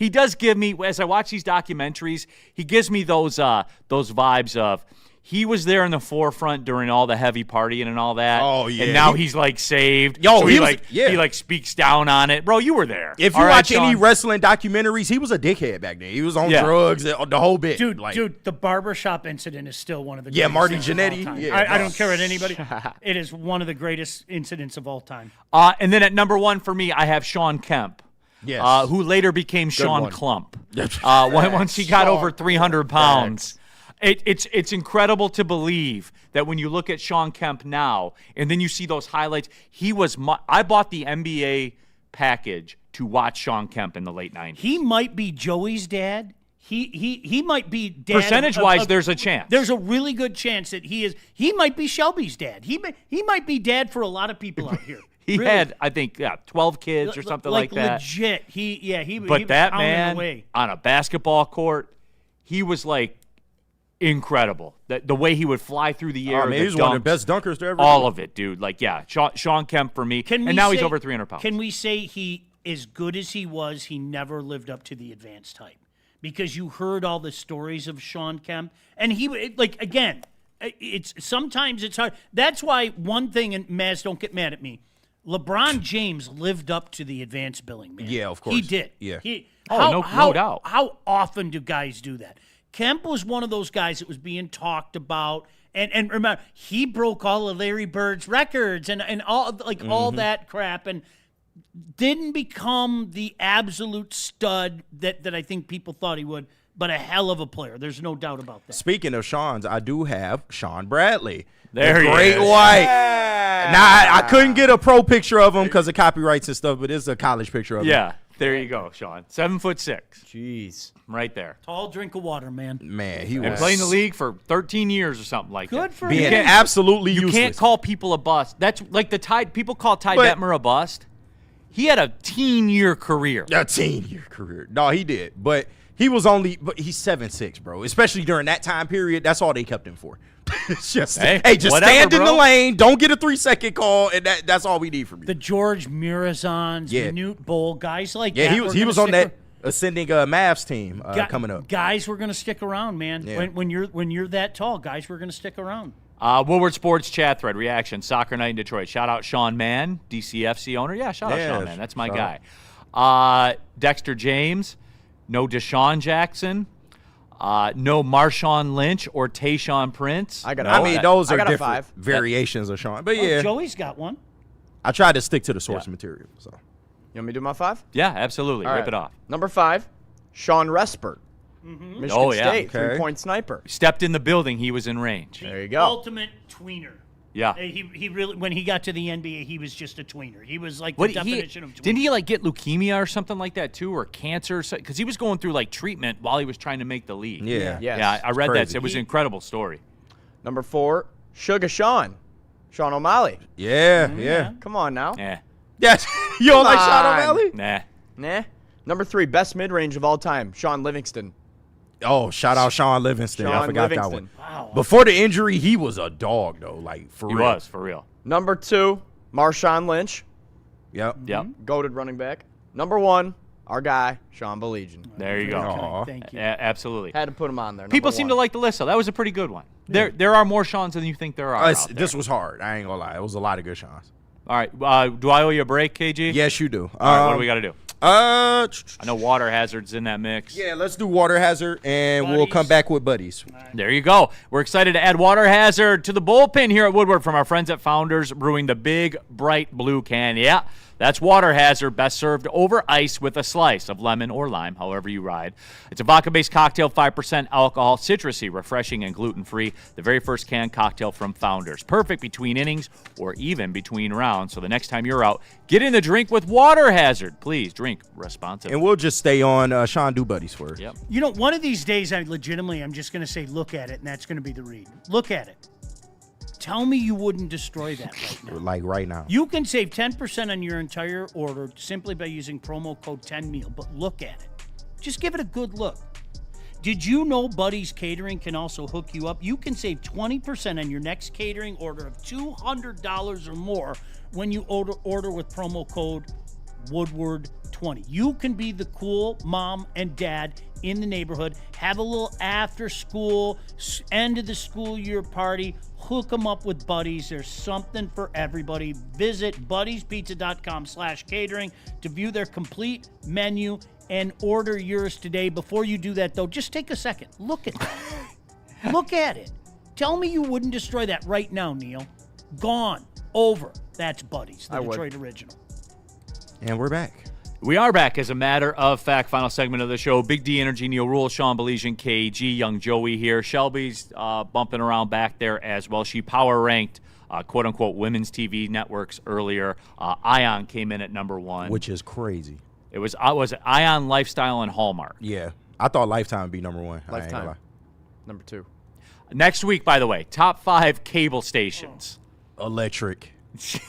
does give me, as I watch these documentaries, he gives me those vibes of. He was there in the forefront during all the heavy partying and all that. Oh yeah, and now he's like saved. Yo, so he like speaks down on it, bro. You were there. If you watch any wrestling documentaries, he was a dickhead back then. He was on drugs, the whole bit. Dude, the barbershop incident is still one of the greatest Marty things of all Jannetty. time. Yeah, I don't care what anybody. It is one of the greatest incidents of all time. And then at number 1 for me, I have Sean Kemp. Yes. Who later became Sean Clump. Once he got over 300 pounds. It's incredible to believe that when you look at Sean Kemp now and then you see those highlights, I bought the NBA package to watch Sean Kemp in the late 90s. He might be Joey's dad. He might be dad. Percentage-wise, there's a chance. There's a really good chance that he is. He might be Shelby's dad. He might be dad for a lot of people out here. He had, I think, 12 kids or something like that. Legit. But he was that pounding man away. On a basketball court, he was like incredible. The way he would fly through the air. He was one of the best dunkers to ever. All of it, dude. Like, yeah, Sean Kemp for me. And now he's over 300 pounds. Can we say he, as good as he was, he never lived up to the advanced type? Because you heard all the stories of Sean Kemp, and sometimes it's hard. That's why one thing, and Maz, don't get mad at me. LeBron James lived up to the advanced billing, man. Yeah, of course. He did. Yeah. No doubt. How often do guys do that? Kemp was one of those guys that was being talked about. And remember, he broke all of Larry Bird's records and all all that crap and didn't become the absolute stud that I think people thought he would, but a hell of a player. There's no doubt about that. Speaking of Sean's, I do have Sean Bradley. There he Great is. white. Now, I couldn't get a pro picture of him because of copyrights and stuff, but it's a college picture of him. Yeah, there you go, Sean. 7'6". Jeez. Right there. Tall drink of water, man. Man, he And was playing the league for 13 years or something like that. Good for being him. absolutely You useless. can't call people a bust. That's like the Ty. People call Ty But- Detmer a bust. He had a teen-year career. a 10-year career. No, he did. But he's 7'6", bro. Especially during that time period, that's all they kept him for. It's just, Hey, just whatever, stand in bro. the lane, don't get a 3-second call, and that's all we need from you. The George Mirazons, Yeah. Newt Bowl, guys like Yeah, that. he were was gonna on that stick ascending Mavs team ar- coming up. Guys were going to stick around, man. Yeah. When you're that tall, guys were going to stick around. Woodward Sports chat thread reaction. Soccer night in Detroit. Shout out Sean Mann, DCFC owner. Yeah, shout out Yeah, Sean Mann. That's my shout guy. Dexter James. No Deshaun Jackson. No Marshawn Lynch or Tayshaun Prince. I got I mean, those I are got a different 5. variations of Sean. But Oh, yeah, Joey's got one. I tried to stick to the source material. So You want me to do my 5? Yeah, absolutely. All Rip right. it off. Number 5, Sean Respert. Michigan Oh, yeah. State, Okay. 3-point sniper. Stepped in the building. He was in range. There you go. Ultimate tweener. Yeah. He really, when he got to the NBA, he was just a tweener. He was like the What, definition of tweener. didn't he like get leukemia or something like that too, or cancer? Because he was going through like treatment while he was trying to make the league. yeah. Yes. Yeah, I read that. crazy. It was an incredible story. Number 4, Sugar Sean. Sean O'Malley. Yeah. Come on now. Yeah. Yes. You don't like Sean on. O'Malley? Nah. Nah. Number 3, best mid-range of all time, Sean Livingston. Oh, shout out Sean Livingston. I Sean forgot Livingston. that one. Wow. Before the injury, he was a dog, though. Like, for He real. was, for real. Number 2, Marshawn Lynch. Yep. Yep. Goated running back. Number 1, our guy, Sean Baligian. There you go. Aw. Thank you. Absolutely. Had to put him on there. People number seem 1. to like the list, so that was a pretty good one. There are more Seans than you think there are. out there. This was hard. I ain't gonna lie. It was a lot of good shots. All right. Do I owe you a break, KG? Yes, you do. All right, what do we got to do? I I know water hazard's in that mix. Yeah, let's do water hazard, and we'll Buddies. come back with buddies. There you go. We're excited to add water hazard to the bullpen here at Woodward from our friends at Founders Brewing, the big, bright blue can. Yeah, that's water hazard, best served over ice with a slice of lemon or lime, however you ride. It's a vodka-based cocktail, 5% alcohol, citrusy, refreshing, and gluten-free. The very first canned cocktail from Founders. Perfect between innings or even between rounds. So the next time you're out, get in the drink with water hazard. Please drink responsibly. And we'll just stay on Sean Do Buddies first. Yep. You know, one of these days, I'm just going to say, look at it, and that's going to be the read. Look at it. Tell me you wouldn't destroy that right now. Like right now. You can save 10% on your entire order simply by using promo code 10meal, but look at it. Just give it a good look. Did you know Buddy's Catering can also hook you up? You can save 20% on your next catering order of $200 or more when you order with promo code Woodward20. You can be the cool mom and dad in the neighborhood, have a little after school, end of the school year party, hook them up with Buddies. There's something for everybody. Visit buddiespizza.com/catering to view their complete menu and order yours today. Before you do that, though, just take a second. Look at that. Look at it. Tell me you wouldn't destroy that right now, Neal. Gone. Over. That's Buddies, the I would. Detroit original. And we're back. We are back, as a matter of fact. Final segment of the show. Big D Energy, Neal, Ruhl, Sean Baligian, KG, Young Joey here. Shelby's bumping around back there as well. She power ranked, quote unquote, women's TV networks earlier. Ion came in at number 1. Which is crazy. It was Ion, Lifestyle, and Hallmark. Yeah. I thought Lifetime would be number 1. I ain't gonna Lifetime. lie. Number 2. Next week, by the way, top 5 cable stations. Electric.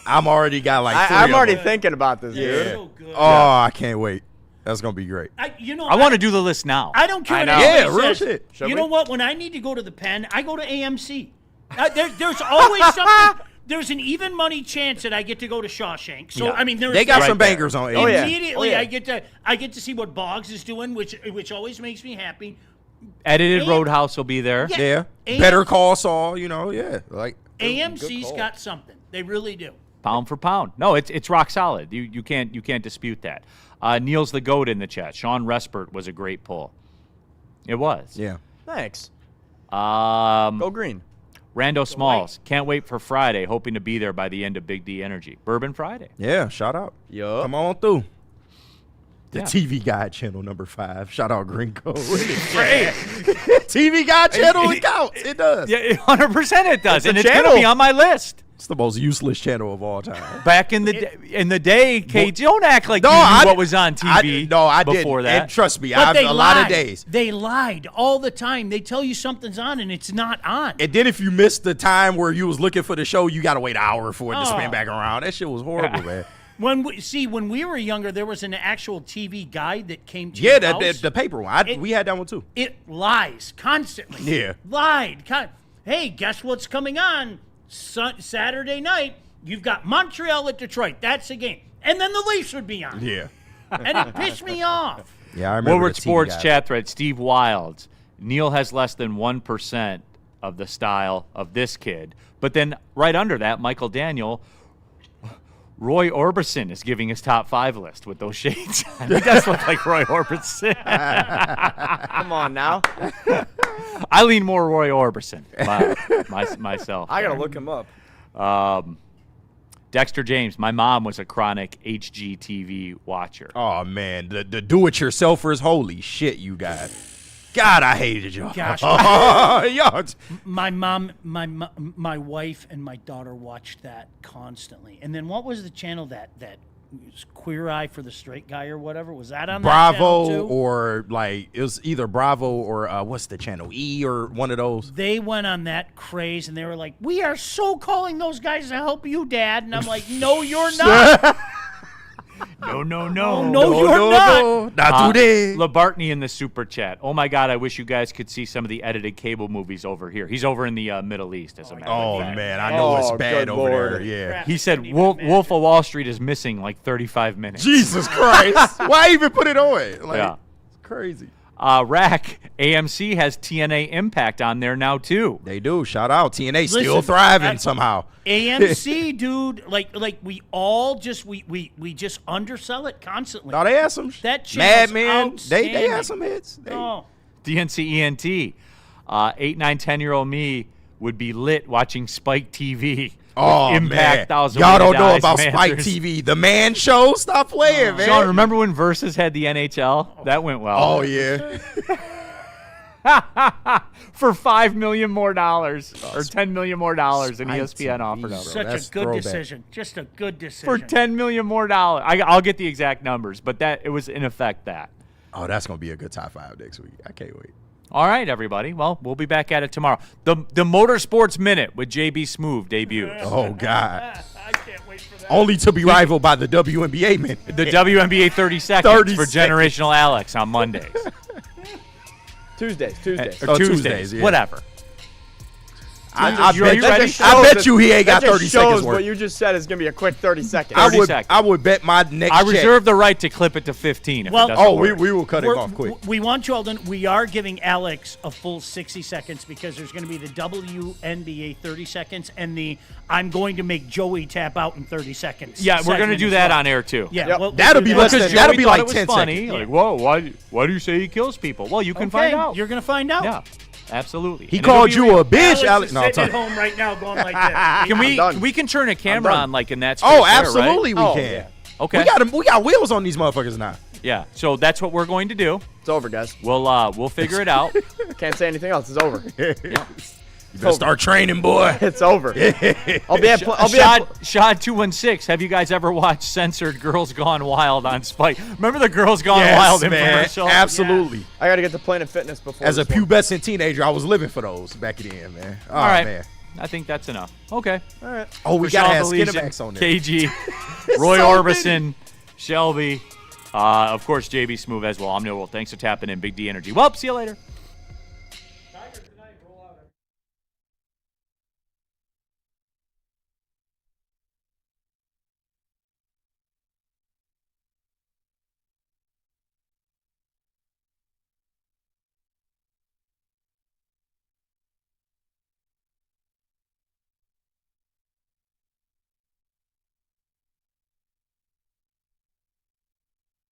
I'm already got like 3 I'm of already them. thinking about this, dude. So good. Oh, I can't wait. That's going to be great. I want to do the list now. I don't care what know. anybody Yeah, real says. shit. Shall You we? know what? When I need to go to the pen, I go to AMC. There's always something. There's an even money chance that I get to go to Shawshank. So I mean, They got Right some there. bangers on Oh, yeah. immediately Oh, yeah. I get to see what Boggs is doing, which always makes me happy. Edited And- Roadhouse will be there. Yeah. Yeah. Better Call Saul, yeah. Like AMC's call. got something. They really do. Pound for pound. No, it's rock solid. You can't dispute that. Neal's the GOAT in the chat. Sean Respert was a great pull. It was. Yeah. Thanks. Go Go green. Rando Smalls. Can't wait for Friday. Hoping to be there by the end of Big D Energy. Bourbon Friday. Yeah, shout out. Yup. Come on through. The Yeah. TV Guide channel number 5. Shout out Gringo. TV Guide channel, it counts. It does. Yeah, 100% it does, and a it's gonna channel. be on my list. It's the most useless channel of all time. Back in the day, Kate, don't act like you knew what was on TV. I didn't. before that. And trust me, But I've they a lot of lied. days. They lied all the time. They tell you something's on and it's not on. And then if you missed the time where you was looking for the show, you got to wait an hour for it to Oh. spin back around. That shit was horrible, man. When we were younger, there was an actual TV guide that came to Yeah, your the house. paper one. We had that one too. It lies constantly. Yeah. Lied. Hey, guess what's coming on Saturday night? You've got Montreal at Detroit. That's the game. And then the Leafs would be on. Yeah. And it pissed me off. Yeah, I remember Woodward the TV Sports Guide. chat thread, Steve Wilds. Neal has less than 1% of the style of this kid. But then right under that, Michael Daniel, Roy Orbison is giving his top 5 list with those shades. He does look like Roy Orbison. Come on now. I lean more Roy Orbison myself. I gotta look him up. Dexter James, my mom was a chronic HGTV watcher. Oh, man. The do-it-yourselfers, holy shit, you guys. God, I hated y'all. Gosh. Y'all. My mom, my wife, and my daughter watched that constantly. And then what was the channel that was Queer Eye for the Straight Guy or whatever? Was that on that channel Bravo too? or like it was either Bravo or what's the channel, E or one of those. They went on that craze and they were like, "We are so calling those guys to help you, Dad." And I'm like, "No, you're not." No, No, you're not. Not today. Labartney in the super chat. Oh my God, I wish you guys could see some of the edited cable movies over here. He's over in the Middle East, as a matter Oh of fact. man, I know it's Oh, bad good over Lord. there. Yeah. Crap, He I said couldn't even Wolf imagine. of Wall Street is missing like 35 minutes. Jesus Christ. Why even put it on? Like, Yeah. it's crazy. Rack, AMC has TNA Impact on there now too. They do. Shout out. TNA still Listen, thriving somehow. AMC, dude, like we all just we just undersell it constantly. No, they had some. That Mad channel's Men. They had outstanding. some hits. They, Oh, DNC ENT. 8, 9, 10-year-old me would be lit watching Spike TV. Oh, with Impact, man. Thousand Y'all Way to don't know Die's about Spike Mansers. TV. The Man Show. Stop playing, man. Sean, remember when Versus had the NHL? That went well. Oh, yeah. For $5 million more dollars or $10 million more dollars than ESPN offered us. such that's a good throwback. decision. Just a good decision. For $10 million more dollars. I'll get the exact numbers, but that it was in effect that. Oh, that's going to be a good top 5 next week. I can't wait. All right, everybody. Well, we'll be back at it tomorrow. The Motorsports Minute with JB Smoove debuts. Oh, God. I can't wait for that. Only to be rivaled by the WNBA man. The WNBA 30 seconds 30 for seconds. Generational Alex on Mondays. Tuesdays. Or Oh, Tuesdays, Tuesdays, yeah. whatever. I You ready? bet you he ain't got 30 seconds What worth. you just said is gonna be a quick 30 seconds. 30 seconds. I would bet my next I check. reserve the right to clip it to 15 if Well- it doesn't Oh, work. we will cut it off quick. We want you all to. We are giving Alex a full 60 seconds because there's going to be the WNBA 30 seconds and the I'm going to make Joey tap out in 30 seconds. Yeah, we're going to segment do as that well. on air too. Yeah, Yep. we'll That'll do be that. less Because than- that'll Joey be thought like it was 10 funny. seconds. Like, whoa, why do you say he kills people? Well, you can find Okay, out. You're going to find out. Yeah, absolutely. He And it'll called be you real. a bitch, Alex Alex. is No, I'm sitting at talking. home right now going like this. done. We can turn a camera done. on like in that. Oh, space there, absolutely right? we Oh, can. yeah. Okay. We got wheels on these motherfuckers now. Yeah. So that's what we're going to do. It's over, guys. We'll figure it out. Can't say anything else. It's over. You better start training, boy. It's over. I'll be at. Shad 216. Have you guys ever watched censored Girls Gone Wild on Spike? Remember the Girls Gone Wild man. infomercial? Absolutely. I gotta get to Planet Fitness before. As a this one. pubescent teenager, I was living for those back then, man. Oh, All right. man. I think that's enough. Okay. All right. Oh, we For got to Sean have Baligian, Skinemax on there. KG, Roy So Orbison, Shelby, of course, JB Smoove as well. I'm Neal. Thanks for tapping in. Big D Energy. Well, see you later.